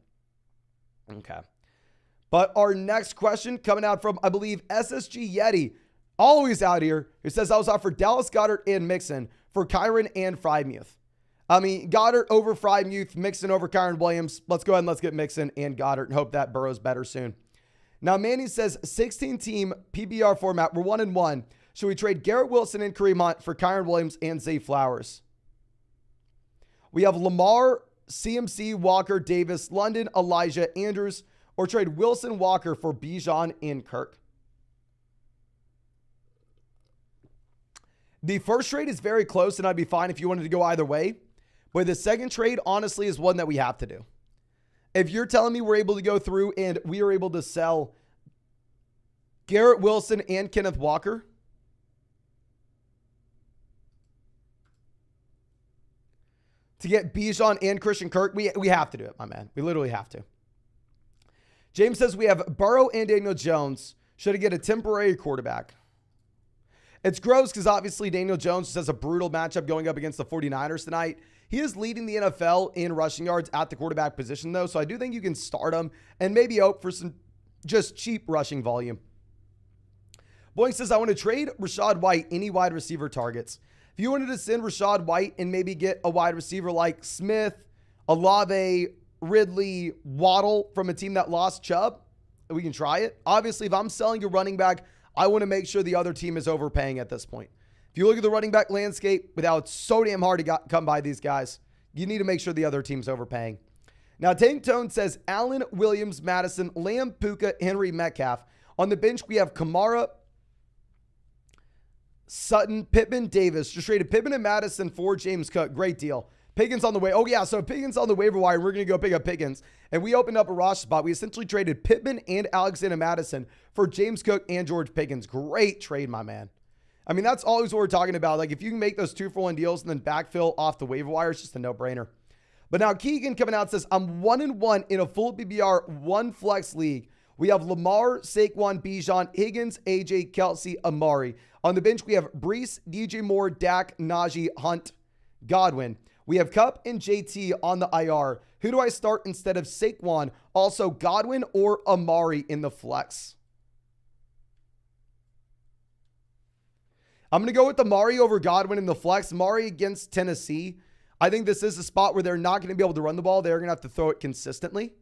Okay. But our next question coming out from, I believe, SSG Yeti, always out here, who says I was out for Dallas Goedert and Mixon for Kyron and Freiermuth. I mean, Goddard over Freiermuth, Mixon over Kyron Williams. Let's go ahead and let's get Mixon and Goddard and hope that Burrow's better soon. Now, Manny says 16-team PPR format. We're 1-1. Should we trade Garrett Wilson and Kareem Hunt for Kyron Williams and Zay Flowers? We have Lamar, CMC, Walker, Davis, London, Elijah, Andrews, or trade Wilson, Walker for Bijan and Kirk. The first trade is very close, and I'd be fine if you wanted to go either way. But the second trade, honestly, is one that we have to do. If you're telling me we're able to go through and we are able to sell Garrett Wilson and Kenneth Walker, to get Bijan and Christian Kirk, we have to do it, my man. We literally have to. James says we have Burrow and Daniel Jones. Should I get a temporary quarterback? It's gross because obviously Daniel Jones has a brutal matchup going up against the 49ers tonight. He is leading the NFL in rushing yards at the quarterback position, though, so I do think you can start him and maybe hope for some just cheap rushing volume. Boeing says, I want to trade Rachaad White, any wide receiver targets. If you wanted to send Rachaad White and maybe get a wide receiver like Smith, Olave, Ridley, Waddle from a team that lost Chubb, we can try it. Obviously, if I'm selling a running back, I want to make sure the other team is overpaying at this point. If you look at the running back landscape, without it's so damn hard to come by these guys, you need to make sure the other team's overpaying. Now, Tank Tone says Allen, Williams, Madison, Lamb, Puka, Henry, Metcalf. On the bench, we have Kamara, Sutton, Pittman, Davis. Just traded Pittman and Madison for James Cook. Great deal. Pickens on the way. Oh, yeah. So Pickens on the waiver wire. We're going to go pick up Pickens. And we opened up a roster spot. We essentially traded Pittman and Alexander Madison for James Cook and George Pickens. Great trade, my man. I mean, that's always what we're talking about. Like, if you can make those 2-for-1 deals and then backfill off the waiver wire, it's just a no-brainer. But now Keegan coming out says, I'm 1-1 in a full PPR 1-flex league. We have Lamar, Saquon, Bijan, Higgins, AJ, Kelsey, Amari. On the bench, we have Brees, DJ Moore, Dak, Najee, Hunt, Godwin. We have Kupp and JT on the IR. Who do I start instead of Saquon? Also, Godwin or Amari in the flex? I'm going to go with Amari over Godwin in the flex. Amari against Tennessee. I think this is a spot where they're not going to be able to run the ball. They're going to have to throw it consistently.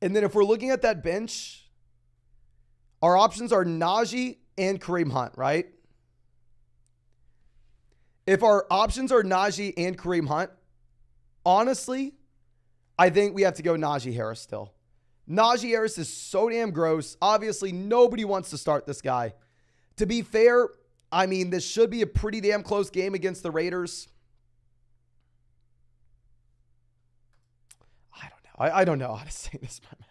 And then if we're looking at that bench, our options are Najee and Kareem Hunt, right? If our options are Najee and Kareem Hunt, honestly, I think we have to go Najee Harris still. Najee Harris is so damn gross. Obviously, nobody wants to start this guy. To be fair, I mean, this should be a pretty damn close game against the Raiders. I don't know how to say this, my man.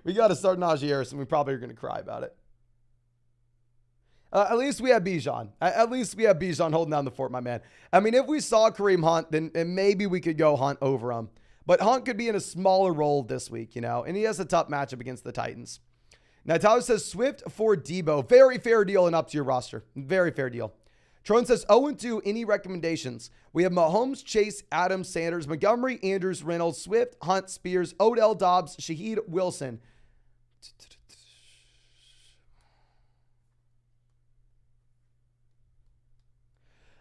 We got to start Najee Harris, and we probably are going to cry about it. At least we have Bijan. At least we have Bijan holding down the fort, my man. I mean, if we saw Kareem Hunt, then maybe we could go Hunt over him. But Hunt could be in a smaller role this week, and he has a tough matchup against the Titans. Now, Tyler says Swift for Debo. Very fair deal and up to your roster. Very fair deal. Tron says 0-2, any recommendations? We have Mahomes, Chase, Adams, Sanders, Montgomery, Andrews, Reynolds, Swift, Hunt, Spears, Odell, Dobbs, Shaheed, Wilson.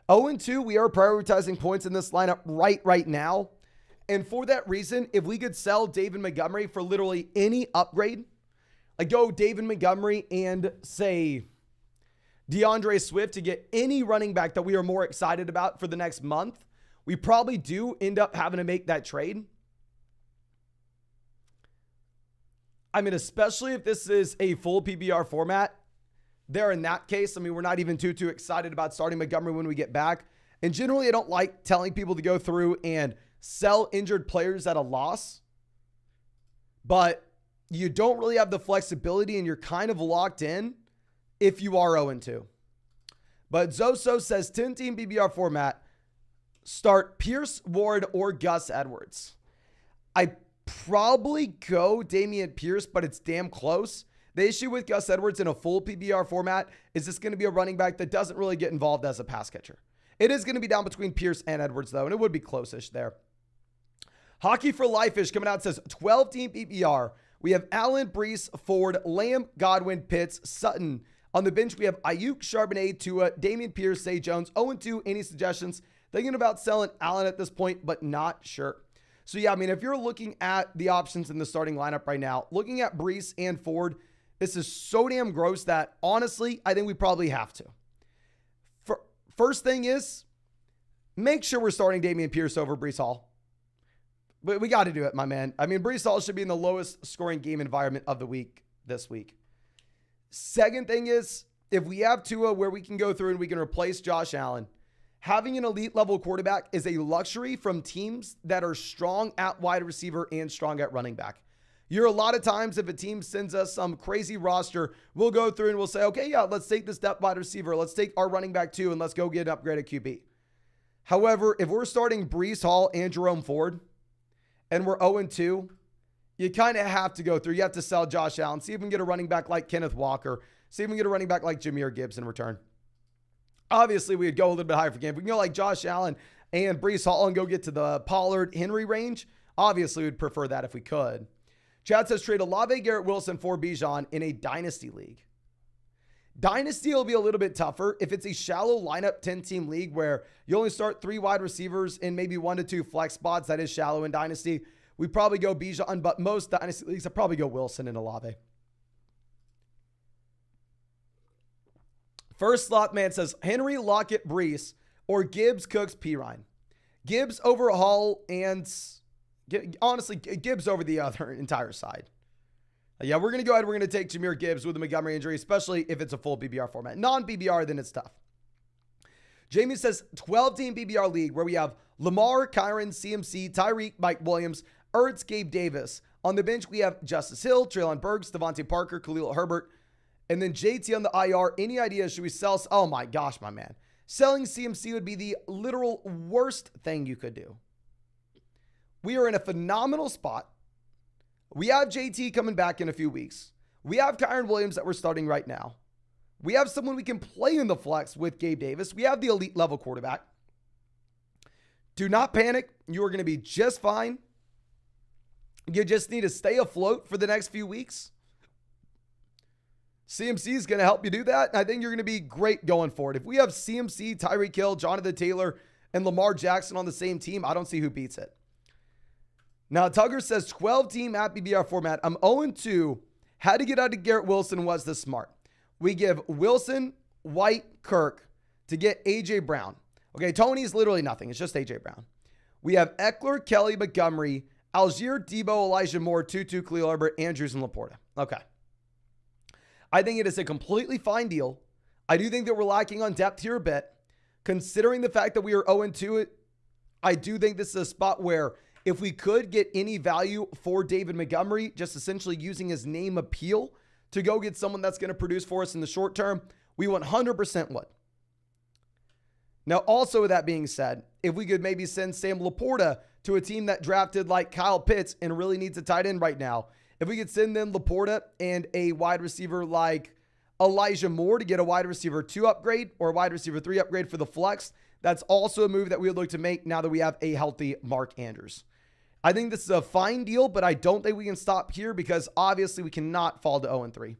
0-2, we are prioritizing points in this lineup right now. And for that reason, if we could sell David Montgomery for literally any upgrade, like go David Montgomery and say DeAndre Swift to get any running back that we are more excited about for the next month, we probably do end up having to make that trade. I mean, especially if this is a full PPR format, there in that case, I mean, we're not even too excited about starting Montgomery when we get back. And generally, I don't like telling people to go through and sell injured players at a loss. But you don't really have the flexibility and you're kind of locked in if you are 0-2. But Zoso says 10-team PPR format, start Pierce, Ward, or Gus Edwards. I probably go Damian Pierce, but it's damn close. The issue with Gus Edwards in a full PPR format is this going to be a running back that doesn't really get involved as a pass catcher. It is going to be down between Pierce and Edwards, though, and it would be close-ish there. Hockey for Life-ish coming out says 12-team PPR. We have Allen, Brees, Ford, Lamb, Godwin, Pitts, Sutton. On the bench, we have Ayuk, Charbonnet, Tua, Damian Pierce, Zay Jones. 0-2, any suggestions? Thinking about selling Allen at this point, but not sure. So, yeah, I mean, if you're looking at the options in the starting lineup right now, looking at Brees and Ford, this is so damn gross that, honestly, I think we probably have to. First thing is, make sure we're starting Damian Pierce over Brees Hall. But we got to do it, my man. I mean, Brees Hall should be in the lowest scoring game environment of the week this week. Second thing is, if we have Tua where we can go through and we can replace Josh Allen, having an elite level quarterback is a luxury from teams that are strong at wide receiver and strong at running back. You're a lot of times, if a team sends us some crazy roster, we'll go through and we'll say, okay, yeah, let's take this depth wide receiver. Let's take our running back too, and let's go get an upgraded QB. However, if we're starting Brees Hall and Jerome Ford, and we're 0-2, you kind of have to go through. You have to sell Josh Allen. See if we can get a running back like Kenneth Walker. See if we can get a running back like Jahmyr Gibbs in return. Obviously, we would go a little bit higher for game. If we can go like Josh Allen and Brees Hall and go get to the Pollard-Henry range, obviously we'd prefer that if we could. Chad says trade Olave, Garrett Wilson for Bijan in a Dynasty league. Dynasty will be a little bit tougher. If it's a shallow lineup 10-team league where you only start 3 wide receivers and maybe 1 to 2 flex spots, that is shallow in Dynasty. We probably go Bijan, but most Dynasty leagues, I probably go Wilson and Olave. First slot man says Henry, Lockett, Brees, or Gibbs, Cooks, Pirine. Gibbs over Hall and honestly, Gibbs over the other entire side. Yeah, we're going to go ahead. We're going to take Jahmyr Gibbs with a Montgomery injury, especially if it's a full PPR format. Non-PPR, then it's tough. Jamie says 12-team PPR league where we have Lamar, Kyron, CMC, Tyreek, Mike Williams, Ertz, Gabe Davis. On the bench, we have Justice Hill, Treylon Burks, Devontae Parker, Khalil Herbert, and then JT on the IR. Any ideas? Should we sell? Oh my gosh, my man. Selling CMC would be the literal worst thing you could do. We are in a phenomenal spot. We have JT coming back in a few weeks. We have Kyron Williams that we're starting right now. We have someone we can play in the flex with Gabe Davis. We have the elite level quarterback. Do not panic. You are going to be just fine. You just need to stay afloat for the next few weeks. CMC is going to help you do that. And I think you're going to be great going forward. If we have CMC, Tyreek Hill, Jonathan Taylor, and Lamar Jackson on the same team, I don't see who beats it. Now, Tugger says 12-team at PPR format. I'm 0-2. Had to get out of Garrett Wilson was the smart. We give Wilson, White, Kirk to get A.J. Brown. Okay, Tony's literally nothing. It's just A.J. Brown. We have Eckler, Kelly, Montgomery, Algier, Debo, Elijah Moore, Tutu, Khalil Herbert, Andrews, and Laporta. Okay. I think it is a completely fine deal. I do think that we're lacking on depth here a bit. Considering the fact that we are 0-2, I do think this is a spot where if we could get any value for David Montgomery, just essentially using his name appeal to go get someone that's going to produce for us in the short term, We 100% would. Now, also with that being said, if we could maybe send Sam Laporta to a team that drafted like Kyle Pitts and really needs a tight end right now, if we could send them Laporta and a wide receiver like Elijah Moore to get a wide receiver 2 upgrade or a wide receiver 3 upgrade for the flex, that's also a move that we would look to make now that we have a healthy Mark Andrews. I think this is a fine deal, but I don't think we can stop here because obviously we cannot fall to 0-3.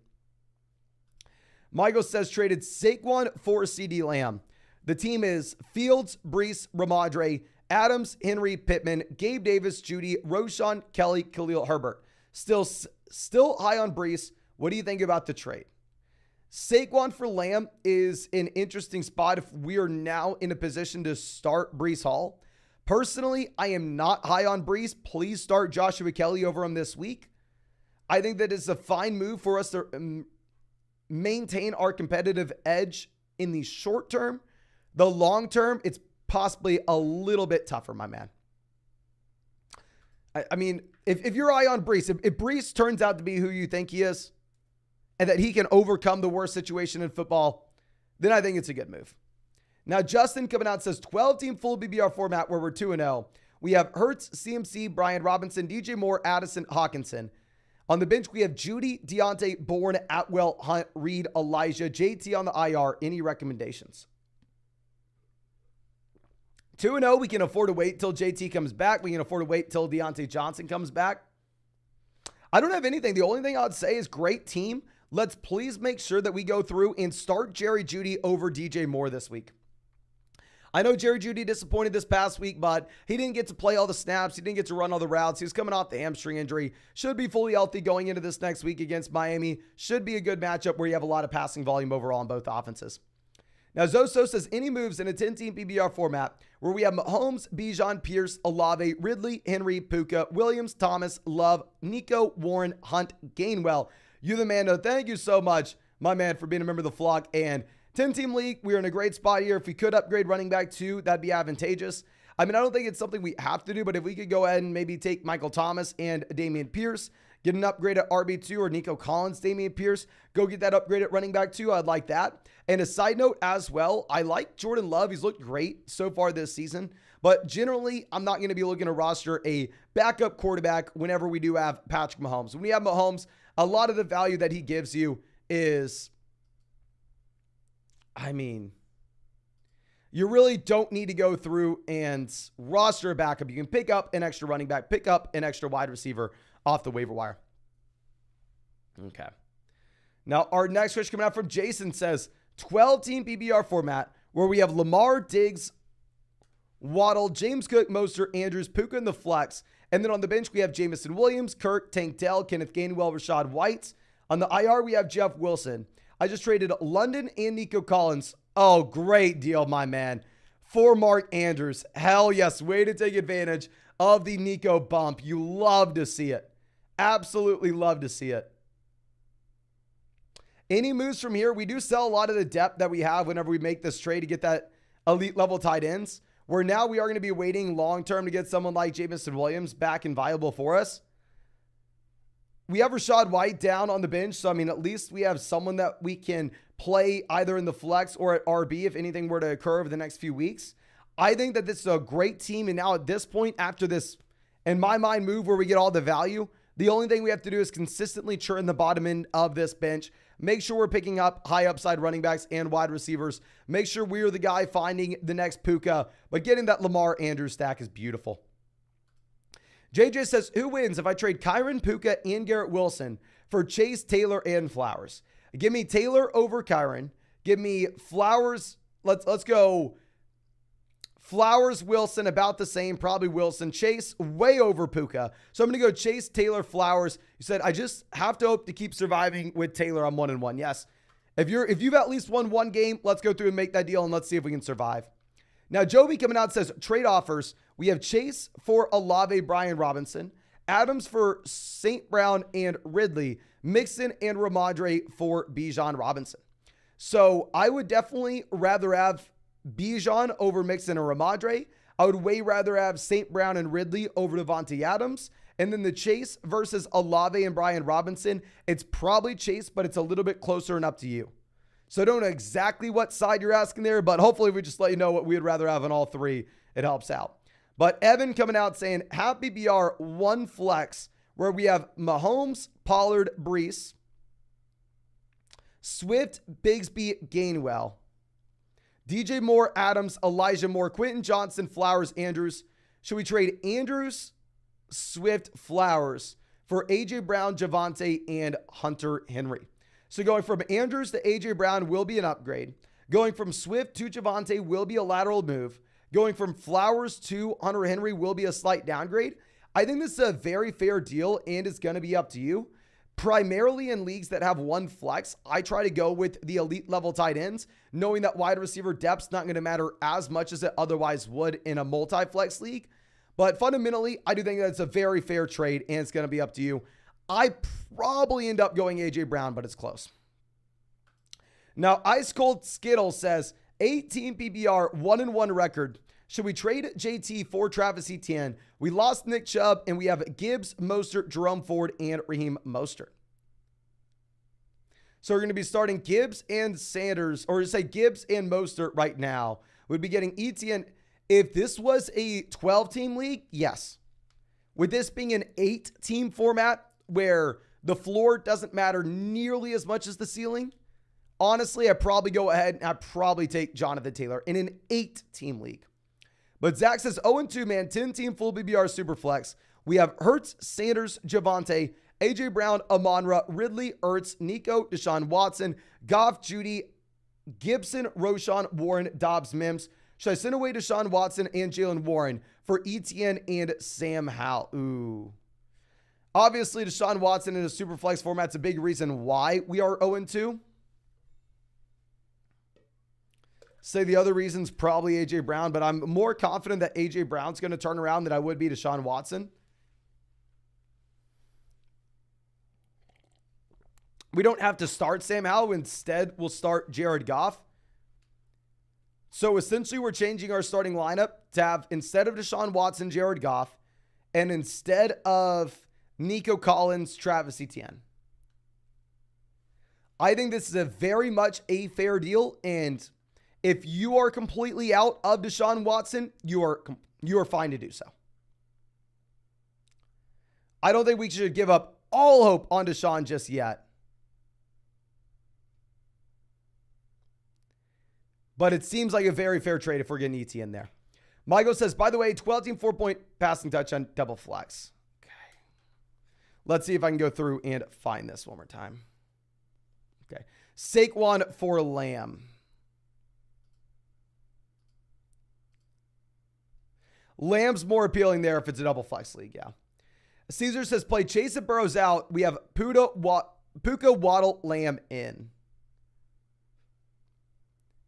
Michael says traded Saquon for CD Lamb. The team is Fields, Brees, Ramondre, Adams, Henry, Pittman, Gabe Davis, Judy, Roshan, Kelly, Khalil Herbert. Still high on Brees. What do you think about the trade? Saquon for Lamb is an interesting spot if we are now in a position to start Brees Hall. Personally, I am not high on Brees. Please start Joshua Kelly over him this week. I think that it's a fine move for us to maintain our competitive edge in the short term. The long term, it's possibly a little bit tougher, my man. I mean, if you're high on Brees, if Brees turns out to be who you think he is, and that he can overcome the worst situation in football, then I think it's a good move. Now, Justin coming out says 12-team full BBR format where we're 2-0. We have Hurts, CMC, Brian Robinson, DJ Moore, Addison, Hawkinson. On the bench, we have Judy, Deontay, Bourne, Atwell, Hunt, Reed, Elijah, JT on the IR. Any recommendations? 2-0, we can afford to wait till JT comes back. We can afford to wait till Deontay Johnson comes back. I don't have anything. The only thing I'd say is great team. Let's please make sure that we go through and start Jerry Jeudy over DJ Moore this week. I know Jerry Jeudy disappointed this past week, but he didn't get to play all the snaps. He didn't get to run all the routes. He was coming off the hamstring injury. Should be fully healthy going into this next week against Miami. Should be a good matchup where you have a lot of passing volume overall on both offenses. Now, Zoso says any moves in a 10-team PBR format where we have Mahomes, Bijan, Pierce, Olave, Ridley, Henry, Puka, Williams, Thomas, Love, Nico, Warren, Hunt, Gainwell. You the man. No, thank you so much, my man, for being a member of the flock. And 10-team league, we're in a great spot here. If we could upgrade running back 2, that'd be advantageous. I mean, I don't think it's something we have to do, but if we could go ahead and maybe take Michael Thomas and Damian Pierce, get an upgrade at RB2 or Nico Collins, Damian Pierce, go get that upgrade at running back 2. I'd like that. And a side note as well, I like Jordan Love. He's looked great so far this season, but generally I'm not going to be looking to roster a backup quarterback whenever we do have Patrick Mahomes. When we have Mahomes, a lot of the value that he gives you is, I mean, you really don't need to go through and roster a backup. You can pick up an extra running back, pick up an extra wide receiver off the waiver wire. Okay. Now, our next question coming out from Jason says, 12-team PBR format where we have Lamar, Diggs, Waddle, James Cook, Mostert, Andrews, Puka in the flex. And then on the bench, we have Jamison Williams, Kirk, Tank Dell, Kenneth Gainwell, Rashad White. On the IR, we have Jeff Wilson. I just traded London and Nico Collins. Oh, great deal, my man. For Mark Andrews. Hell yes. Way to take advantage of the Nico bump. You love to see it. Absolutely love to see it. Any moves from here? We do sell a lot of the depth that we have whenever we make this trade to get that elite level tight ends. Where now we are going to be waiting long-term to get someone like Jamison Williams back and viable for us. We have Rashad White down on the bench. So, I mean, at least we have someone that we can play either in the flex or at RB if anything were to occur over the next few weeks. I think that this is a great team. And now at this point, after this, in my mind, move where we get all the value, the only thing we have to do is consistently churn the bottom end of this bench. Make sure we're picking up high upside running backs and wide receivers. Make sure we're the guy finding the next Puka. But getting that Lamar Andrews stack is beautiful. JJ says, who wins if I trade Kyron, Puka, and Garrett Wilson for Chase, Taylor, and Flowers? Give me Taylor over Kyron. Give me Flowers. Let's go Flowers, Wilson, about the same. Probably Wilson. Chase, way over Puka. So I'm going to go Chase, Taylor, Flowers. You said, I just have to hope to keep surviving with Taylor. I'm 1-1. Yes. If you've at least won one game, let's go through and make that deal, and let's see if we can survive. Now, Jovi coming out says, trade offers. We have Chase for Olave, Brian Robinson. Adams for St. Brown and Ridley. Mixon and Ramondre for Bijan Robinson. So I would definitely rather have Bijan over Mixon or Ramondre. I would way rather have St. Brown and Ridley over Devontae Adams. And then the Chase versus Olave and Brian Robinson. It's probably Chase, but it's a little bit closer and up to you. So I don't know exactly what side you're asking there, but hopefully we just let you know what we would rather have on all three. It helps out. But Evan coming out saying, have PPR one flex where we have Mahomes, Pollard, Brees, Swift, Bigsby, Gainwell, DJ Moore, Adams, Elijah Moore, Quentin Johnson, Flowers, Andrews. Should we trade Andrews, Swift, Flowers for AJ Brown, Javonte, and Hunter Henry? So going from Andrews to AJ Brown will be an upgrade. Going from Swift to Javonte will be a lateral move. Going from Flowers to Hunter Henry will be a slight downgrade. I think this is a very fair deal, and it's going to be up to you. Primarily in leagues that have one flex, I try to go with the elite level tight ends, knowing that wide receiver depth's not going to matter as much as it otherwise would in a multi-flex league. But fundamentally, I do think that it's a very fair trade, and it's going to be up to you. I probably end up going AJ Brown, but it's close. Now, Ice Cold Skittle says, 18 PPR, 1-1 record. Should we trade JT for Travis Etienne? We lost Nick Chubb, and we have Gibbs, Mostert, Jerome Ford, and Raheem Mostert. So we're going to be starting Gibbs and Sanders, or say Gibbs and Mostert right now. We'd be getting Etienne. If this was a 12-team league, yes. With this being an 8-team format where the floor doesn't matter nearly as much as the ceiling, honestly, I'd probably go ahead and I'd probably take Jonathan Taylor in an 8-team league. But Zach says 0-2, man, 10-team full BBR Superflex. We have Hurts, Sanders, Javonte, AJ Brown, Amon-Ra, Ridley, Ertz, Nico, Deshaun Watson, Goff, Judy, Gibson, Roshan, Warren, Dobbs, Mims. Should I send away Deshaun Watson and Jalen Warren for Etienne and Sam Howell? Ooh. Obviously, Deshaun Watson in a Superflex format's a big reason why we are 0-2. Say the other reason's probably AJ Brown, but I'm more confident that AJ Brown's going to turn around than I would be Deshaun Watson. We don't have to start Sam Howell. Instead, we'll start Jared Goff. So essentially, we're changing our starting lineup to have, instead of Deshaun Watson, Jared Goff, and instead of Nico Collins, Travis Etienne. I think this is a very much a fair deal, and if you are completely out of Deshaun Watson, you are fine to do so. I don't think we should give up all hope on Deshaun just yet. But it seems like a very fair trade if we're getting ET in there. Michael says, by the way, 12-team 4-point passing touch on double flex. Okay. Let's see if I can go through and find this one more time. Okay. Saquon for Lamb. Lamb's more appealing there if it's a double flex league, yeah. Caesar says, play Chase and Burrows out. We have Puka, Waddle, Lamb in.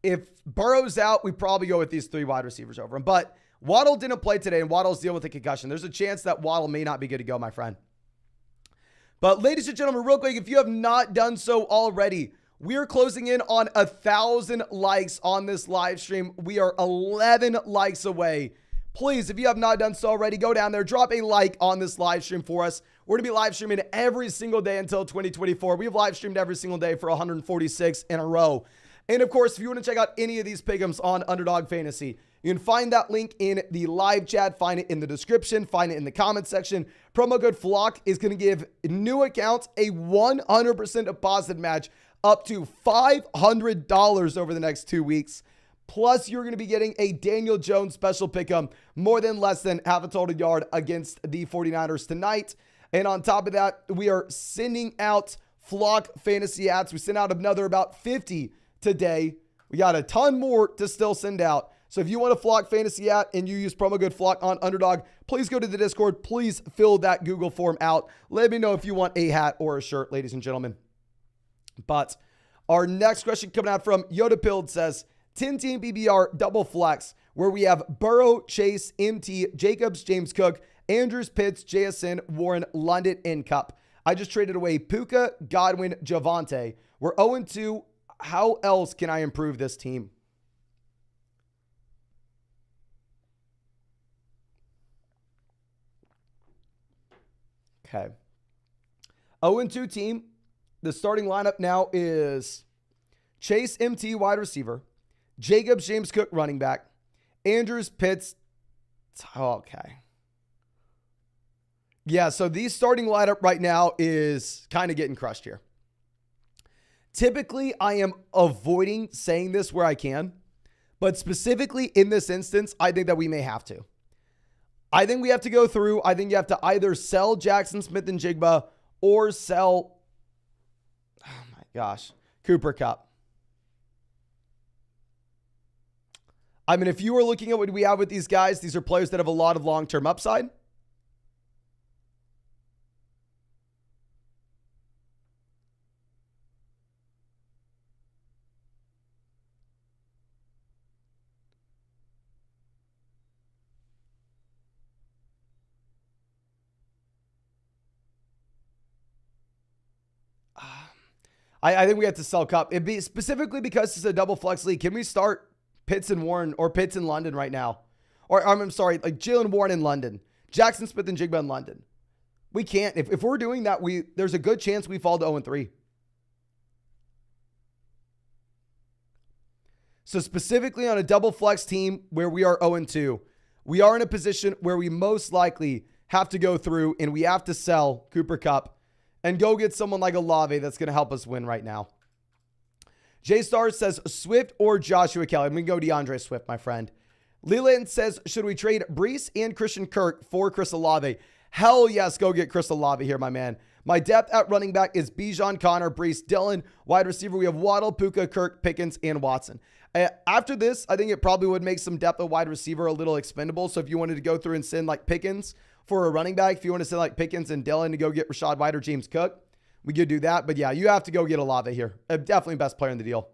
If Burrow's out, we probably go with these 3 wide receivers over him. But Waddle didn't play today, and Waddle's dealing with a concussion. There's a chance that Waddle may not be good to go, my friend. But ladies and gentlemen, real quick, if you have not done so already, we are closing in on 1,000 likes on this live stream. We are 11 likes away. Please, if you have not done so already, go down there, drop a like on this live stream for us. We're going to be live streaming every single day until 2024. We have live streamed every single day for 146 in a row. And of course, if you want to check out any of these pick'ems on Underdog Fantasy, you can find that link in the live chat, find it in the description, find it in the comment section. Promo code FLOCK is going to give new accounts a 100% deposit match up to $500 over the next 2 weeks. Plus, you're going to be getting a Daniel Jones special pick'em, more than less than half a total yard against the 49ers tonight. And on top of that, we are sending out Flock Fantasy ads. We sent out another about 50 today. We got a ton more to still send out. So if you want a Flock Fantasy ad and you use promo code FLOCK on Underdog, please go to the Discord. Please fill that Google form out. Let me know if you want a hat or a shirt, ladies and gentlemen. But our next question coming out from Yoda Pilled says, 10-team BBR double flex, where we have Burrow, Chase, MT, Jacobs, James Cook, Andrews, Pitts, JSN, Warren, London, and Cup. I just traded away Puka, Godwin, Javonte. We're 0-2. How else can I improve this team? Okay. 0-2 team. The starting lineup now is Chase MT wide receiver, Jacobs, James Cook running back, Andrews, Pitts. Okay. Yeah, so the starting lineup right now is kind of getting crushed here. Typically, I am avoiding saying this where I can, but specifically in this instance, I think that we may have to. I think we have to go through. I think you have to either sell Jackson Smith and Jigba or sell, oh my gosh, Cooper Kupp. I mean, if you were looking at what we have with these guys, these are players that have a lot of long-term upside. I think we have to sell Kupp. It'd be specifically because it's a double flex league. Can we start Pitts and Warren or Pitts in London right now? Or I'm sorry, like Jalen Warren in London, Jackson Smith and Jigba in London. We can't. If we're doing that, there's a good chance we fall to 0-3. So specifically on a double flex team where we are 0-2, we are in a position where we most likely have to go through and we have to sell Cooper Kupp and go get someone like Olave that's going to help us win right now. J Star says Swift or Joshua Kelly. I'm going to go DeAndre Swift, my friend. Leland says, should we trade Breece and Christian Kirk for Chris Olave? Hell yes, go get Chris Olave here, my man. My depth at running back is Bijan, Connor, Breece, Dillon. Wide receiver, we have Waddle, Puka, Kirk, Pickens, and Watson. After this, I think it probably would make some depth at wide receiver a little expendable. So if you wanted to go through and send like Pickens for a running back, if you want to send like Pickens and Dillon to go get Rashad White or James Cook, we could do that. But yeah, you have to go get Olave here. Definitely best player in the deal.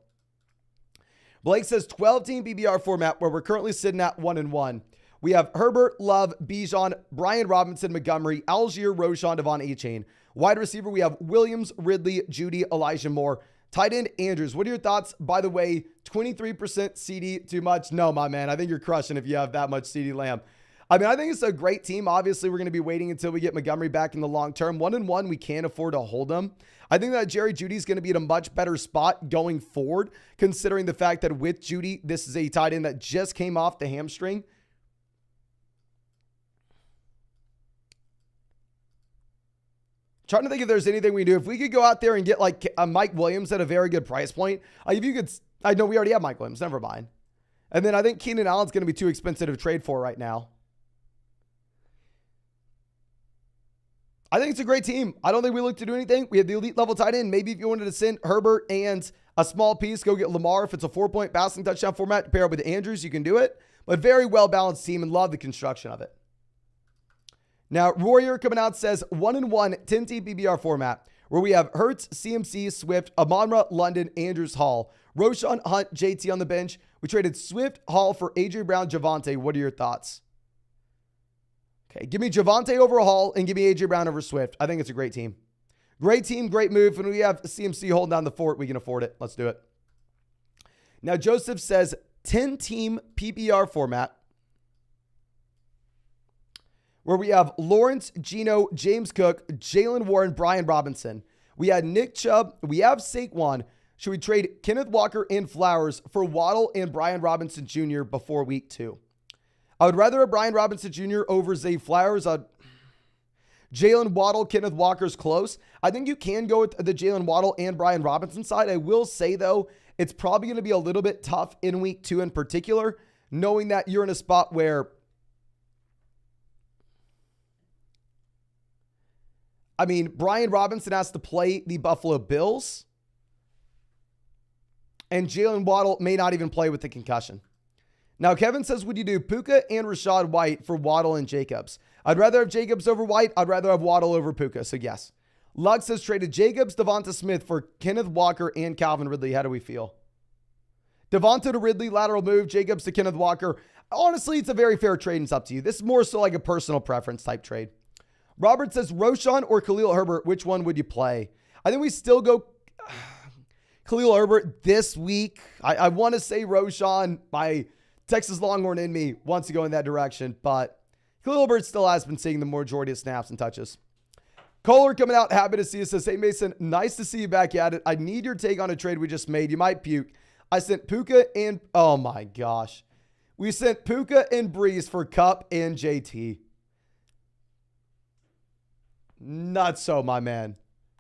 Blake says 12-team PBR format where we're currently sitting at 1-1. We have Herbert, Love, Bijan, Brian Robinson, Montgomery, Algier, Roschon, Devon Achane. Wide receiver, we have Williams, Ridley, Judy, Elijah Moore. Tight end, Andrews. What are your thoughts? By the way, 23% CD, too much? No, my man. I think you're crushing if you have that much CD Lamb. I mean, I think it's a great team. Obviously, we're going to be waiting until we get Montgomery back in the long term. 1-1, we can't afford to hold him. I think that Jerry Jeudy is going to be in a much better spot going forward, considering the fact that with Jeudy, this is a tight end that just came off the hamstring. Trying to think if there's anything we do. If we could go out there and get like a Mike Williams at a very good price point. If you could, I know we already have Mike Williams. Never mind. And then I think Keenan Allen's going to be too expensive to trade for right now. I think it's a great team. I don't think we look to do anything. We have the elite level tight end. Maybe if you wanted to send Herbert and a small piece, go get Lamar. If it's a 4-point passing touchdown format to pair up with Andrews, you can do it. But very well-balanced team and love the construction of it. Now, Warrior coming out says 1-1, 10-team PBR format where we have Hurts, CMC, Swift, Amon-Ra, London, Andrews, Hall, Roschon, Hunt, JT on the bench. We traded Swift, Hall for A.J. Brown, Javonte. What are your thoughts? Okay, give me Javonte over Hall and give me A.J. Brown over Swift. I think it's a great team. Great team, great move. When we have CMC holding down the fort, we can afford it. Let's do it. Now, Joseph says 10-team PPR format where we have Lawrence, Geno, James Cook, Jalen Warren, Brian Robinson. We had Nick Chubb. We have Saquon. Should we trade Kenneth Walker and Flowers for Waddle and Brian Robinson Jr. before week 2? I would rather have Brian Robinson Jr. over Zay Flowers. Jalen Waddle, Kenneth Walker's close. I think you can go with the Jalen Waddle and Brian Robinson side. I will say, though, it's probably going to be a little bit tough in week 2 in particular, knowing that you're in a spot where, I mean, Brian Robinson has to play the Buffalo Bills, and Jalen Waddle may not even play with the concussion. Now, Kevin says, would you do Puka and Rashad White for Waddle and Jacobs? I'd rather have Jacobs over White. I'd rather have Waddle over Puka. So, yes. Lux has traded Jacobs, Devonta Smith for Kenneth Walker and Calvin Ridley. How do we feel? Devonta to Ridley, lateral move. Jacobs to Kenneth Walker. Honestly, it's a very fair trade, and it's up to you. This is more so like a personal preference type trade. Robert says, Roschon or Khalil Herbert, which one would you play? I think we still go Khalil Herbert this week. I want to say Roschon. My Texas Longhorn in me wants to go in that direction, but Khalil Herbert still has been seeing the majority of snaps and touches. Kohler coming out, happy to see us. Says, hey, Mason, nice to see you back at it. I need your take on a trade we just made. You might puke. I sent Puka and, oh my gosh. We sent Puka and Breeze for Cup and JT. Nuts, so my man.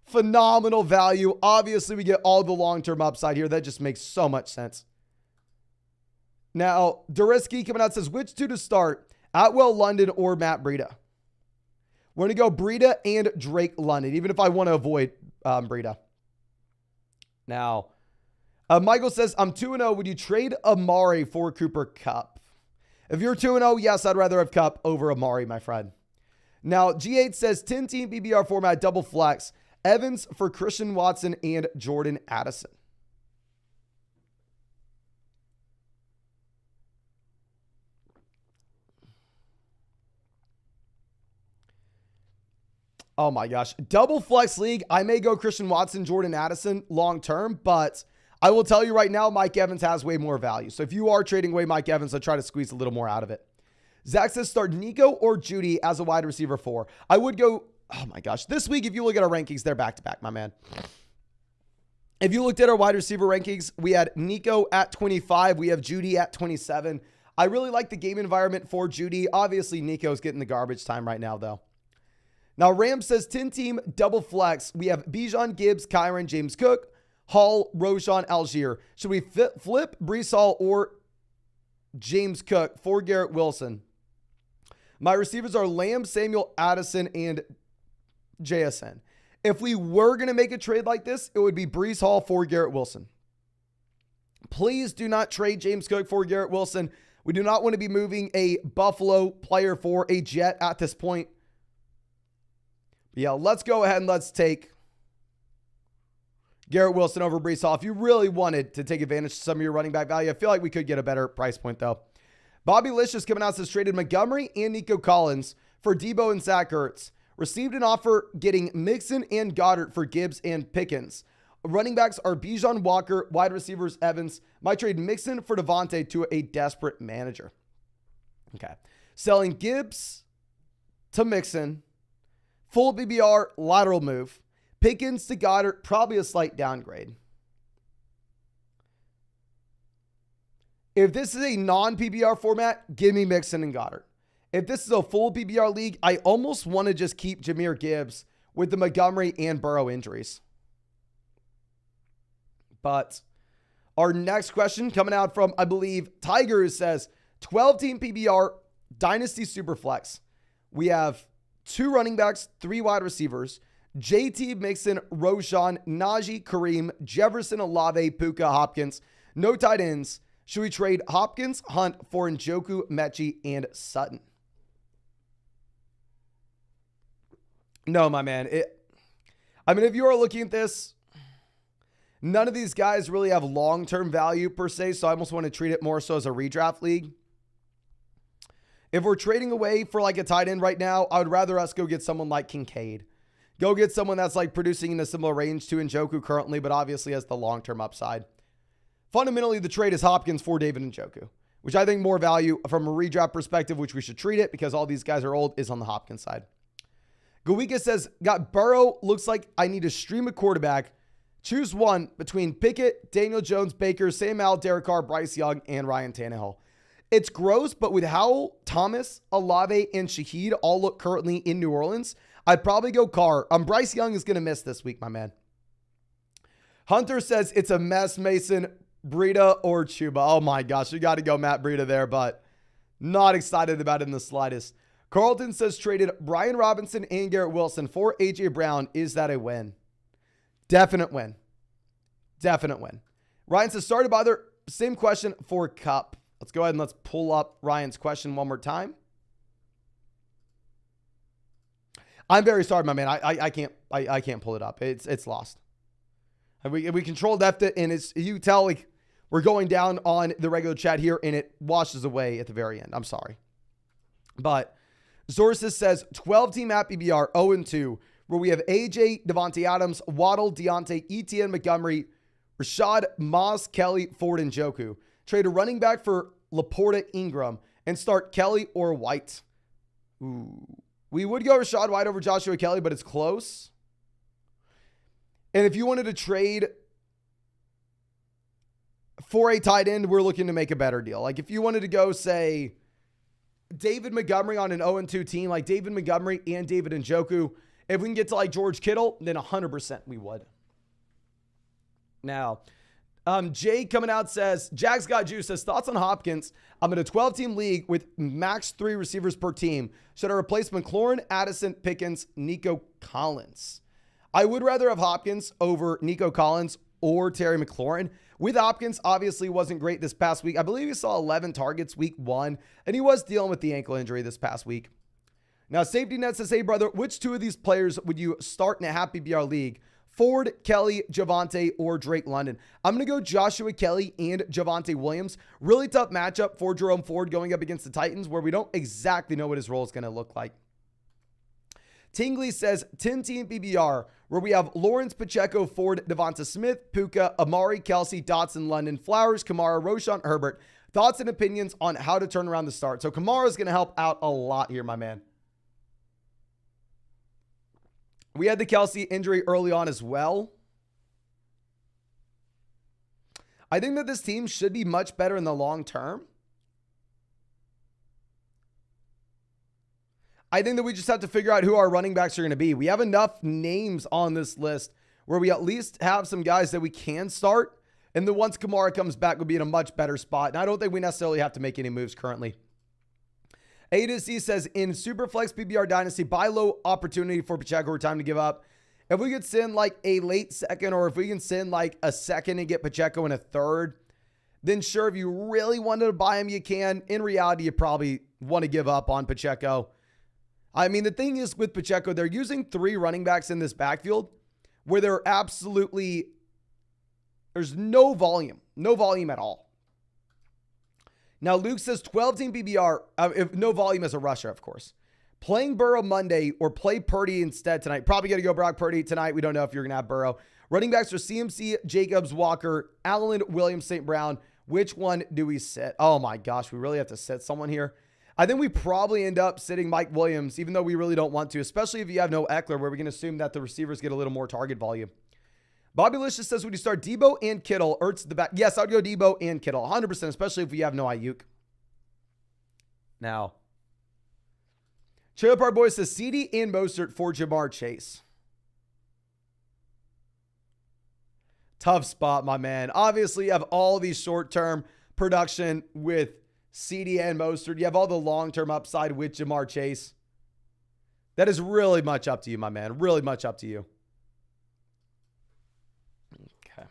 Phenomenal value. Obviously, we get all the long-term upside here. That just makes so much sense. Now, Durisky coming out says, which two to start? Atwell, London, or Matt Breida? We're going to go Breida and Drake London, even if I want to avoid Breida. Now, Michael says, I'm 2-0. Would you trade Amari for Cooper Kupp? If you're 2-0, yes, I'd rather have Kupp over Amari, my friend. Now, G8 says, 10-team PPR format, double flex. Evans for Christian Watson and Jordan Addison. Oh my gosh. Double flex league. I may go Christian Watson, Jordan Addison long term, but I will tell you right now, Mike Evans has way more value. So if you are trading away Mike Evans, I'll try to squeeze a little more out of it. Zach says start Nico or Judy as a wide receiver 4. I would go, oh my gosh. This week, if you look at our rankings, they're back to back, my man. If you looked at our wide receiver rankings, we had Nico at 25. We have Judy at 27. I really like the game environment for Judy. Obviously, Nico's getting the garbage time right now, though. Now, Ram says 10-team double flex. We have Bijan, Gibbs, Kyron, James Cook, Hall, Roshan, Algier. Should we flip Breece Hall or James Cook for Garrett Wilson? My receivers are Lamb, Samuel, Addison, and JSN. If we were going to make a trade like this, it would be Breece Hall for Garrett Wilson. Please do not trade James Cook for Garrett Wilson. We do not want to be moving a Buffalo player for a Jet at this point. Yeah, let's go ahead and let's take Garrett Wilson over Breece Hall. If you really wanted to take advantage of some of your running back value, I feel like we could get a better price point, though. Bobby Licious coming out says traded Montgomery and Nico Collins for Debo and Zach Ertz. Received an offer getting Mixon and Goddard for Gibbs and Pickens. Running backs are Bijan, Walker, wide receivers Evans. Might trade Mixon for Devontae to a desperate manager. Okay. Selling Gibbs to Mixon. Full BBR, lateral move. Pickens to Goddard, probably a slight downgrade. If this is a non-PBR format, give me Mixon and Goddard. If this is a full PBR league, I almost want to just keep Jahmyr Gibbs with the Montgomery and Burrow injuries. But our next question coming out from, I believe, Tigers says, 12-team PBR, Dynasty Superflex. We have 2 running backs, 3 wide receivers, JT, Mixon, Roshan, Najee, Kareem, Jefferson, Olave, Puka, Hopkins. No tight ends. Should we trade Hopkins, Hunt for Njoku, Mechie, and Sutton? No, my man. If you are looking at this, none of these guys really have long-term value per se, so I almost want to treat it more so as a redraft league. If we're trading away for like a tight end right now, I would rather us go get someone like Kincaid. Go get someone that's like producing in a similar range to Njoku currently, but obviously has the long-term upside. Fundamentally, the trade is Hopkins for David Njoku, which I think more value from a redraft perspective, which we should treat it because all these guys are old, is on the Hopkins side. Gawika says, got Burrow. Looks like I need to stream a quarterback. Choose one between Pickett, Daniel Jones, Baker, Sam Howell, Derek Carr, Bryce Young, and Ryan Tannehill. It's gross, but with how Thomas, Olave, and Shaheed all look currently in New Orleans, I'd probably go Carr. Bryce Young is going to miss this week, my man. Hunter says it's a mess, Mason. Breida or Chuba. Oh my gosh, we got to go Matt Breida there, but not excited about it in the slightest. Carlton says traded Brian Robinson and Garrett Wilson for A.J. Brown. Is that a win? Definite win. Definite win. Ryan says started by their same question for Cup. Let's go ahead and let's pull up Ryan's question one more time. I'm very sorry, my man. I can't pull it up. It's lost. We control left it, and it's, you tell like we're going down on the regular chat here, and it washes away at the very end. I'm sorry. But Zorsis says 12-team app PBR 0-2, where we have AJ, Devontae Adams, Waddle, Deontay, Etienne, Montgomery, Rashad, Moss, Kelly, Ford, and Njoku. Trade a running back for Laporta, Ingram, and start Kelly or White. Ooh. We would go Rashad White over Joshua Kelly, but it's close. And if you wanted to trade for a tight end, we're looking to make a better deal. Like if you wanted to go, say, David Montgomery on an 0-2 team, like David Montgomery and David Njoku, if we can get to like George Kittle, then 100% we would. Now, Jay coming out says, Jags got juice, says, thoughts on Hopkins? I'm in a 12-team league with max 3 receivers per team. Should I replace McLaurin, Addison, Pickens, Nico Collins? I would rather have Hopkins over Nico Collins or Terry McLaurin. With Hopkins, obviously wasn't great this past week. I believe he saw 11 targets week 1, and he was dealing with the ankle injury this past week. Now, Safety Net says, hey, brother, which 2 of these players would you start in a half PPR league? Ford, Kelly, Javonte, or Drake London? I'm going to go Joshua Kelly and Javonte Williams. Really tough matchup for Jerome Ford going up against the Titans, where we don't exactly know what his role is going to look like. Tingley says 10-team PPR, where we have Lawrence, Pacheco, Ford, Devonta Smith, Puka, Amari, Kelsey, Dotson, London, Flowers, Kamara, Roshan, Herbert. Thoughts and opinions on how to turn around the start. So Kamara is going to help out a lot here, my man. We had the Kelsey injury early on as well. I think that this team should be much better in the long term. I think that we just have to figure out who our running backs are going to be. We have enough names on this list where we at least have some guys that we can start. And then once Kamara comes back, we'll be in a much better spot. And I don't think we necessarily have to make any moves currently. A to C says, in Superflex PPR Dynasty, buy low opportunity for Pacheco or time to give up. If we could send like a late second, or if we can send like a second and get Pacheco in a third, then sure, if you really wanted to buy him, you can. In reality, you probably want to give up on Pacheco. I mean, the thing is with Pacheco, they're using 3 running backs in this backfield where they're absolutely, there's no volume at all. Now, Luke says 12-team PPR, if no volume as a rusher, of course. Playing Burrow Monday or play Purdy instead tonight. Probably going to go Brock Purdy tonight. We don't know if you're going to have Burrow. Running backs are CMC, Jacobs, Walker, Allen, Williams, St. Brown. Which one do we sit? Oh my gosh, we really have to sit someone here. I think we probably end up sitting Mike Williams, even though we really don't want to, especially if you have no Eckler, where we can assume that the receivers get a little more target volume. Bobby Licious says, would you start Debo and Kittle? Ertz the back. Yes, I'd go Debo and Kittle, 100%, especially if we have no Ayuk. Now, Trailer Park Boy says CD and Mostert for Jamar Chase. Tough spot, my man. Obviously, you have all these short-term production with CD and Mostert. You have all the long-term upside with Jamar Chase. That is really much up to you, my man. Really much up to you. Okay.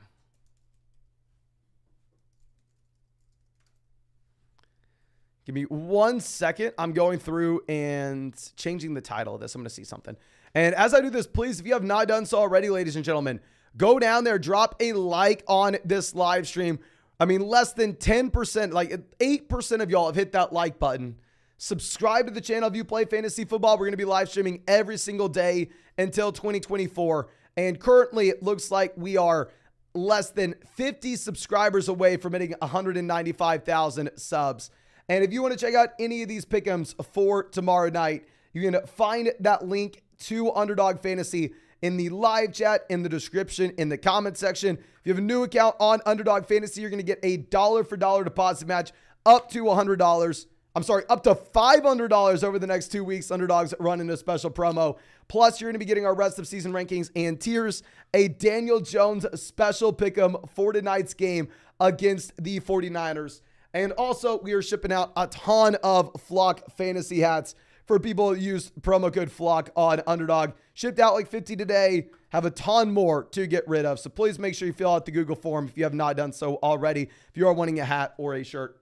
Give me 1 second. I'm going through and changing the title of this. I'm going to see something. And as I do this, please, if you have not done so already, ladies and gentlemen, go down there, drop a like on this live stream. I mean, less than 10%, like 8% of y'all have hit that like button. Subscribe to the channel if you play fantasy football. We're going to be live streaming every single day until 2024. And currently, it looks like we are less than 50 subscribers away from hitting 195,000 subs. And if you want to check out any of these pick'ems for tomorrow night, you can find that link to Underdog Fantasy in the live chat, in the description, in the comment section. If you have a new account on Underdog Fantasy, you're going to get a dollar for dollar deposit match up to $100. I'm sorry, up to $500 over the next 2 weeks. Underdog's running a special promo. Plus, you're going to be getting our rest of season rankings and tiers, a Daniel Jones special pick'em for tonight's game against the 49ers. And also, we are shipping out a ton of Flock fantasy hats for people who use promo code FLOCK on Underdog. Shipped out like 50 today. Have a ton more to get rid of. So please make sure you fill out the Google form if you have not done so already, if you are wanting a hat or a shirt.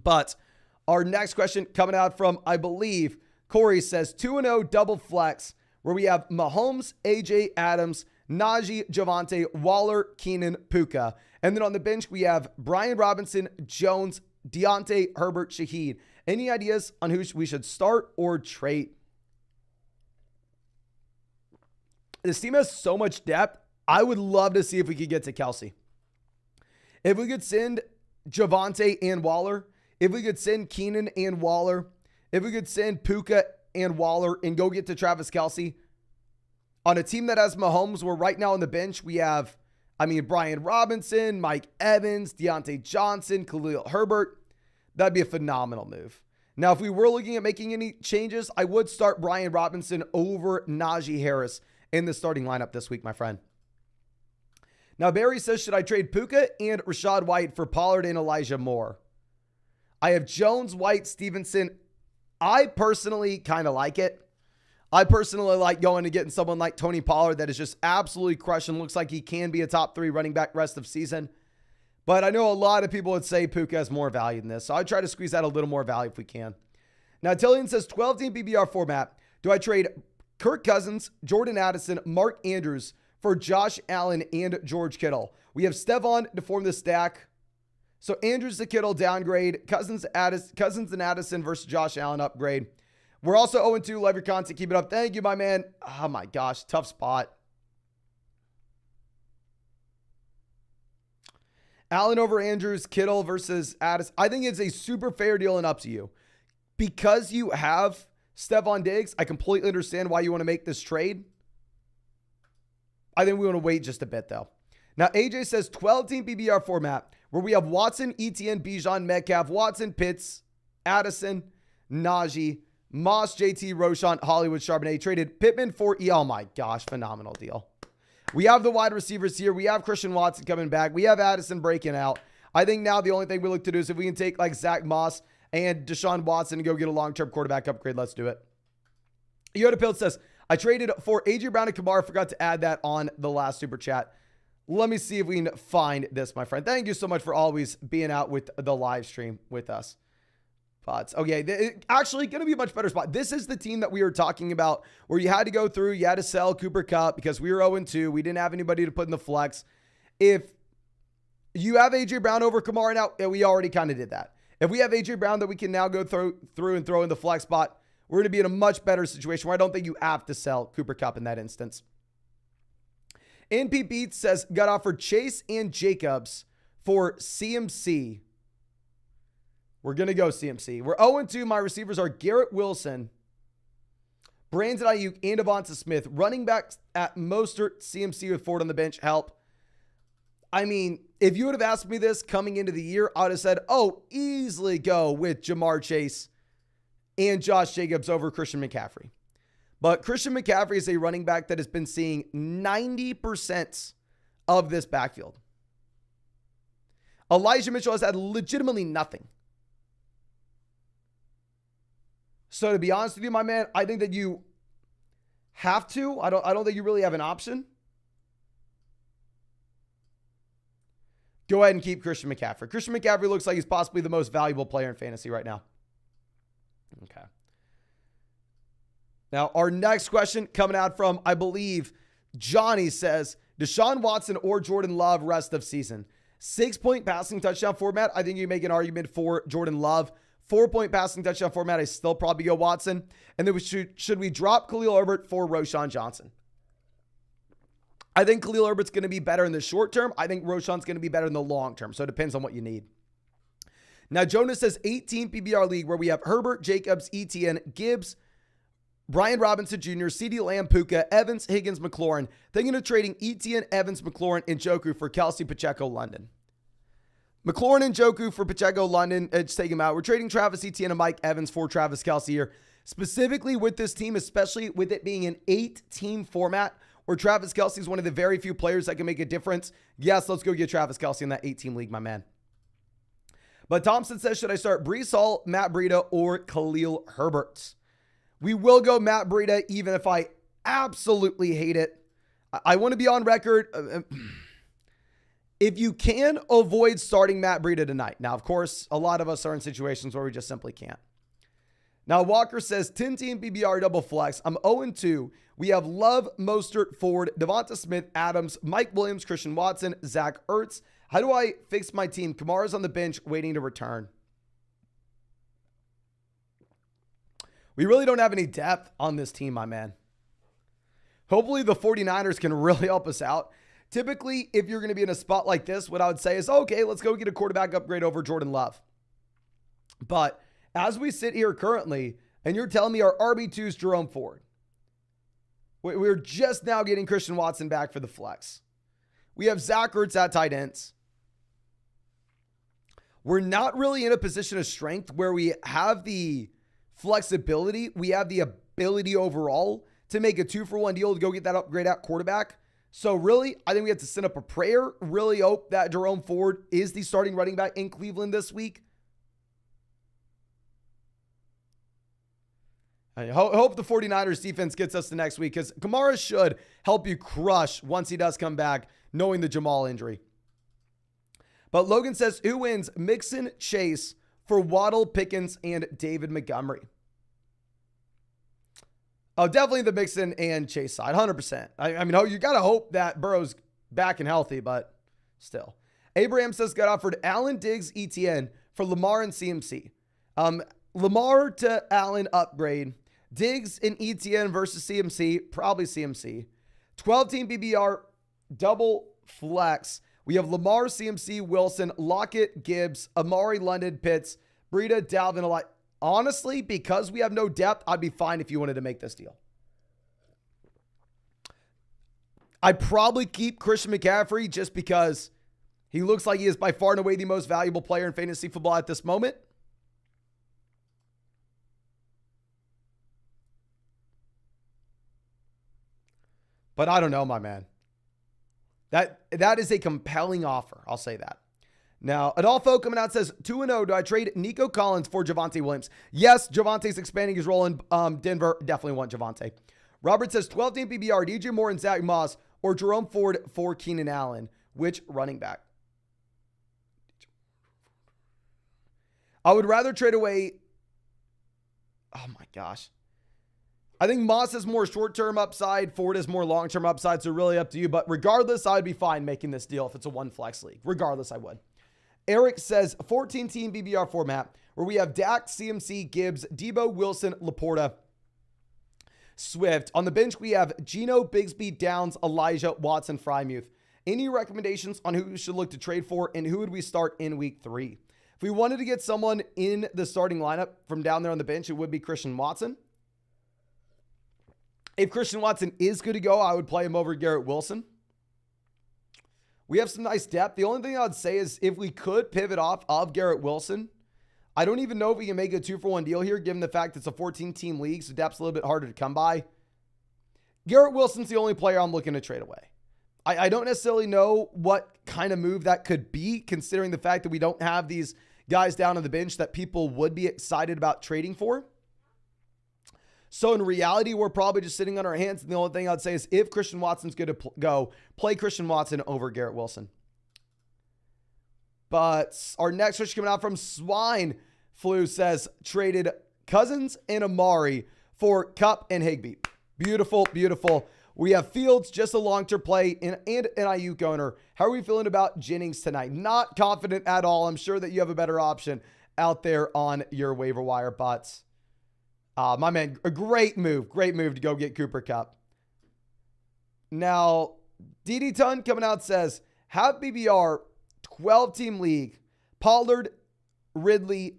But our next question coming out from, I believe, Corey says 2-0 double flex, where we have Mahomes, AJ Adams, Najee, Javonte, Waller, Keenan, Puka. And then on the bench, we have Brian Robinson, Jones, Deontay, Herbert, Shaheed. Any ideas on who we should start or trade? This team has so much depth. I would love to see if we could get to Kelsey. If we could send Javonte and Waller, if we could send Keenan and Waller, if we could send Puka and Waller and go get to Travis Kelce on a team that has Mahomes, where right now on the bench we have, Brian Robinson, Mike Evans, Deontay Johnson, Khalil Herbert. That'd be a phenomenal move. Now, if we were looking at making any changes, I would start Brian Robinson over Najee Harris in the starting lineup this week, my friend. Now, Barry says, should I trade Puka and Rachaad White for Pollard and Elijah Moore? I have Jones, White, Stevenson. I personally kind of like it. I personally like going and getting someone like Tony Pollard that is just absolutely crushing. Looks like he can be a top 3 running back rest of season. But I know a lot of people would say Puka has more value than this. So I try to squeeze out a little more value if we can. Now, Tillian says 12-team PPR format. Do I trade Kirk Cousins, Jordan Addison, Mark Andrews for Josh Allen and George Kittle? We have Stephon to form the stack. So Andrews to Kittle downgrade. Cousins and Addison versus Josh Allen upgrade. We're also 0-2. Love your content. Keep it up. Thank you, my man. Oh, my gosh. Tough spot. Allen over Andrews, Kittle versus Addison. I think it's a super fair deal and up to you. Because you have Trevon Diggs, I completely understand why you want to make this trade. I think we want to wait just a bit, though. Now, AJ says 12-team PPR format where we have Watson, Etienne, Bijan, Metcalf, Watson, Pitts, Addison, Najee, Moss, JT, Roschon, Hollywood, Charbonnet. Traded Pittman for oh my gosh, phenomenal deal. We have the wide receivers here. We have Christian Watson coming back. We have Addison breaking out. I think now the only thing we look to do is if we can take like Zach Moss and Deshaun Watson and go get a long-term quarterback upgrade, let's do it. Yoda Pill says, I traded for A.J. Brown and Kamara. Forgot to add that on the last super chat. Let me see if we can find this, my friend. Thank you so much for always being out with the live stream with us. Pods. Okay, actually going to be a much better spot. This is the team that we were talking about where you had to go through, you had to sell Cooper Kupp because we were 0-2. We didn't have anybody to put in the flex. If you have A.J. Brown over Kamara now, we already kind of did that. If we have A.J. Brown that we can now go through and throw in the flex spot, we're going to be in a much better situation where I don't think you have to sell Cooper Kupp in that instance. NP Beats says, got offered Chase and Jacobs for CMC. We're going to go CMC. We're 0-2. My receivers are Garrett Wilson, Brandon Ayuk, and Devonta Smith. Running backs at Mostert, CMC with Ford on the bench. Help. I mean, if you would have asked me this coming into the year, I would have said, easily go with Jamar Chase and Josh Jacobs over Christian McCaffrey. But Christian McCaffrey is a running back that has been seeing 90% of this backfield. Elijah Mitchell has had legitimately nothing. So to be honest with you, my man, I think that you have to. I don't think you really have an option. Go ahead and keep Christian McCaffrey. Christian McCaffrey looks like he's possibly the most valuable player in fantasy right now. Okay. Now, our next question coming out from, I believe, Johnny says, Deshaun Watson or Jordan Love rest of season. 6-point passing touchdown format. I think you make an argument for Jordan Love. 4-point passing touchdown format, I still probably go Watson. And then should we drop Khalil Herbert for Roschon Johnson? I think Khalil Herbert's going to be better in the short term. I think Roschon's going to be better in the long term. So it depends on what you need. Now, Jonas says 18 PBR league where we have Herbert, Jacobs, Etienne, Gibbs, Brian Robinson Jr., CeeDee Lamb, Puka, Evans, Higgins, McLaurin. Thinking of trading Etienne, Evans, McLaurin, and Njoku for Kelce, Pacheco, London. McLaurin and Njoku for Pacheco, London. Just take him out. We're trading Travis Etienne and Mike Evans for Travis Kelce here. Specifically with this team, especially with it being an 8-team format where Travis Kelce is one of the very few players that can make a difference. Yes, let's go get Travis Kelce in that 8-team league, my man. But Thompson says, should I start Breece Hall, Matt Breida, or Khalil Herbert? We will go Matt Breida, even if I absolutely hate it. I want to be on record. If you can avoid starting Matt Breida tonight. Now, of course, a lot of us are in situations where we just simply can't. Now, Walker says 10-team PBR double flex. I'm 0-2. We have Love, Mostert, Ford, Devonta Smith, Adams, Mike Williams, Christian Watson, Zach Ertz. How do I fix my team? Kamara's on the bench waiting to return. We really don't have any depth on this team, my man. Hopefully the 49ers can really help us out. Typically, if you're going to be in a spot like this, what I would say is, okay, let's go get a quarterback upgrade over Jordan Love. But as we sit here currently, And you're telling me our RB2 is Jerome Ford. We're just now getting Christian Watson back for the flex. We have Zach Ertz at tight ends. We're not really in a position of strength where we have the flexibility. We have the ability overall to make a 2-for-1 deal to go get that upgrade at quarterback. So really, I think we have to send up a prayer. Really hope that Jerome Ford is the starting running back in Cleveland this week. I hope the 49ers defense gets us to next week, because Kamara should help you crush once he does come back, knowing the Jamal injury. But Logan says, who wins Mixon, Chase for Waddle, Pickens, and David Montgomery? Oh, definitely the Mixon and Chase side, 100%. I mean, you got to hope that Burrow's back and healthy, but still. Abraham says, got offered Allen, Diggs, ETN for Lamar and CMC. Lamar to Allen upgrade. Diggs and ETN versus CMC, probably CMC. 12-team BBR, double flex. We have Lamar, CMC, Wilson, Lockett, Gibbs, Amari, London, Pitts, Breida, Dalvin, Eli. Honestly, because we have no depth, I'd be fine if you wanted to make this deal. I'd probably keep Christian McCaffrey just because he looks like he is by far and away the most valuable player in fantasy football at this moment. But I don't know, my man. That is a compelling offer. I'll say that. Now, Adolfo coming out says, 2-0, do I trade Nico Collins for Javonte Williams? Yes, Javante's expanding his role in Denver. Definitely want Javonte. Robert says, 12-team PBR, DJ Moore and Zach Moss, or Jerome Ford for Keenan Allen. Which running back? I would rather trade away. Oh my gosh. I think Moss has more short-term upside. Ford has more long-term upside. So really up to you. But regardless, I'd be fine making this deal if it's a one flex league. Regardless, I would. Eric says 14-team BBR format where we have Dak, CMC, Gibbs, Debo, Wilson, Laporta, Swift. On the bench, we have Geno, Bigsby, Downs, Elijah, Watson, Frymuth. Any recommendations on who we should look to trade for, and who would we start in week 3? If we wanted to get someone in the starting lineup from down there on the bench, it would be Christian Watson. If Christian Watson is good to go, I would play him over Garrett Wilson. We have some nice depth. The only thing I would say is if we could pivot off of Garrett Wilson, I don't even know if we can make a 2-for-1 deal here, given the fact it's a 14-team league, so depth's a little bit harder to come by. Garrett Wilson's the only player I'm looking to trade away. I don't necessarily know what kind of move that could be, considering the fact that we don't have these guys down on the bench that people would be excited about trading for. So in reality, we're probably just sitting on our hands. And the only thing I'd say is if Christian Watson's going to go, play Christian Watson over Garrett Wilson. But our next switch coming out from Swine Flu says traded Cousins and Amari for Kupp and Higbee. Beautiful, beautiful. We have Fields, just a long-term play, and an Ayuk owner. How are we feeling about Jennings tonight? Not confident at all. I'm sure that you have a better option out there on your waiver wire, but my man, a great move to go get Cooper Kupp. Now, DD Ton coming out says, have BBR 12-team league, Pollard, Ridley,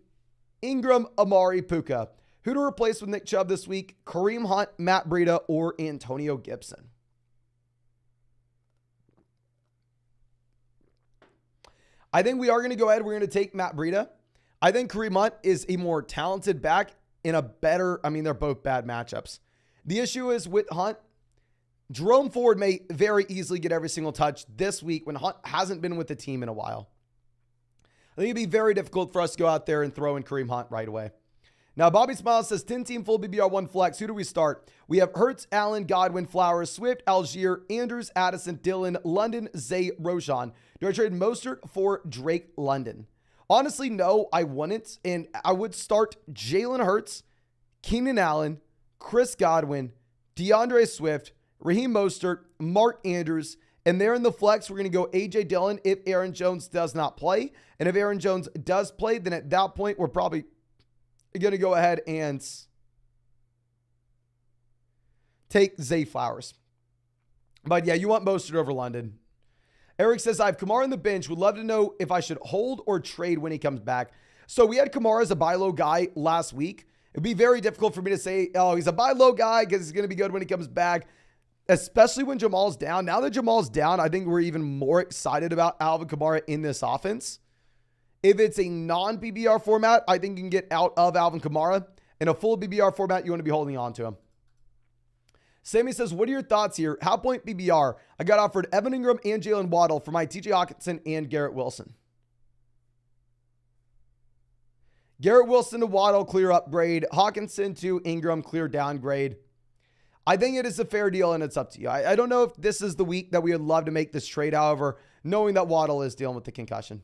Ingram, Amari, Puka. Who to replace with Nick Chubb this week? Kareem Hunt, Matt Breida, or Antonio Gibson? I think we are going to go ahead. We're going to take Matt Breida. I think Kareem Hunt is a more talented back in a better, they're both bad matchups. The issue is with Hunt, Jerome Ford may very easily get every single touch this week when Hunt hasn't been with the team in a while. I think it'd be very difficult for us to go out there and throw in Kareem Hunt right away. Now, Bobby Smiles says 10-team full BBR 1 flex. Who do we start? We have Hurts, Allen, Godwin, Flowers, Swift, Algier, Andrews, Addison, Dillon, London, Zay, Roshan. Do I trade Mostert for Drake London? Honestly, no, I wouldn't. And I would start Jalen Hurts, Keenan Allen, Chris Godwin, DeAndre Swift, Raheem Mostert, Mark Andrews. And there in the flex, we're going to go A.J. Dillon if Aaron Jones does not play. And if Aaron Jones does play, then at that point, we're probably going to go ahead and take Zay Flowers. But yeah, you want Mostert over London. Eric says, I have Kamara on the bench. Would love to know if I should hold or trade when he comes back. So we had Kamara as a buy low guy last week. It'd be very difficult for me to say, oh, he's a buy low guy because he's going to be good when he comes back, especially when Jamal's down. Now that Jamal's down, I think we're even more excited about Alvin Kamara in this offense. If it's a non-PPR format, I think you can get out of Alvin Kamara. In a full PPR format, you want to be holding on to him. Sammy says, what are your thoughts here? How point PPR? I got offered Evan Ingram and Jalen Waddle for my TJ Hawkinson and Garrett Wilson. Garrett Wilson to Waddle, clear upgrade. Hawkinson to Ingram, clear downgrade. I think it is a fair deal, and it's up to you. I don't know if this is the week that we would love to make this trade, however, knowing that Waddle is dealing with the concussion.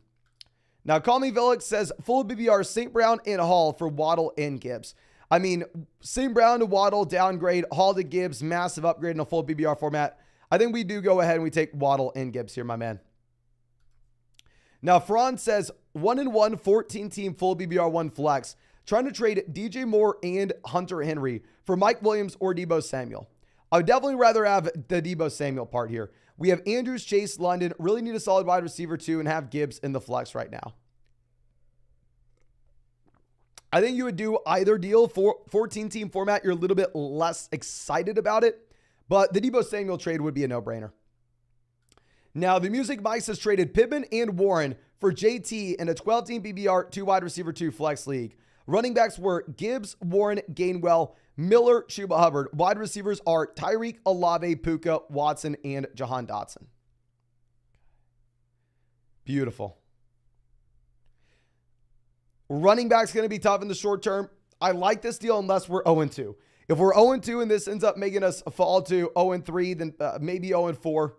Now, Call Me Villick says, full BBR, St. Brown and Hall for Waddle and Gibbs. I mean, St. Brown to Waddle, downgrade. Hall to Gibbs, massive upgrade in a full BBR format. I think we do go ahead and we take Waddle and Gibbs here, my man. Now, Franz says, 1-1, 14-team full BBR 1 flex. Trying to trade DJ Moore and Hunter Henry for Mike Williams or Deebo Samuel. I would definitely rather have the Deebo Samuel part here. We have Andrews, Chase, London. Really need a solid wide receiver too, and have Gibbs in the flex right now. I think you would do either deal for 14-team format. You're a little bit less excited about it, but the Deebo Samuel trade would be a no-brainer. Now, the Music Mice has traded Pittman and Warren for JT in a 12-team BBR 2 wide receiver 2 flex league. Running backs were Gibbs, Warren, Gainwell, Miller, Chuba Hubbard. Wide receivers are Tyreek, Olave, Puka, Watson, and Jahan Dotson. Beautiful. Running back's going to be tough in the short term. I like this deal unless we're 0-2. If we're 0-2 and this ends up making us fall to 0-3, then maybe 0-4.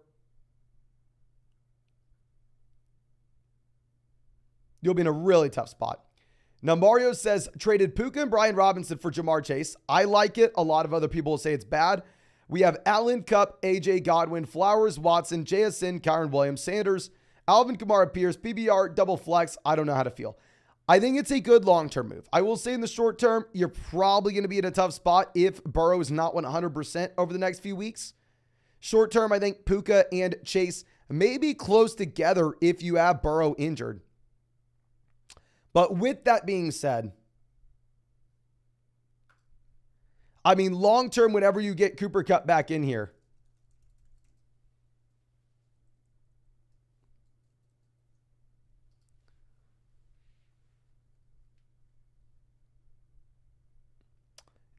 You'll be in a really tough spot. Now, Mario says, traded Puka and Brian Robinson for Jamar Chase. I like it. A lot of other people will say it's bad. We have Allen, Kupp, AJ, Godwin, Flowers, Watson, JSN, Kyron Williams, Sanders, Alvin Kamara, Pierce, PBR, double flex. I don't know how to feel. I think it's a good long-term move. I will say in the short term, you're probably going to be in a tough spot if Burrow is not 100% over the next few weeks. Short term, I think Puka and Chase may be close together if you have Burrow injured. But with that being said, I mean, long-term, whenever you get Cooper Kupp back in here,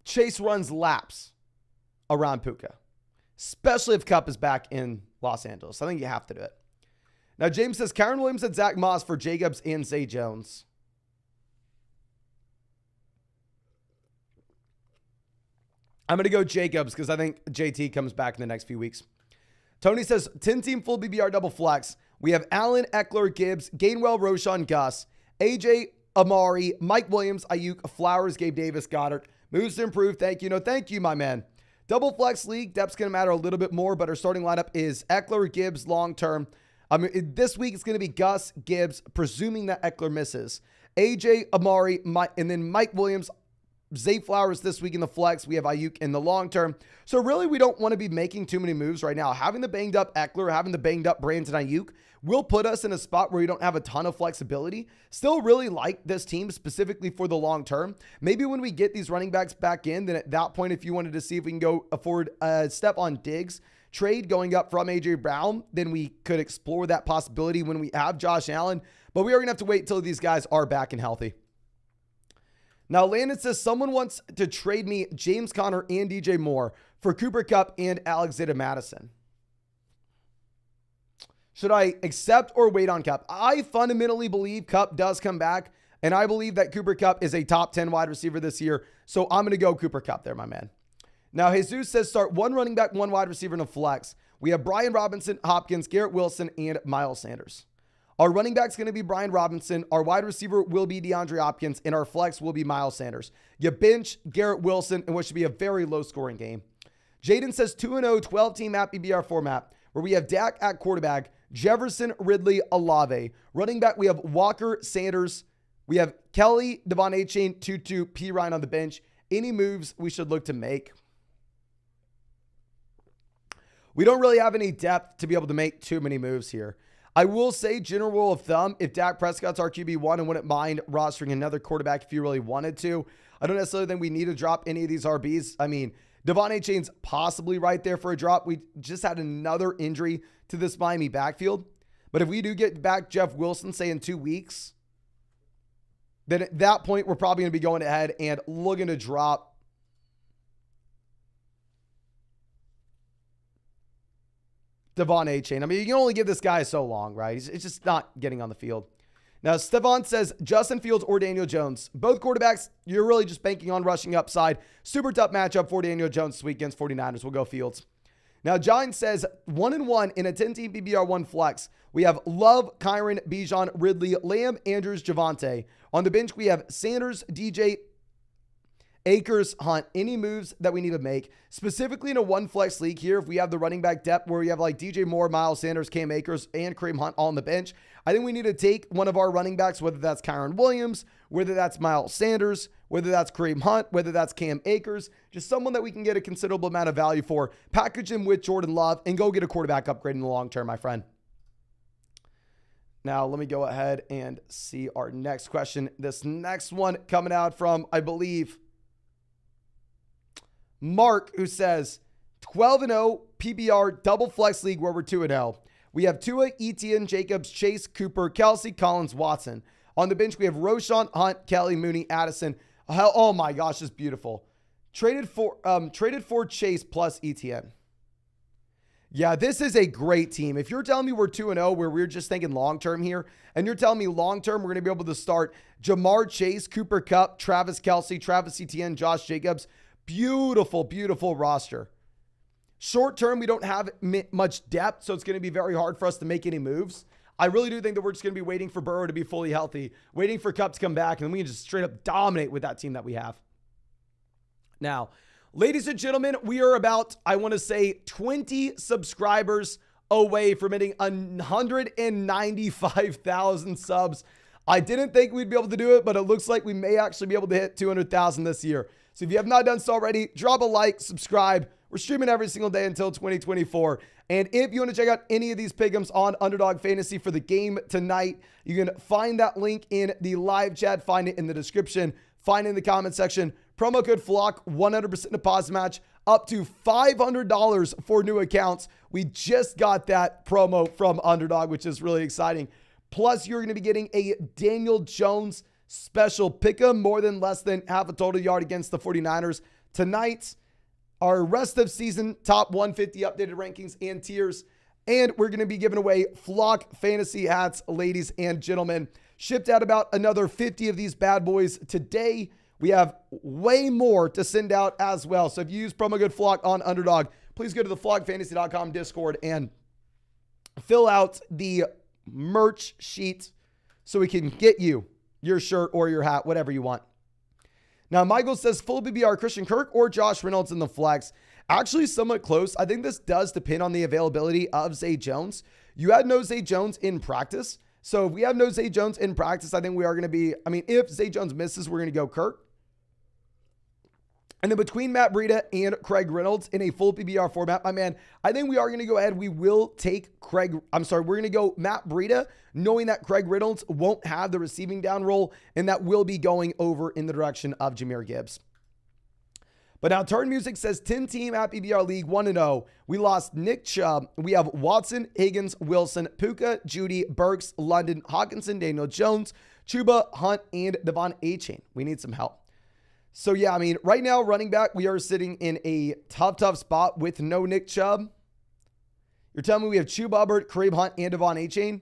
Chase runs laps around Puka, especially if Kupp is back in Los Angeles. I think you have to do it. Now, James says, Kyron Williams and Zach Moss for Jacobs and Zay Jones. I'm going to go Jacobs because I think JT comes back in the next few weeks. Tony says, 10-team full BBR double flex. We have Allen, Eckler, Gibbs, Gainwell, Roshan, Gus, AJ, Amari, Mike Williams, Ayuk, Flowers, Gabe Davis, Goddard. Moves to improve. Thank you. No, thank you, my man. Double flex league. Depth's going to matter a little bit more, but our starting lineup is Eckler, Gibbs, long-term. I mean, this week it's going to be Gus, Gibbs, presuming that Eckler misses. AJ, Amari, Mike, and then Mike Williams, Zay Flowers this week in the flex. We have Ayuk in the long term. So really, we don't want to be making too many moves right now. Having the banged up Eckler, having the banged up Brandon Ayuk will put us in a spot where we don't have a ton of flexibility. Still really like this team specifically for the long term. Maybe when we get these running backs back in, then at that point, if you wanted to see if we can go afford a step on Diggs trade going up from AJ Brown, then we could explore that possibility when we have Josh Allen. But we are going to have to wait till these guys are back and healthy. Now, Landon says, someone wants to trade me James Conner and DJ Moore for Cooper Kupp and Alexander Madison. Should I accept or wait on Kupp? I fundamentally believe Kupp does come back, and I believe that Cooper Kupp is a top 10 wide receiver this year, so I'm going to go Cooper Kupp there, my man. Now, Jesus says, start one running back, one wide receiver in a flex. We have Brian Robinson, Hopkins, Garrett Wilson, and Miles Sanders. Our running back's going to be Brian Robinson. Our wide receiver will be DeAndre Hopkins, and our flex will be Miles Sanders. You bench Garrett Wilson in what should be a very low-scoring game. Jaden says 2-0, 12-team at BBR format, where we have Dak at quarterback, Jefferson, Ridley, Olave. Running back, we have Walker, Sanders. We have Kelly, Devon Achane, Tutu, P. Ryan on the bench. Any moves we should look to make? We don't really have any depth to be able to make too many moves here. I will say, general rule of thumb, if Dak Prescott's our QB1 and wouldn't mind rostering another quarterback if you really wanted to, I don't necessarily think we need to drop any of these RBs. I mean, Devon Achane's possibly right there for a drop. We just had another injury to this Miami backfield. But if we do get back Jeff Wilson, say in 2 weeks, then at that point, we're probably going to be going ahead and looking to drop Devon Achane. I mean, you can only give this guy so long, right? It's just not getting on the field. Now, Stevan says Justin Fields or Daniel Jones. Both quarterbacks, you're really just banking on rushing upside. Super tough matchup for Daniel Jones this week against 49ers. We'll go Fields. Now, John says 1-1 in a 10-team PPR1 flex. We have Love, Kyron, Bijan, Ridley, Lamb, Andrews, Javonte. On the bench, we have Sanders, DJ, Akers, Hunt. Any moves that we need to make, specifically in a one flex league here, if we have the running back depth where we have like DJ Moore, Miles Sanders, Cam Akers, and Kareem Hunt all on the bench, I think we need to take one of our running backs, whether that's Kyron Williams, whether that's Miles Sanders, whether that's Kareem Hunt, whether that's Cam Akers, just someone that we can get a considerable amount of value for, package him with Jordan Love, and go get a quarterback upgrade in the long term, my friend. Now, let me go ahead and see our next question. This next one coming out from, I believe, Mark, who says 12-0 PBR double flex league where we're 2-0. We have Tua, Etienne, Jacobs, Chase, Cooper, Kelsey, Collins, Watson. On the bench, we have Roschon, Hunt, Kelly, Mooney, Addison. Oh my gosh, it's beautiful. Traded for Chase plus Etienne. Yeah, this is a great team. If you're telling me we're 2-0 where we're just thinking long-term here, and you're telling me long-term we're going to be able to start Jamar Chase, Cooper Kupp, Travis Kelce, Travis Etienne, Josh Jacobs. Beautiful, beautiful roster. Short-term, we don't have much depth, so it's going to be very hard for us to make any moves. I really do think that we're just going to be waiting for Burrow to be fully healthy, waiting for Kupp to come back, and then we can just straight up dominate with that team that we have. Now, ladies and gentlemen, we are about, I want to say, 20 subscribers away from hitting 195,000 subs. I didn't think we'd be able to do it, but it looks like we may actually be able to hit 200,000 this year. So if you have not done so already, drop a like, subscribe. We're streaming every single day until 2024. And if you want to check out any of these pick'ems on Underdog Fantasy for the game tonight, you can find that link in the live chat, find it in the description, find it in the comment section. Promo code FLOCK, 100% deposit match, up to $500 for new accounts. We just got that promo from Underdog, which is really exciting. Plus, you're going to be getting a Daniel Jones special pick'em, more than less than half a total yard against the 49ers. Tonight, our rest of season top 150 updated rankings and tiers. And we're going to be giving away Flock Fantasy hats, ladies and gentlemen. Shipped out about another 50 of these bad boys today. We have way more to send out as well. So if you use promo code FLOCK on Underdog, please go to the flockfantasy.com Discord and fill out the merch sheet so we can get you your shirt or your hat, whatever you want. Now, Michael says full BBR, Christian Kirk or Josh Reynolds in the flex. Actually, somewhat close. I think this does depend on the availability of Zay Jones. You had no Zay Jones in practice. So if we have no Zay Jones in practice, I think we are going to be, if Zay Jones misses, we're going to go Kirk. And then between Matt Breida and Craig Reynolds in a full PBR format, my man, I think we are going to go ahead. We will take we're going to go Matt Breida, knowing that Craig Reynolds won't have the receiving down role, and that will be going over in the direction of Jahmyr Gibbs. But now Turn Music says 10-team at PBR League 1-0. We lost Nick Chubb. We have Watson, Higgins, Wilson, Puka, Judy, Burks, London, Hawkinson, Daniel Jones, Chuba, Hunt, and Devon Achane. We need some help. So yeah, right now, running back, we are sitting in a tough spot with no Nick Chubb. You're telling me we have Chuba Hubbard, Kareem Hunt, and Devon Achane?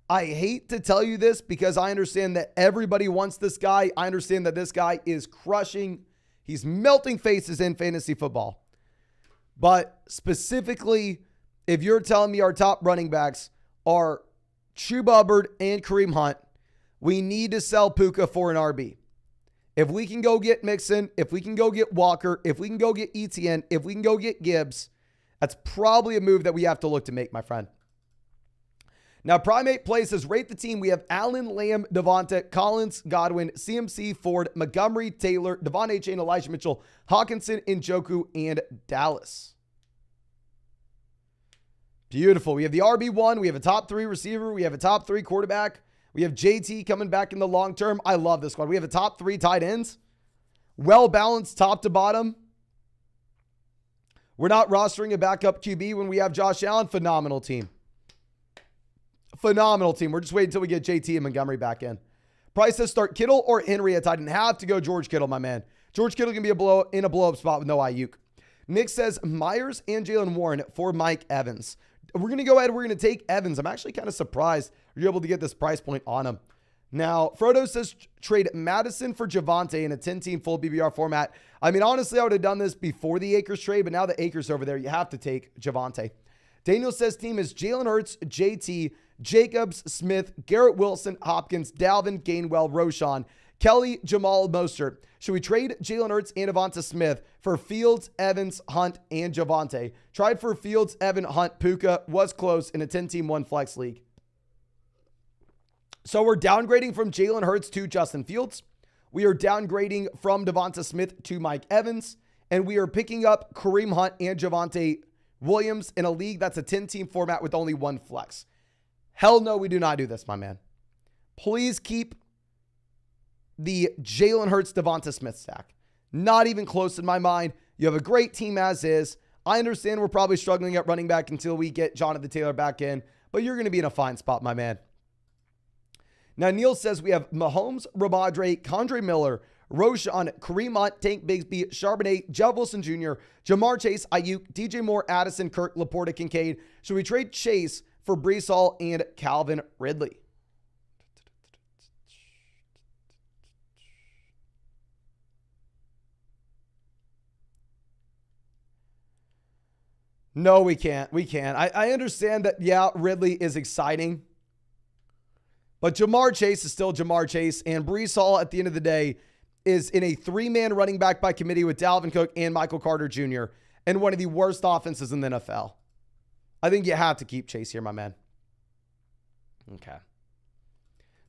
I hate to tell you this because I understand that everybody wants this guy. I understand that this guy is crushing. He's melting faces in fantasy football. But specifically, if you're telling me our top running backs are Chuba Hubbard and Kareem Hunt, we need to sell Puka for an RB. If we can go get Mixon, if we can go get Walker, if we can go get Etienne, if we can go get Gibbs, that's probably a move that we have to look to make, my friend. Now, Primate Play says, rate the team. We have Allen, Lamb, Devonta, Collins, Godwin, CMC, Ford, Montgomery, Taylor, Devon Achane, Elijah Mitchell, Hawkinson, Njoku, and Dallas. Beautiful. We have the RB1. We have a top 3 receiver. We have a top 3 quarterback. We have JT coming back in the long term. I love this squad. We have a top 3 tight ends. Well-balanced top to bottom. We're not rostering a backup QB when we have Josh Allen. Phenomenal team. Phenomenal team. We're just waiting until we get JT and Montgomery back in. Price says start Kittle or Henry at tight end. Have to go George Kittle, my man. George Kittle can be in a blow-up spot with no Ayuk. Nick says Myers and Jalen Warren for Mike Evans. We're going to go ahead. We're going to take Evans. I'm actually kind of surprised you're able to get this price point on him. Now, Frodo says trade Madison for Javonte in a 10-team full BBR format. I mean, honestly, I would have done this before the Akers trade, but now the Akers over there, you have to take Javonte. Daniel says team is Jalen Hurts, JT, Jacobs, Smith, Garrett Wilson, Hopkins, Dalvin, Gainwell, Roshan, Kelly, Jamal, Mostert. Should we trade Jalen Hurts and Devonta Smith for Fields, Evans, Hunt, and Javonte? Tried for Fields, Evan, Hunt, Puka. Was close in a 10-team one flex league. So we're downgrading from Jalen Hurts to Justin Fields. We are downgrading from Devonta Smith to Mike Evans. And we are picking up Kareem Hunt and Javonte Williams in a league that's a 10-team format with only one flex. Hell no, we do not do this, my man. Please keep the Jalen Hurts, Devonta Smith stack. Not even close in my mind. You have a great team as is. I understand we're probably struggling at running back until we get Jonathan Taylor back in, but you're going to be in a fine spot, my man. Now, Neil says we have Mahomes, Ramondre, Condre Miller, Roshan, Kareem Hunt, Tank Bigsby, Charbonnet, Jeff Wilson Jr., Jamar Chase, Ayuk, DJ Moore, Addison, Kirk, Laporta, Kincaid. Should we trade Chase for Breece Hall and Calvin Ridley? No, we can't. We can't. I understand that, yeah, Ridley is exciting. But Jamar Chase is still Jamar Chase. And Breece Hall, at the end of the day, is in a 3-man running back by committee with Dalvin Cook and Michael Carter Jr. and one of the worst offenses in the NFL. I think you have to keep Chase here, my man. Okay.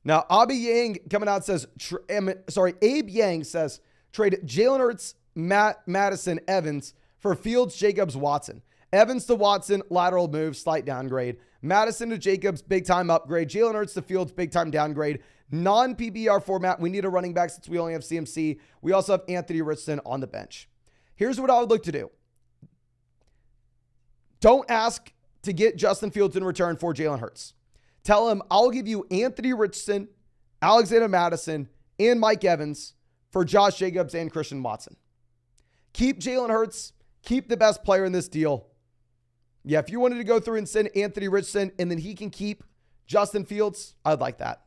Now, Abe Yang coming out says, Abe Yang says, trade Jalen Hurts, Madison, Evans for Fields, Jacobs, Watson. Evans to Watson, lateral move, slight downgrade. Madison to Jacobs, big-time upgrade. Jalen Hurts to Fields, big-time downgrade. Non-PPR format, we need a running back since we only have CMC. We also have Anthony Richardson on the bench. Here's what I would look to do. Don't ask to get Justin Fields in return for Jalen Hurts. Tell him, I'll give you Anthony Richardson, Alexander Madison, and Mike Evans for Josh Jacobs and Christian Watson. Keep Jalen Hurts. Keep the best player in this deal. Yeah, if you wanted to go through and send Anthony Richardson and then he can keep Justin Fields, I'd like that.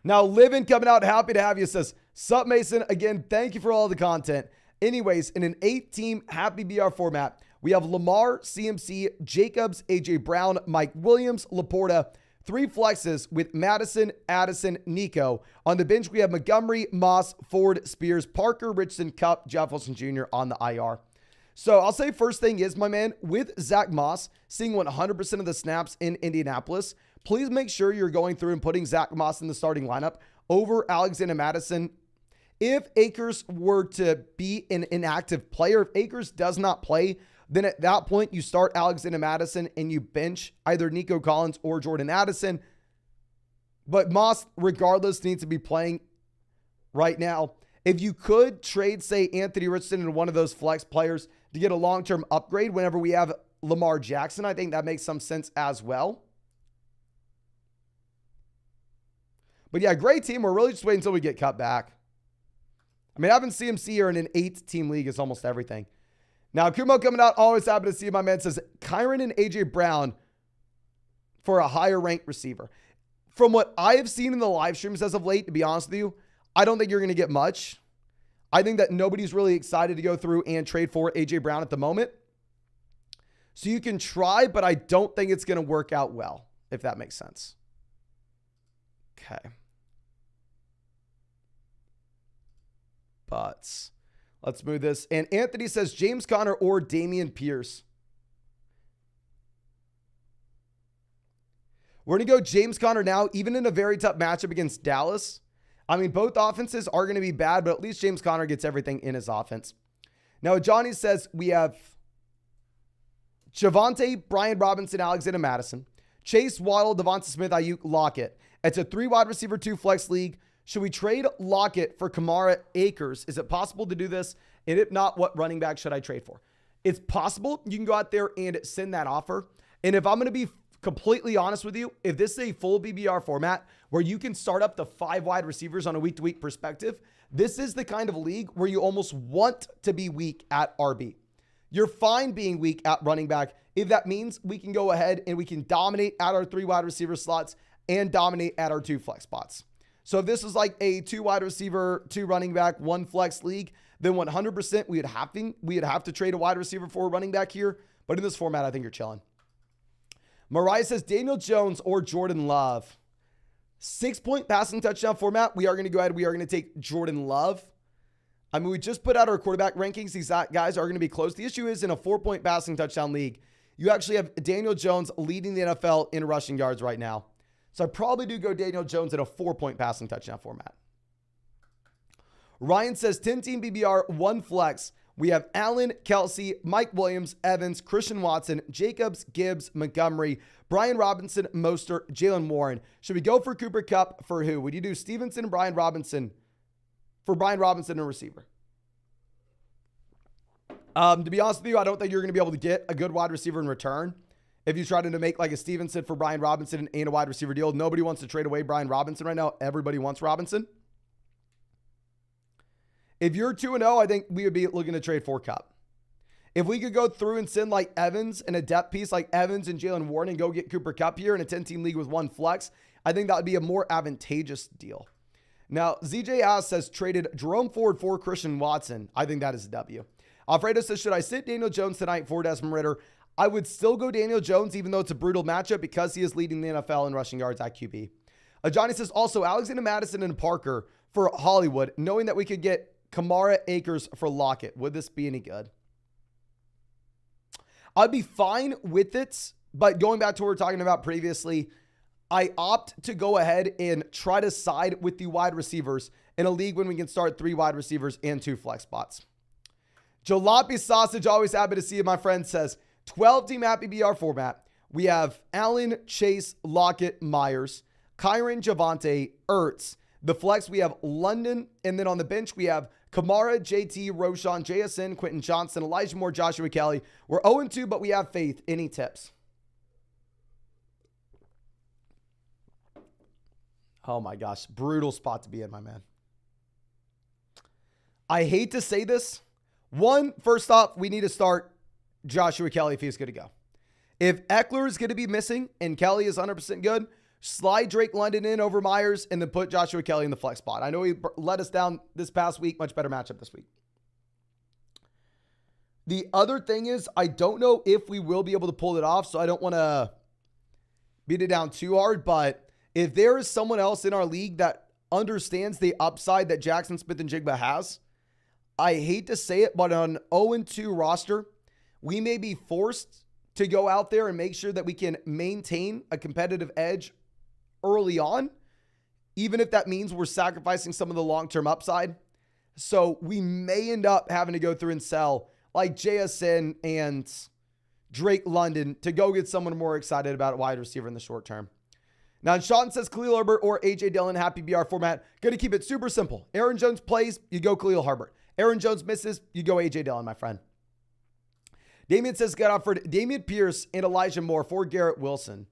Now, Livin coming out, happy to have you, says, sup, Mason? Again, thank you for all the content. Anyways, in an 8-team happy BR format, we have Lamar, CMC, Jacobs, AJ Brown, Mike Williams, Laporta, 3 flexes with Madison, Addison, Nico. On the bench, we have Montgomery, Moss, Ford, Spears, Parker, Richardson, Kupp, Jeff Wilson Jr. on the IR. So I'll say first thing is, my man, with Zach Moss seeing 100% of the snaps in Indianapolis, please make sure you're going through and putting Zach Moss in the starting lineup over Alexander Madison. If Akers were to be an inactive player, if Akers does not play, then at that point you start Alexander Madison and you bench either Nico Collins or Jordan Addison. But Moss, regardless, needs to be playing right now. If you could trade, say, Anthony Richardson and one of those flex players to get a long-term upgrade whenever we have Lamar Jackson, I think that makes some sense as well. But yeah, great team. We're really just waiting until we get cut back. I mean, having CMC here in an 8-team league is almost everything. Now, Kumo coming out, always happy to see you, my man, says Kyron and AJ Brown for a higher ranked receiver. From what I have seen in the live streams as of late, to be honest with you, I don't think you're going to get much. I think that nobody's really excited to go through and trade for AJ Brown at the moment. So you can try, but I don't think it's going to work out well, if that makes sense. Okay. But let's move this. And Anthony says James Conner or Dameon Pierce. We're going to go James Conner now, even in a very tough matchup against Dallas. I mean, both offenses are going to be bad, but at least James Conner gets everything in his offense. Now, Johnny says we have Javonte, Brian Robinson, Alexander Madison, Chase, Waddle, Devonta Smith, Ayuk, Lockett. It's a 3 wide receiver, 2 flex league. Should we trade Lockett for Kamara Akers? Is it possible to do this? And if not, what running back should I trade for? It's possible. You can go out there and send that offer. And if I'm going to be completely honest with you, if this is a full BBR format where you can start up to 5 wide receivers on a week-to-week perspective, this is the kind of league where you almost want to be weak at RB. You're fine being weak at running back if that means we can go ahead and we can dominate at our 3 wide receiver slots and dominate at our 2 flex spots. So if this is like a 2 wide receiver, 2 running back, 1 flex league, then 100% we'd have to trade a wide receiver for a running back here. But in this format, I think you're chilling. Mariah says Daniel Jones or Jordan Love. 6-point passing touchdown format. We are going to go ahead. We are going to take Jordan Love. I mean, we just put out our quarterback rankings. These guys are going to be close. The issue is in a 4-point passing touchdown league, you actually have Daniel Jones leading the NFL in rushing yards right now. So I probably do go Daniel Jones in a 4-point passing touchdown format. Ryan says 10-team BBR, 1 flex. We have Allen, Kelsey, Mike Williams, Evans, Christian Watson, Jacobs, Gibbs, Montgomery, Brian Robinson, Mostert, Jalen Warren. Should we go for Cooper Kupp for who? Would you do Stevenson and Brian Robinson for Brian Robinson and receiver? To be honest with you, I don't think you're going to be able to get a good wide receiver in return. If you try to make like a Stevenson for Brian Robinson and a wide receiver deal, nobody wants to trade away Brian Robinson right now. Everybody wants Robinson. If you're 2-0, I think we would be looking to trade for Kupp. If we could go through and send like Evans and a depth piece like Evans and Jalen Warren and go get Cooper Kupp here in a 10-team league with 1 flex, I think that would be a more advantageous deal. Now, ZJ Ass says traded Jerome Ford for Christian Watson. I think that is a W. Alfredo says, should I sit Daniel Jones tonight for Desmond Ridder? I would still go Daniel Jones, even though it's a brutal matchup because he is leading the NFL in rushing yards at QB. Johnny says also Alexander Madison and Parker for Hollywood, knowing that we could get Kamara Akers for Lockett. Would this be any good? I'd be fine with it, but going back to what we were talking about previously, I opt to go ahead and try to side with the wide receivers in a league when we can start 3 wide receivers and 2 flex spots. Jalopy Sausage, always happy to see you, my friend, says 12-team Happy BR format. We have Allen, Chase, Lockett, Myers, Kyron, Javonte, Ertz. The flex, we have London, and then on the bench, we have Kamara, JT, Roshan, JSN, Quentin Johnson, Elijah Moore, Joshua Kelly. We're 0-2, but we have faith. Any tips? Oh my gosh, brutal spot to be in, my man. I hate to say this. First off, we need to start Joshua Kelly if he's good to go. If Eckler is going to be missing and Kelly is 100% good, slide Drake London in over Myers and then put Joshua Kelly in the flex spot. I know he let us down this past week. Much better matchup this week. The other thing is, I don't know if we will be able to pull it off, so I don't want to beat it down too hard, but if there is someone else in our league that understands the upside that Jackson Smith-Njigba has, I hate to say it, but on an 0-2 roster, we may be forced to go out there and make sure that we can maintain a competitive edge early on, even if that means we're sacrificing some of the long-term upside. So we may end up having to go through and sell like JSN and Drake London to go get someone more excited about a wide receiver in the short term. Now, Sean says Khalil Herbert or A.J. Dillon, Happy BR format. Going to keep it super simple. Aaron Jones plays, you go Khalil Herbert. Aaron Jones misses, you go A.J. Dillon, my friend. Damian says got offered Dameon Pierce and Elijah Moore for Garrett Wilson.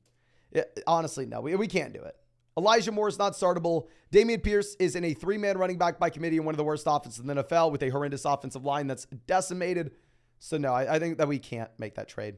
Honestly, no, we can't do it. Elijah Moore is not startable. Dameon Pierce is in a 3-man running back by committee in one of the worst offenses in the NFL with a horrendous offensive line that's decimated. So no, I think that we can't make that trade.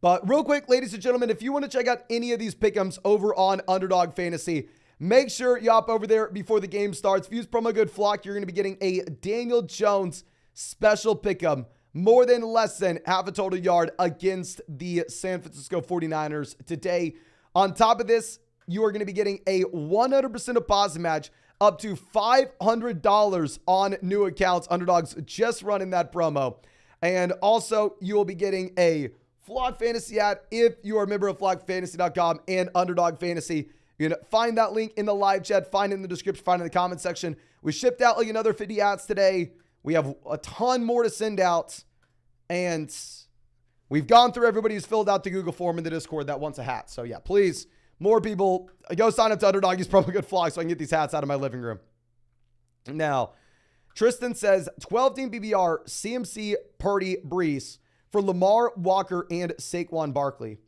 But real quick, ladies and gentlemen, if you want to check out any of these pick'ems over on Underdog Fantasy, make sure you hop over there before the game starts. If you use promo code FLOCK, you're going to be getting a Daniel Jones special pick'em. More than less than half a total yard against the San Francisco 49ers today. On top of this, you are going to be getting a 100% deposit match up to $500 on new accounts. Underdog's just running that promo. And also, you will be getting a Flock Fantasy ad if you are a member of flockfantasy.com and Underdog Fantasy. You're going to find that link in the live chat, find it in the description, find it in the comment section. We shipped out like another 50 ads today. We have a ton more to send out. And we've gone through everybody who's filled out the Google form in the Discord that wants a hat. So yeah, please more people, go sign up to Underdog. He's probably good flock so I can get these hats out of my living room. Now, Tristan says 12-team BBR, CMC, Purdy, Brees for Lamar, Walker, and Saquon Barkley.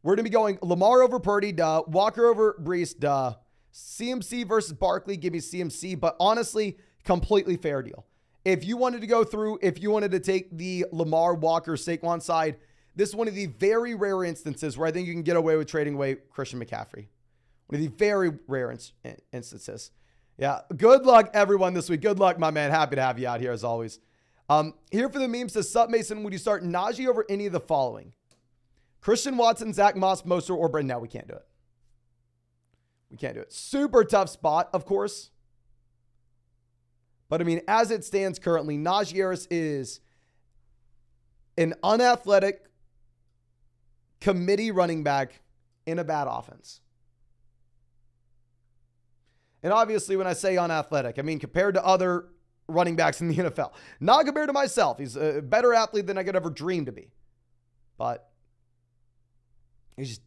We're going to be going Lamar over Purdy, duh. Walker over Brees, duh. CMC versus Barkley, give me CMC. But honestly, completely fair deal. If you wanted to go through, if you wanted to take the Lamar, Walker, Saquon side, this is one of the very rare instances where I think you can get away with trading away Christian McCaffrey. One of the very rare instances. Yeah, good luck, everyone, this week. Good luck, my man. Happy to have you out here, as always. Here for the meme says, Sup, Mason, would you start Najee over any of the following? Christian Watson, Zach Moss, Mostert, or Brent? No, we can't do it. We can't do it. Super tough spot, of course. But, I mean, as it stands currently, Najee Harris is an unathletic committee running back in a bad offense. And obviously, when I say unathletic, I mean compared to other running backs in the NFL. Not compared to myself. He's a better athlete than I could ever dream to be. But he just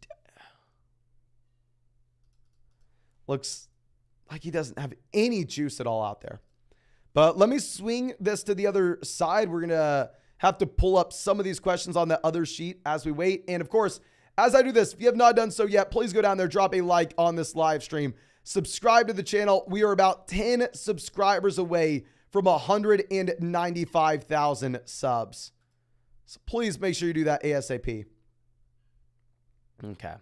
looks like he doesn't have any juice at all out there. But let me swing this to the other side. We're going to have to pull up some of these questions on the other sheet as we wait. And of course, as I do this, if you have not done so yet, please go down there, drop a like on this live stream. Subscribe to the channel. We are about 10 subscribers away from 195,000 subs. So please make sure you do that ASAP. Okay.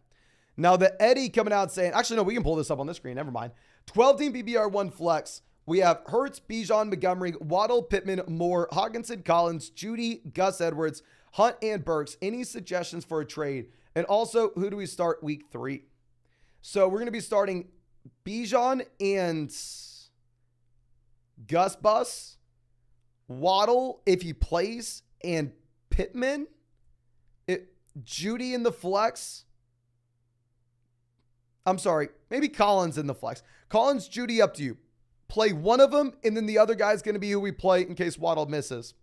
Now the Eddie coming out saying, actually, no, we can pull this up on the screen. Never mind. 12-team BBR1 flex. We have Hurts, Bijan, Montgomery, Waddle, Pittman, Moore, Hawkinson, Collins, Judy, Gus Edwards, Hunt, and Burks. Any suggestions for a trade? And also, who do we start week 3? So we're going to be starting Bijan and Gus Bus, Waddle if he plays, and Pittman, Judy in the flex. I'm sorry, maybe Collins in the flex. Collins, Judy, up to you. Play one of them, and then the other guy's going to be who we play in case Waddle misses.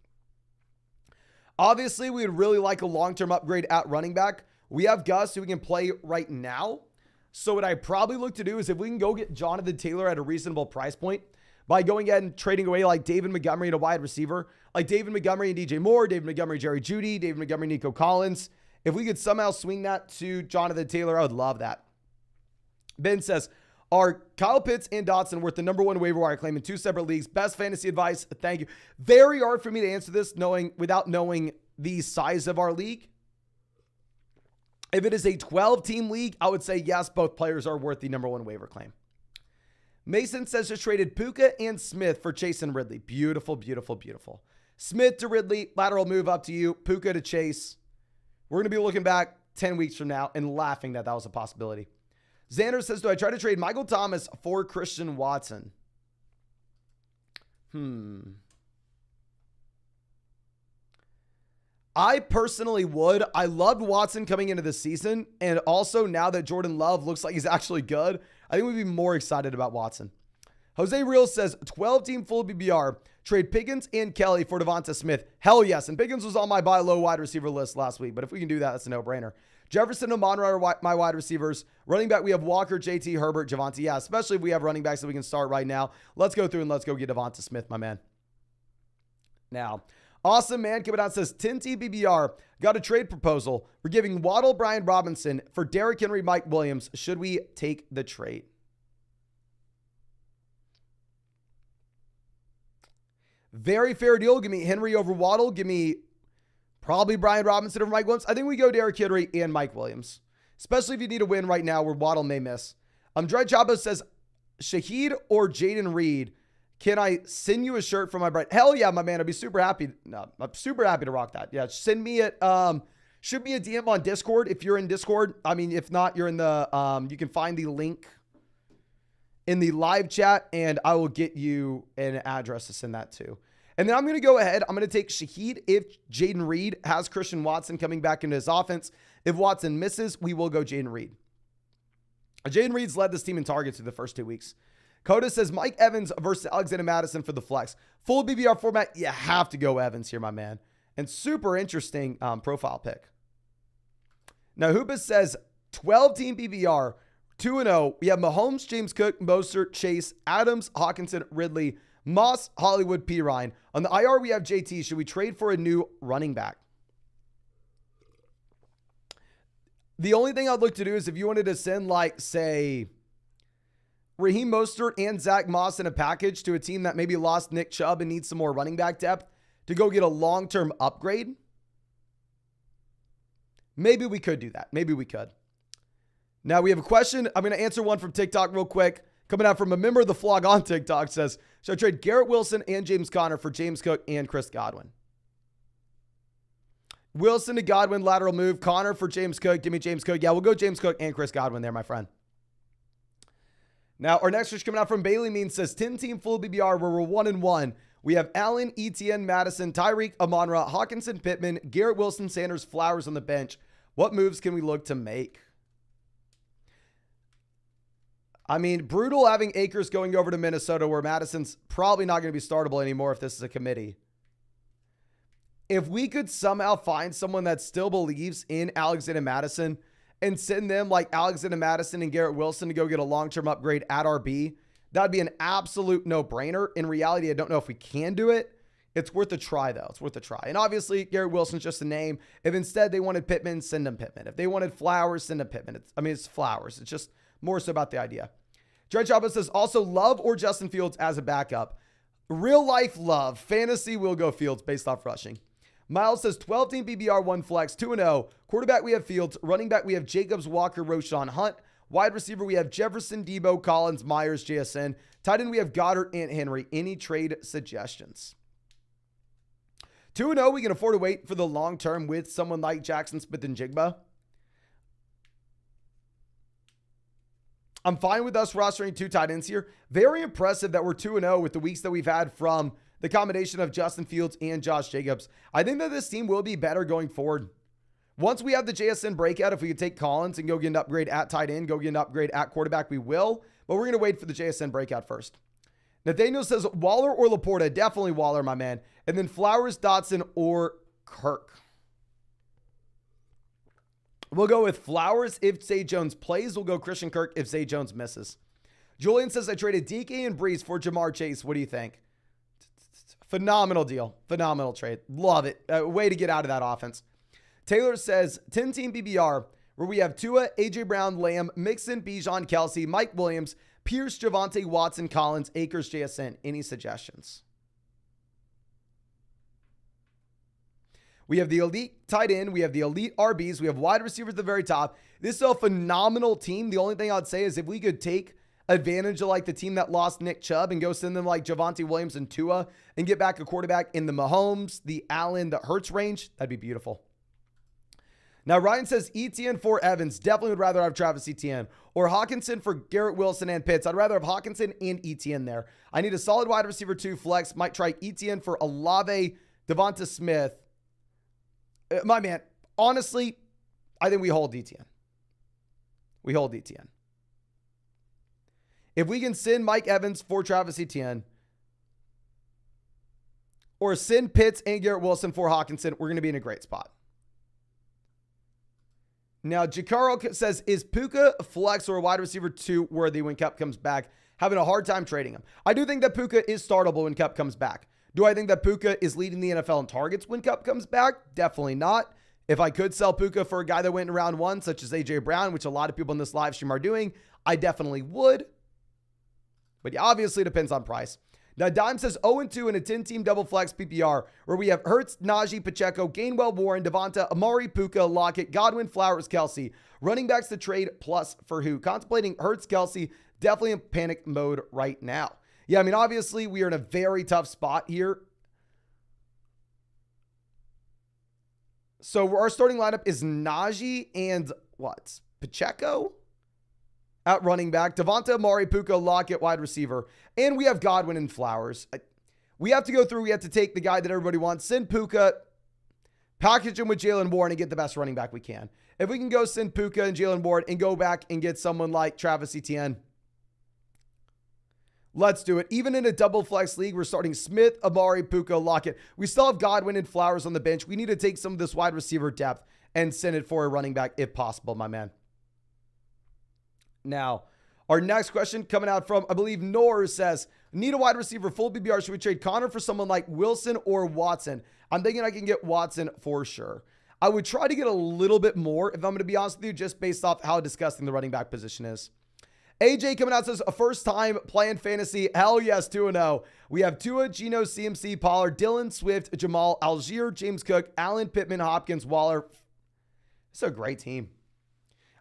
Obviously, we would really like a long-term upgrade at running back. We have Gus who we can play right now. So what I probably look to do is if we can go get Jonathan Taylor at a reasonable price point by going ahead and trading away like David Montgomery and a wide receiver, like David Montgomery and DJ Moore, David Montgomery, Jerry Judy, David Montgomery, Nico Collins. If we could somehow swing that to Jonathan Taylor, I would love that. Ben says, are Kyle Pitts and Dotson worth the #1 waiver wire claim in 2 separate leagues? Best fantasy advice. Thank you. Very hard for me to answer this without knowing the size of our league. If it is a 12-team league, I would say yes, both players are worth the #1 waiver claim. Mason says just traded Puka and Smith for Chase and Ridley. Beautiful, beautiful, beautiful. Smith to Ridley, lateral move up to you. Puka to Chase. We're going to be looking back 10 weeks from now and laughing that was a possibility. Xander says, do I try to trade Michael Thomas for Christian Watson? I personally would. I loved Watson coming into the season. And also now that Jordan Love looks like he's actually good, I think we'd be more excited about Watson. Jose Real says 12-team full BBR. Trade Pickens and Kelly for Devonta Smith. Hell yes. And Pickens was on my buy low wide receiver list last week. But if we can do that, that's a no-brainer. Jefferson and Monroe are my wide receivers. Running back, we have Walker, JT, Herbert, Javonte. Yeah, especially if we have running backs that we can start right now. Let's go through and let's go get Devonta Smith, my man. Now, awesome man coming out says 10T BBR. Got a trade proposal. We're giving Waddle, Brian Robinson for Derrick Henry, Mike Williams. Should we take the trade? Very fair deal. Give me Henry over Waddle. Give me probably Brian Robinson over Mike Williams. I think we go Derrick Henry and Mike Williams, especially if you need a win right now where Waddle may miss. Dred Chabo says, Shaheed or Jaden Reed, can I send you a shirt from my bride? Hell yeah, my man. I'd be super happy. No, I'm super happy to rock that. Yeah, send me it. Shoot me a DM on Discord if you're in Discord. I mean, if not, you're in the, you can find the link in the live chat and I will get you an address to send that to. And then I'm going to go ahead. I'm going to take Shaheed if Jaden Reed has Christian Watson coming back into his offense. If Watson misses, we will go Jaden Reed. Jaden Reed's led this team in targets through the first 2 weeks. Coda says Mike Evans versus Alexander Madison for the flex. Full BBR format, you have to go Evans here, my man. And super interesting profile pick. Now, Hubas says 12-team PPR, 2-0. We have Mahomes, James Cook, Mostert, Chase, Adams, Hawkinson, Ridley, Moss, Hollywood, Pirine. On the IR, we have JT. Should we trade for a new running back? The only thing I'd look to do is if you wanted to send, like, say, Raheem Mostert and Zach Moss in a package to a team that maybe lost Nick Chubb and needs some more running back depth to go get a long-term upgrade, maybe we could do that. Maybe we could. Now we have a question. I'm going to answer one from TikTok real quick. Coming out from a member of the Flog on TikTok says, should I trade Garrett Wilson and James Conner for James Cook and Chris Godwin? Wilson to Godwin, lateral move. Conner for James Cook. Give me James Cook. Yeah, we'll go James Cook and Chris Godwin there, my friend. Now, our next switch coming out from Bailey Means says 10-team full BBR where we're 1-1. We have Allen, Etienne, Madison, Tyreek, Amon-Ra, Hawkinson, Pittman, Garrett Wilson, Sanders, Flowers on the bench. What moves can we look to make? I mean, brutal having Akers going over to Minnesota where Madison's probably not going to be startable anymore if this is a committee. If we could somehow find someone that still believes in Alexander Madison and send them like Alexander Madison and Garrett Wilson to go get a long-term upgrade at RB, that'd be an absolute no-brainer. In reality, I don't know if we can do it. It's worth a try, though. It's worth a try. And obviously, Garrett Wilson's just a name. If instead they wanted Pittman, send them Pittman. If they wanted Flowers, send them Pittman. It's Flowers. It's just more so about the idea. Dredge Chapa says, also Love or Justin Fields as a backup. Real life Love. Fantasy will go Fields based off rushing. Miles says 12-team PBR, 1 flex, 2-0. Quarterback, we have Fields. Running back, we have Jacobs, Walker, Roschon, Hunt. Wide receiver, we have Jefferson, Debo, Collins, Myers, JSN. Tight end, we have Goddard and Henry. Any trade suggestions? 2-0, we can afford to wait for the long term with someone like Jackson Smith and Jigba. I'm fine with us rostering 2 tight ends here. Very impressive that we're 2-0 with the weeks that we've had from the combination of Justin Fields and Josh Jacobs. I think that this team will be better going forward. Once we have the JSN breakout, if we could take Collins and go get an upgrade at tight end, go get an upgrade at quarterback, we will. But we're going to wait for the JSN breakout first. Nathaniel says Waller or Laporta. Definitely Waller, my man. And then Flowers, Dotson, or Kirk. We'll go with Flowers if Zay Jones plays. We'll go Christian Kirk if Zay Jones misses. Julian says I traded DK and Breeze for Jamar Chase. What do you think? Phenomenal deal. Phenomenal trade. Love it. Way to get out of that offense. Taylor says 10-team PBR where we have Tua, AJ Brown, Lamb, Mixon, Bijan, Kelsey, Mike Williams, Pierce, Javonte, Watson, Collins, Akers, JSN. Any suggestions? We have the elite tight end. We have the elite RBs. We have wide receivers at the very top. This is a phenomenal team. The only thing I'd say is if we could take advantage of like the team that lost Nick Chubb and go send them like Javonte Williams and Tua and get back a quarterback in the Mahomes, the Allen, the Hurts range, that'd be beautiful. Now, Ryan says Etienne for Evans. Definitely would rather have Travis Etienne. Or Hawkinson for Garrett Wilson and Pitts. I'd rather have Hawkinson and Etienne there. I need a solid wide receiver 2 flex. Might try Etienne for Olave, Devonta Smith. My man, honestly, I think we hold Etienne. We hold Etienne. If we can send Mike Evans for Travis Etienne, or send Pitts and Garrett Wilson for Hawkinson, we're going to be in a great spot. Now, Jacaro says, is Puka flex or a wide receiver 2 worthy when Kupp comes back? Having a hard time trading him. I do think that Puka is startable when Kupp comes back. Do I think that Puka is leading the NFL in targets when Kupp comes back? Definitely not. If I could sell Puka for a guy that went in round 1, such as AJ Brown, which a lot of people in this live stream are doing, I definitely would. But yeah, obviously it depends on price. Now, Dime says 0-2 in a 10-team double flex PPR where we have Hurts, Najee, Pacheco, Gainwell, Warren, Devonta, Amari, Puka, Lockett, Godwin, Flowers, Kelsey. Running backs to trade plus for who? Contemplating Hurts, Kelsey. Definitely in panic mode right now. Yeah, I mean, obviously we are in a very tough spot here. So our starting lineup is Najee and what? Pacheco? At running back, Devonta, Amari, Puka, Lockett, wide receiver. And we have Godwin and Flowers. We have to go through. We have to take the guy that everybody wants. Send Puka, package him with Jalen Warren and get the best running back we can. If we can go send Puka and Jalen Warren and go back and get someone like Travis Etienne, let's do it. Even in a double flex league, we're starting Smith, Amari, Puka, Lockett. We still have Godwin and Flowers on the bench. We need to take some of this wide receiver depth and send it for a running back if possible, my man. Now, our next question coming out from, I believe, Noor says, need a wide receiver, full BBR. Should we trade Connor for someone like Wilson or Watson? I'm thinking I can get Watson for sure. I would try to get a little bit more, if I'm going to be honest with you, just based off how disgusting the running back position is. AJ coming out says, a first time playing fantasy. Hell yes, 2-0. We have Tua, Geno, CMC, Pollard, Dylan, Swift, Jamal, Algier, James Cook, Allen, Pittman, Hopkins, Waller. It's a great team.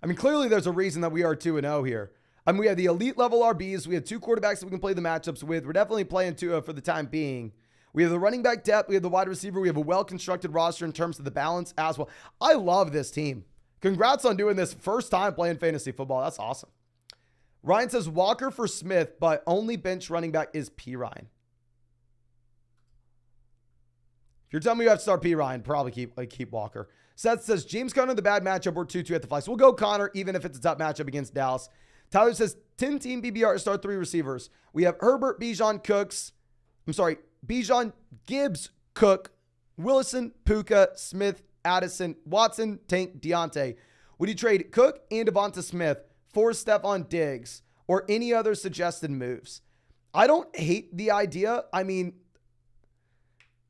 I mean, clearly there's a reason that we are 2-0 here. I mean, we have the elite level RBs. We have 2 quarterbacks that we can play the matchups with. We're definitely playing Tua for the time being. We have the running back depth. We have the wide receiver. We have a well-constructed roster in terms of the balance as well. I love this team. Congrats on doing this first time playing fantasy football. That's awesome. Ryan says Walker for Smith, but only bench running back is P. Ryan. If you're telling me you have to start P. Ryan, probably keep Walker. Seth says James Conner, the bad matchup, or 2-2 at the flex. We'll go Connor, even if it's a tough matchup against Dallas. Tyler says 10-team BBR to start 3 receivers. We have Herbert, Bijan, Gibbs, Cook, Wilson, Puka, Smith, Addison, Watson, Tank, Deontay. Would you trade Cook and Devonta Smith for Trevon Diggs or any other suggested moves? I don't hate the idea. I mean,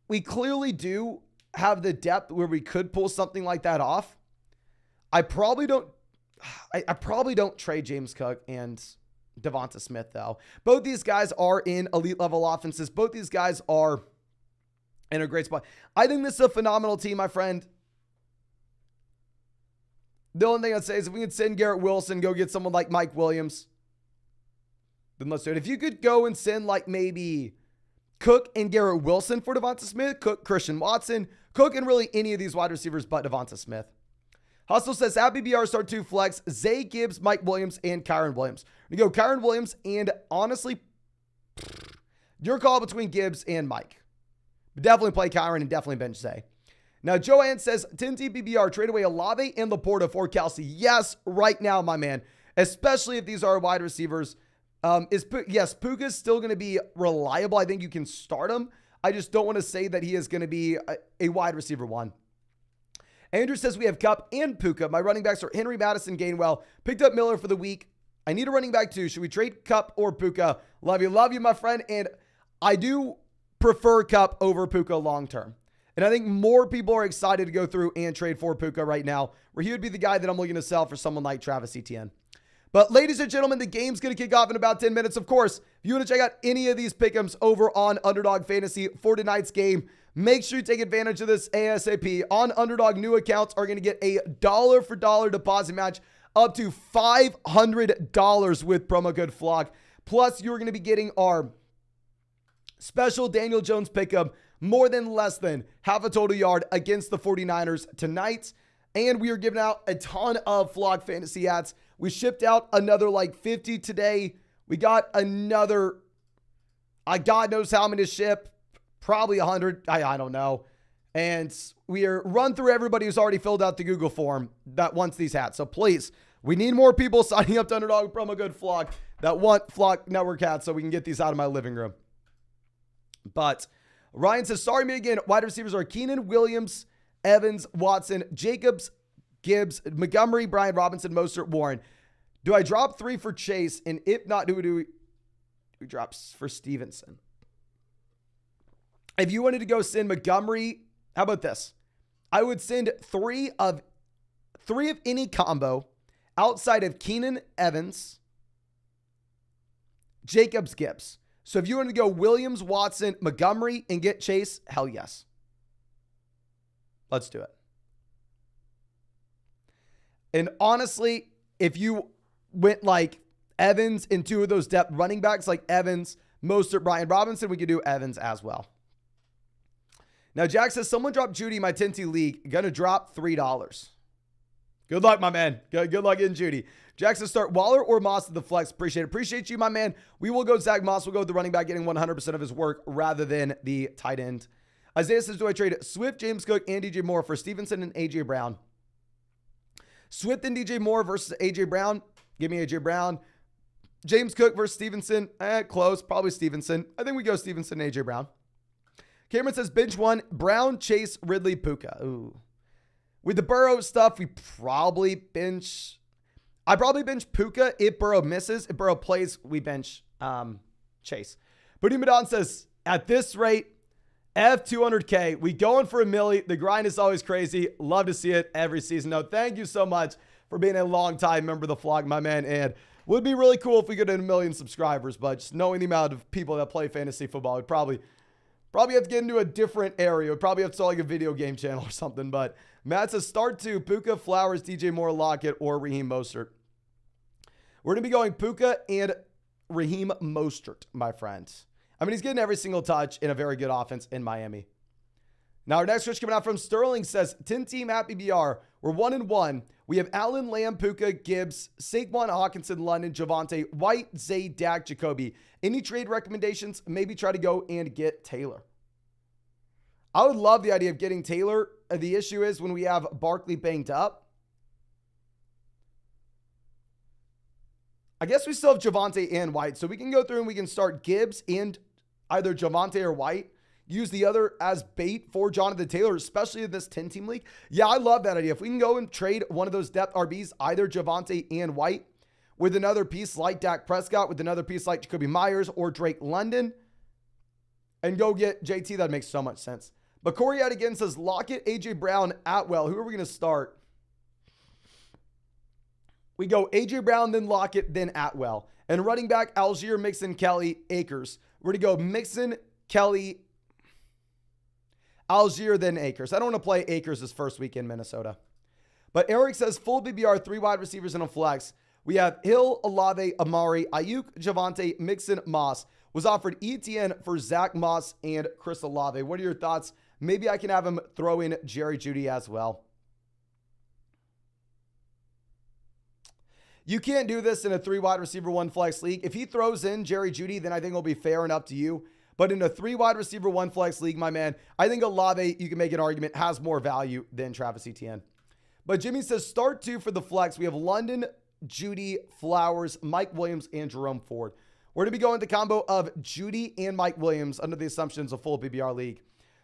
we clearly do have the depth where we could pull something like that off. I probably don't trade James Cook and Devonta Smith, though. Both these guys are in elite level offenses. Both these guys are in a great spot. I think this is a phenomenal team, my friend. The only thing I'd say is if we could send Garrett Wilson, go get someone like Mike Williams, then let's do it. If you could go and send like maybe Cook and Garrett Wilson for Devonta Smith, Cook, Christian Watson, Cook, and really any of these wide receivers but Devonta Smith. Hustle says, have BBR start 2 flex, Zay Gibbs, Mike Williams, and Kyron Williams. We go Kyron Williams, and honestly, your call between Gibbs and Mike. Definitely play Kyron and definitely bench Zay. Now, Joanne says, 10-team BBR, trade away Olave and Laporta for Kelsey. Yes, right now, my man. Especially if these are wide receivers. Yes, Puka's still going to be reliable. I think you can start him. I just don't want to say that he is going to be a wide receiver 1. Andrew says we have Kupp and Puka. My running backs are Henry, Madison, Gainwell. Picked up Miller for the week. I need a running back too. Should we trade Kupp or Puka? Love you, my friend. And I do prefer Kupp over Puka long term. And I think more people are excited to go through and trade for Puka right now, where he would be the guy that I'm looking to sell for someone like Travis Etienne. But ladies and gentlemen, the game's going to kick off in about 10 minutes. Of course, if you want to check out any of these pick'ems over on Underdog Fantasy for tonight's game, make sure you take advantage of this ASAP. On Underdog, new accounts are going to get a dollar for dollar deposit match up to $500 with promo code FLOCK. Plus, you're going to be getting our special Daniel Jones pick'em, more than less than half a total yard against the 49ers tonight. And we are giving out a ton of Flock Fantasy hats. We shipped out another like 50 today. We got another, God knows how many to ship. Probably 100. I don't know. And we are run through everybody who's already filled out the Google form that wants these hats. So please, we need more people signing up to Underdog promo code FLOCK that want Flock Network hats so we can get these out of my living room. But Ryan says, sorry me again. Wide receivers are Keenan, Williams, Evans, Watson, Jacobs, Gibbs, Montgomery, Brian Robinson, Mostert, Warren. Do I drop 3 for Chase? And if not, do we drop for Stevenson? If you wanted to go send Montgomery, how about this? I would send 3 of any combo outside of Keenan, Evans, Jacobs, Gibbs. So if you want to go Williams, Watson, Montgomery, and get Chase, hell yes. Let's do it. And honestly, if you went like Evans and 2 of those depth running backs, like Evans, Mostert, Brian Robinson, we could do Evans as well. Now, Jack says, someone dropped Judy in my 10T league. Gonna drop $3. Good luck, my man. Good luck getting Judy. Jack says, start Waller or Moss at the flex. Appreciate you, my man. We will go Zach Moss. We'll go with the running back getting 100% of his work rather than the tight end. Isaiah says, do I trade Swift, James Cook, and DJ Moore for Stevenson and AJ Brown? Swift and DJ Moore versus AJ Brown. Give me AJ Brown. James Cook versus Stevenson. Close. Probably Stevenson. I think we go Stevenson and AJ Brown. Cameron says, bench 1, Brown, Chase, Ridley, Puka. Ooh. With the Burrow stuff, we probably bench. I probably bench Puka if Burrow misses. If Burrow plays, we bench Chase. Booty Madon says, at this rate, F200K, we going for a milli. The grind is always crazy. Love to see it every season. No, thank you so much for being a long-time member of the vlog, my man. And would be really cool if we get 1 million subscribers, but just knowing the amount of people that play fantasy football, would probably have to get into a different area. Would probably have to start like a video game channel or something. But Matt says start 2, Puka, Flowers, DJ Moore, Lockett, or Raheem Mostert. We're going to be going Puka and Raheem Mostert, my friends. I mean, he's getting every single touch in a very good offense in Miami. Now, our next switch coming out from Sterling says, 10-team at BBR. We're 1-1. We have Allen, Lamb, Puka, Gibbs, Saquon, Hawkinson, London, Javonte, White, Zay, Dak, Jacoby. Any trade recommendations? Maybe try to go and get Taylor. I would love the idea of getting Taylor. The issue is when we have Barkley banged up. I guess we still have Javonte and White. So we can go through and we can start Gibbs and either Javonte or White. Use the other as bait for Jonathan Taylor, especially in this 10-team league. Yeah, I love that idea. If we can go and trade one of those depth RBs, either Javonte and White, with another piece like Dak Prescott, with another piece like Jacoby Myers or Drake London, and go get JT, that makes so much sense. But Corey out again says, Lockett, AJ Brown, Atwell. Who are we going to start? We go AJ Brown, then Lockett, then Atwell. And running back, Algier, Mixon, Kelly, Akers. We're going to go Mixon, Kelly, Algier, then Akers. I don't want to play Akers this first week in Minnesota. But Eric says full BBR, 3 wide receivers and a flex. We have Hill, Olave, Amari, Ayuk, Javonte, Mixon, Moss. Was offered ETN for Zach Moss and Chris Olave. What are your thoughts? Maybe I can have him throw in Jerry Jeudy as well. You can't do this in a 3 wide receiver, 1 flex league. If he throws in Jerry Jeudy, then I think it'll be fair and up to you. But in a 3 wide receiver, 1 flex league, my man, I think Olave, you can make an argument, has more value than Travis Etienne. But Jimmy says start 2 for the flex. We have London, Jeudy, Flowers, Mike Williams, and Jerome Ford. We're going to be going the combo of Jeudy and Mike Williams under the assumptions of full PPR league.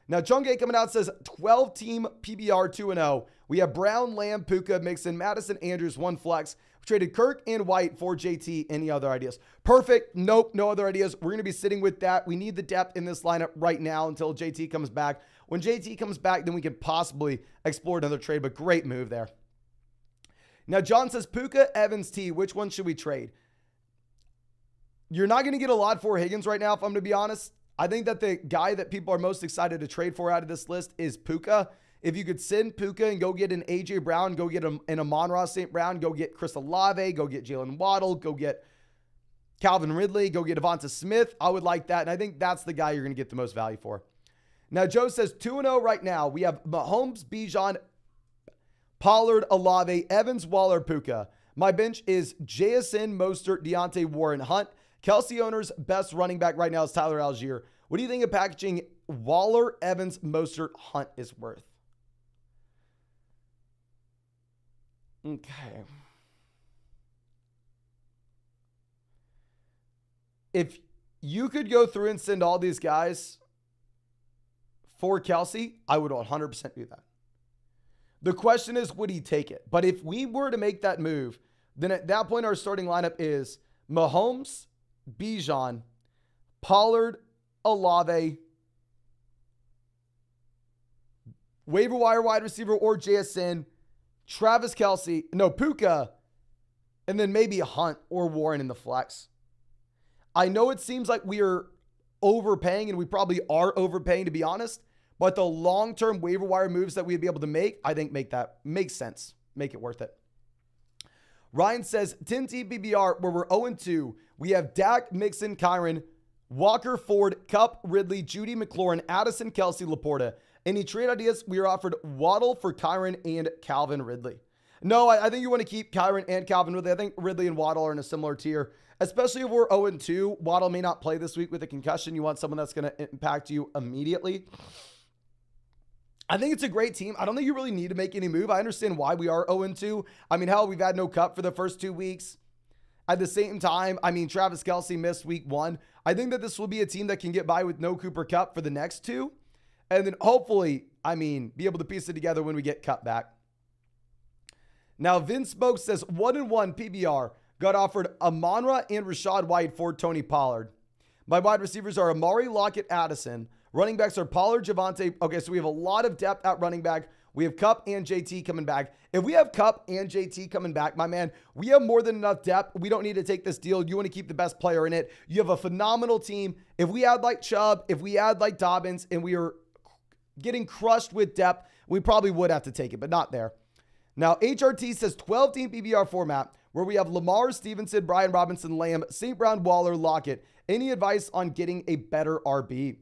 Now, Chungay coming out says 12-team PBR 2-0. We have Brown, Lamb, Puka, Mixon, Madison, Andrews, 1 flex. We traded Kirk and White for JT. Any other ideas? Perfect. Nope. No other ideas. We're going to be sitting with that. We need the depth in this lineup right now until JT comes back. When JT comes back, then we could possibly explore another trade, but great move there. Now, John says Puka, Evans, T. Which one should we trade? You're not going to get a lot for Higgins right now, if I'm going to be honest. I think that the guy that people are most excited to trade for out of this list is Puka. If you could send Puka and go get an AJ Brown, go get an Amon-Ra St. Brown, go get Chris Olave, go get Jalen Waddle, go get Calvin Ridley, go get Devonta Smith, I would like that. And I think that's the guy you're going to get the most value for. Now, Joe says 2-0 right now. We have Mahomes, Bijan, Pollard, Olave, Evans, Waller, Puka. My bench is JSN, Mostert, Deontay, Warren, Hunt. Kelsey owner's best running back right now is Tyler Algier. What do you think of packaging Waller, Evans, Mostert, Hunt is worth? Okay. If you could go through and send all these guys for Kelsey, I would 100% do that. The question is, would he take it? But if we were to make that move, then at that point, our starting lineup is Mahomes, Bijan, Pollard, Olave, waiver wire wide receiver or JSN, Travis Kelsey, Puka, and then maybe Hunt or Warren in the flex. I know it seems like we are overpaying, and we probably are overpaying, to be honest, but the long-term waiver wire moves that we'd be able to make, I think make sense. Make it worth it. Ryan says 10-team BBR where we're 0-2. We have Dak, Mixon, Kyron, Walker, Ford, Kupp, Ridley, Jeudy, McLaurin, Addison, Kelsey, Laporta. Any trade ideas? We are offered Waddle for Kyron and Calvin Ridley. No, I think you want to keep Kyron and Calvin Ridley. I think Ridley and Waddle are in a similar tier, especially if we're 0-2. Waddle may not play this week with a concussion. You want someone that's going to impact you immediately. I think it's a great team. I don't think you really need to make any move. I understand why we are 0-2. I mean, hell, we've had no Kupp for the first 2 weeks. At the same time, I mean, Travis Kelsey missed week 1. I think that this will be a team that can get by with no Cooper Kupp for the next 2. And then hopefully, be able to piece it together when we get Kupp back. Now, Vince Smoke says 1-1 PBR got offered Amon-Ra and Rashad White for Tony Pollard. My wide receivers are Amari, Lockett, Addison. Running backs are Pollard, Javonte. Okay, so we have a lot of depth at running back. We have Kupp and JT coming back. If we have Kupp and JT coming back, my man, we have more than enough depth. We don't need to take this deal. You want to keep the best player in it. You have a phenomenal team. If we add like Chubb, if we add like Dobbins, and we are getting crushed with depth, we probably would have to take it, but not there. Now, HRT says 12-team PBR format where we have Lamar, Stevenson, Brian Robinson, Lamb, St. Brown, Waller, Lockett. Any advice on getting a better RB?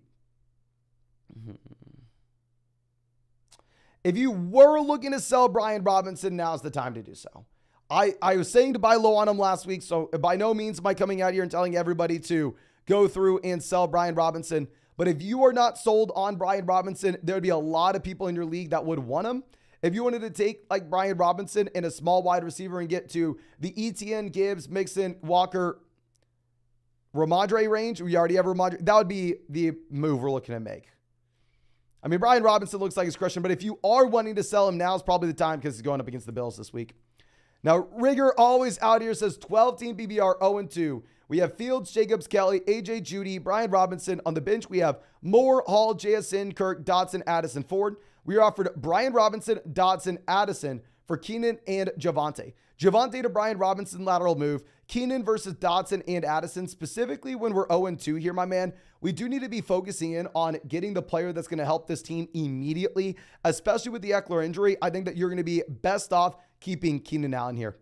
If you were looking to sell Brian Robinson, now's the time to do so. I was saying to buy low on him last week, so by no means am I coming out here and telling everybody to go through and sell Brian Robinson. But if you are not sold on Brian Robinson, there would be a lot of people in your league that would want him. If you wanted to take like Brian Robinson and a small wide receiver and get to the ETN, Gibbs, Mixon, Walker, Ramondre range, we already have Ramondre, that would be the move we're looking to make. I mean, Brian Robinson looks like he's crushing, but if you are wanting to sell him, now is probably the time because he's going up against the Bills this week. Now, Rigger always out here says 12-team PBR 0-2. We have Fields, Jacobs, Kelly, AJ, Judy, Brian Robinson. On the bench, we have Moore, Hall, JSN, Kirk, Dotson, Addison, Ford. We are offered Brian Robinson, Dotson, Addison for Keenan and Javonte. Javonte to Brian Robinson lateral move. Keenan versus Dotson and Addison. Specifically when we're 0-2 here, my man, we do need to be focusing in on getting the player that's going to help this team immediately, especially with the Eckler injury. I think that you're going to be best off keeping Keenan Allen here.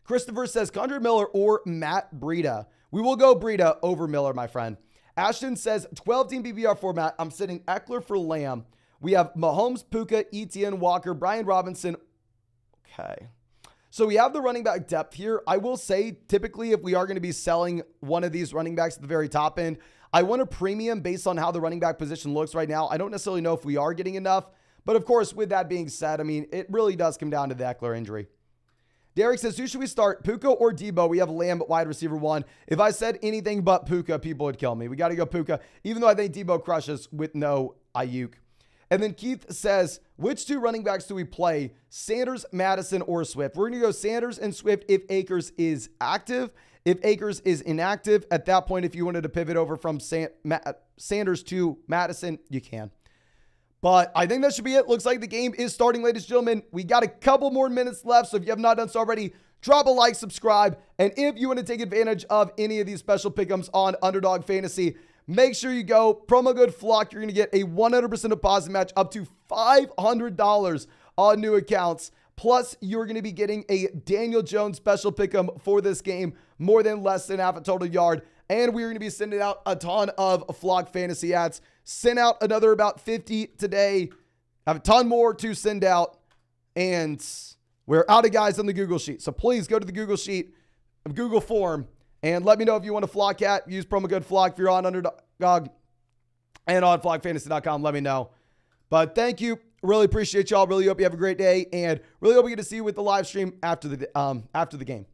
Christopher says Condre Miller or Matt Breida. We will go Breida over Miller, my friend. Ashton says 12-team PPR format. I'm sitting Eckler for Lamb. We have Mahomes, Puka, Etienne, Walker, Brian Robinson. Okay. So we have the running back depth here. I will say, typically, if we are going to be selling one of these running backs at the very top end, I want a premium based on how the running back position looks right now. I don't necessarily know if we are getting enough. But of course, with that being said, I mean, it really does come down to the Eckler injury. Derek says, who should we start, Puka or Debo? We have Lamb at wide receiver 1. If I said anything but Puka, people would kill me. We got to go Puka, even though I think Debo crushes with no Ayuk. And then Keith says, which 2 running backs do we play? Sanders, Madison, or Swift? We're going to go Sanders and Swift if Akers is active. If Akers is inactive, at that point, if you wanted to pivot over from Sanders to Madison, you can. But I think that should be it. Looks like the game is starting, ladies and gentlemen. We got a couple more minutes left, so if you have not done so already, drop a like, subscribe. And if you want to take advantage of any of these special pick'ems on Underdog Fantasy, make sure you go promo code FLOCK. You're going to get a 100% deposit match up to $500 on new accounts. Plus, you're going to be getting a Daniel Jones special pick'em for this game, more than less than half a total yard. And we're going to be sending out a ton of Flock Fantasy ads. Sent out another about 50 today. Have a ton more to send out. And we're out of guys on the Google Sheet. So please go to the Google Sheet, Google form, and let me know if you want to Flock at. Use promo code FLOCK if you're on Underdog and on flockfantasy.com. Let me know. But thank you. Really appreciate y'all. Really hope you have a great day. And really hope we get to see you with the live stream after the game.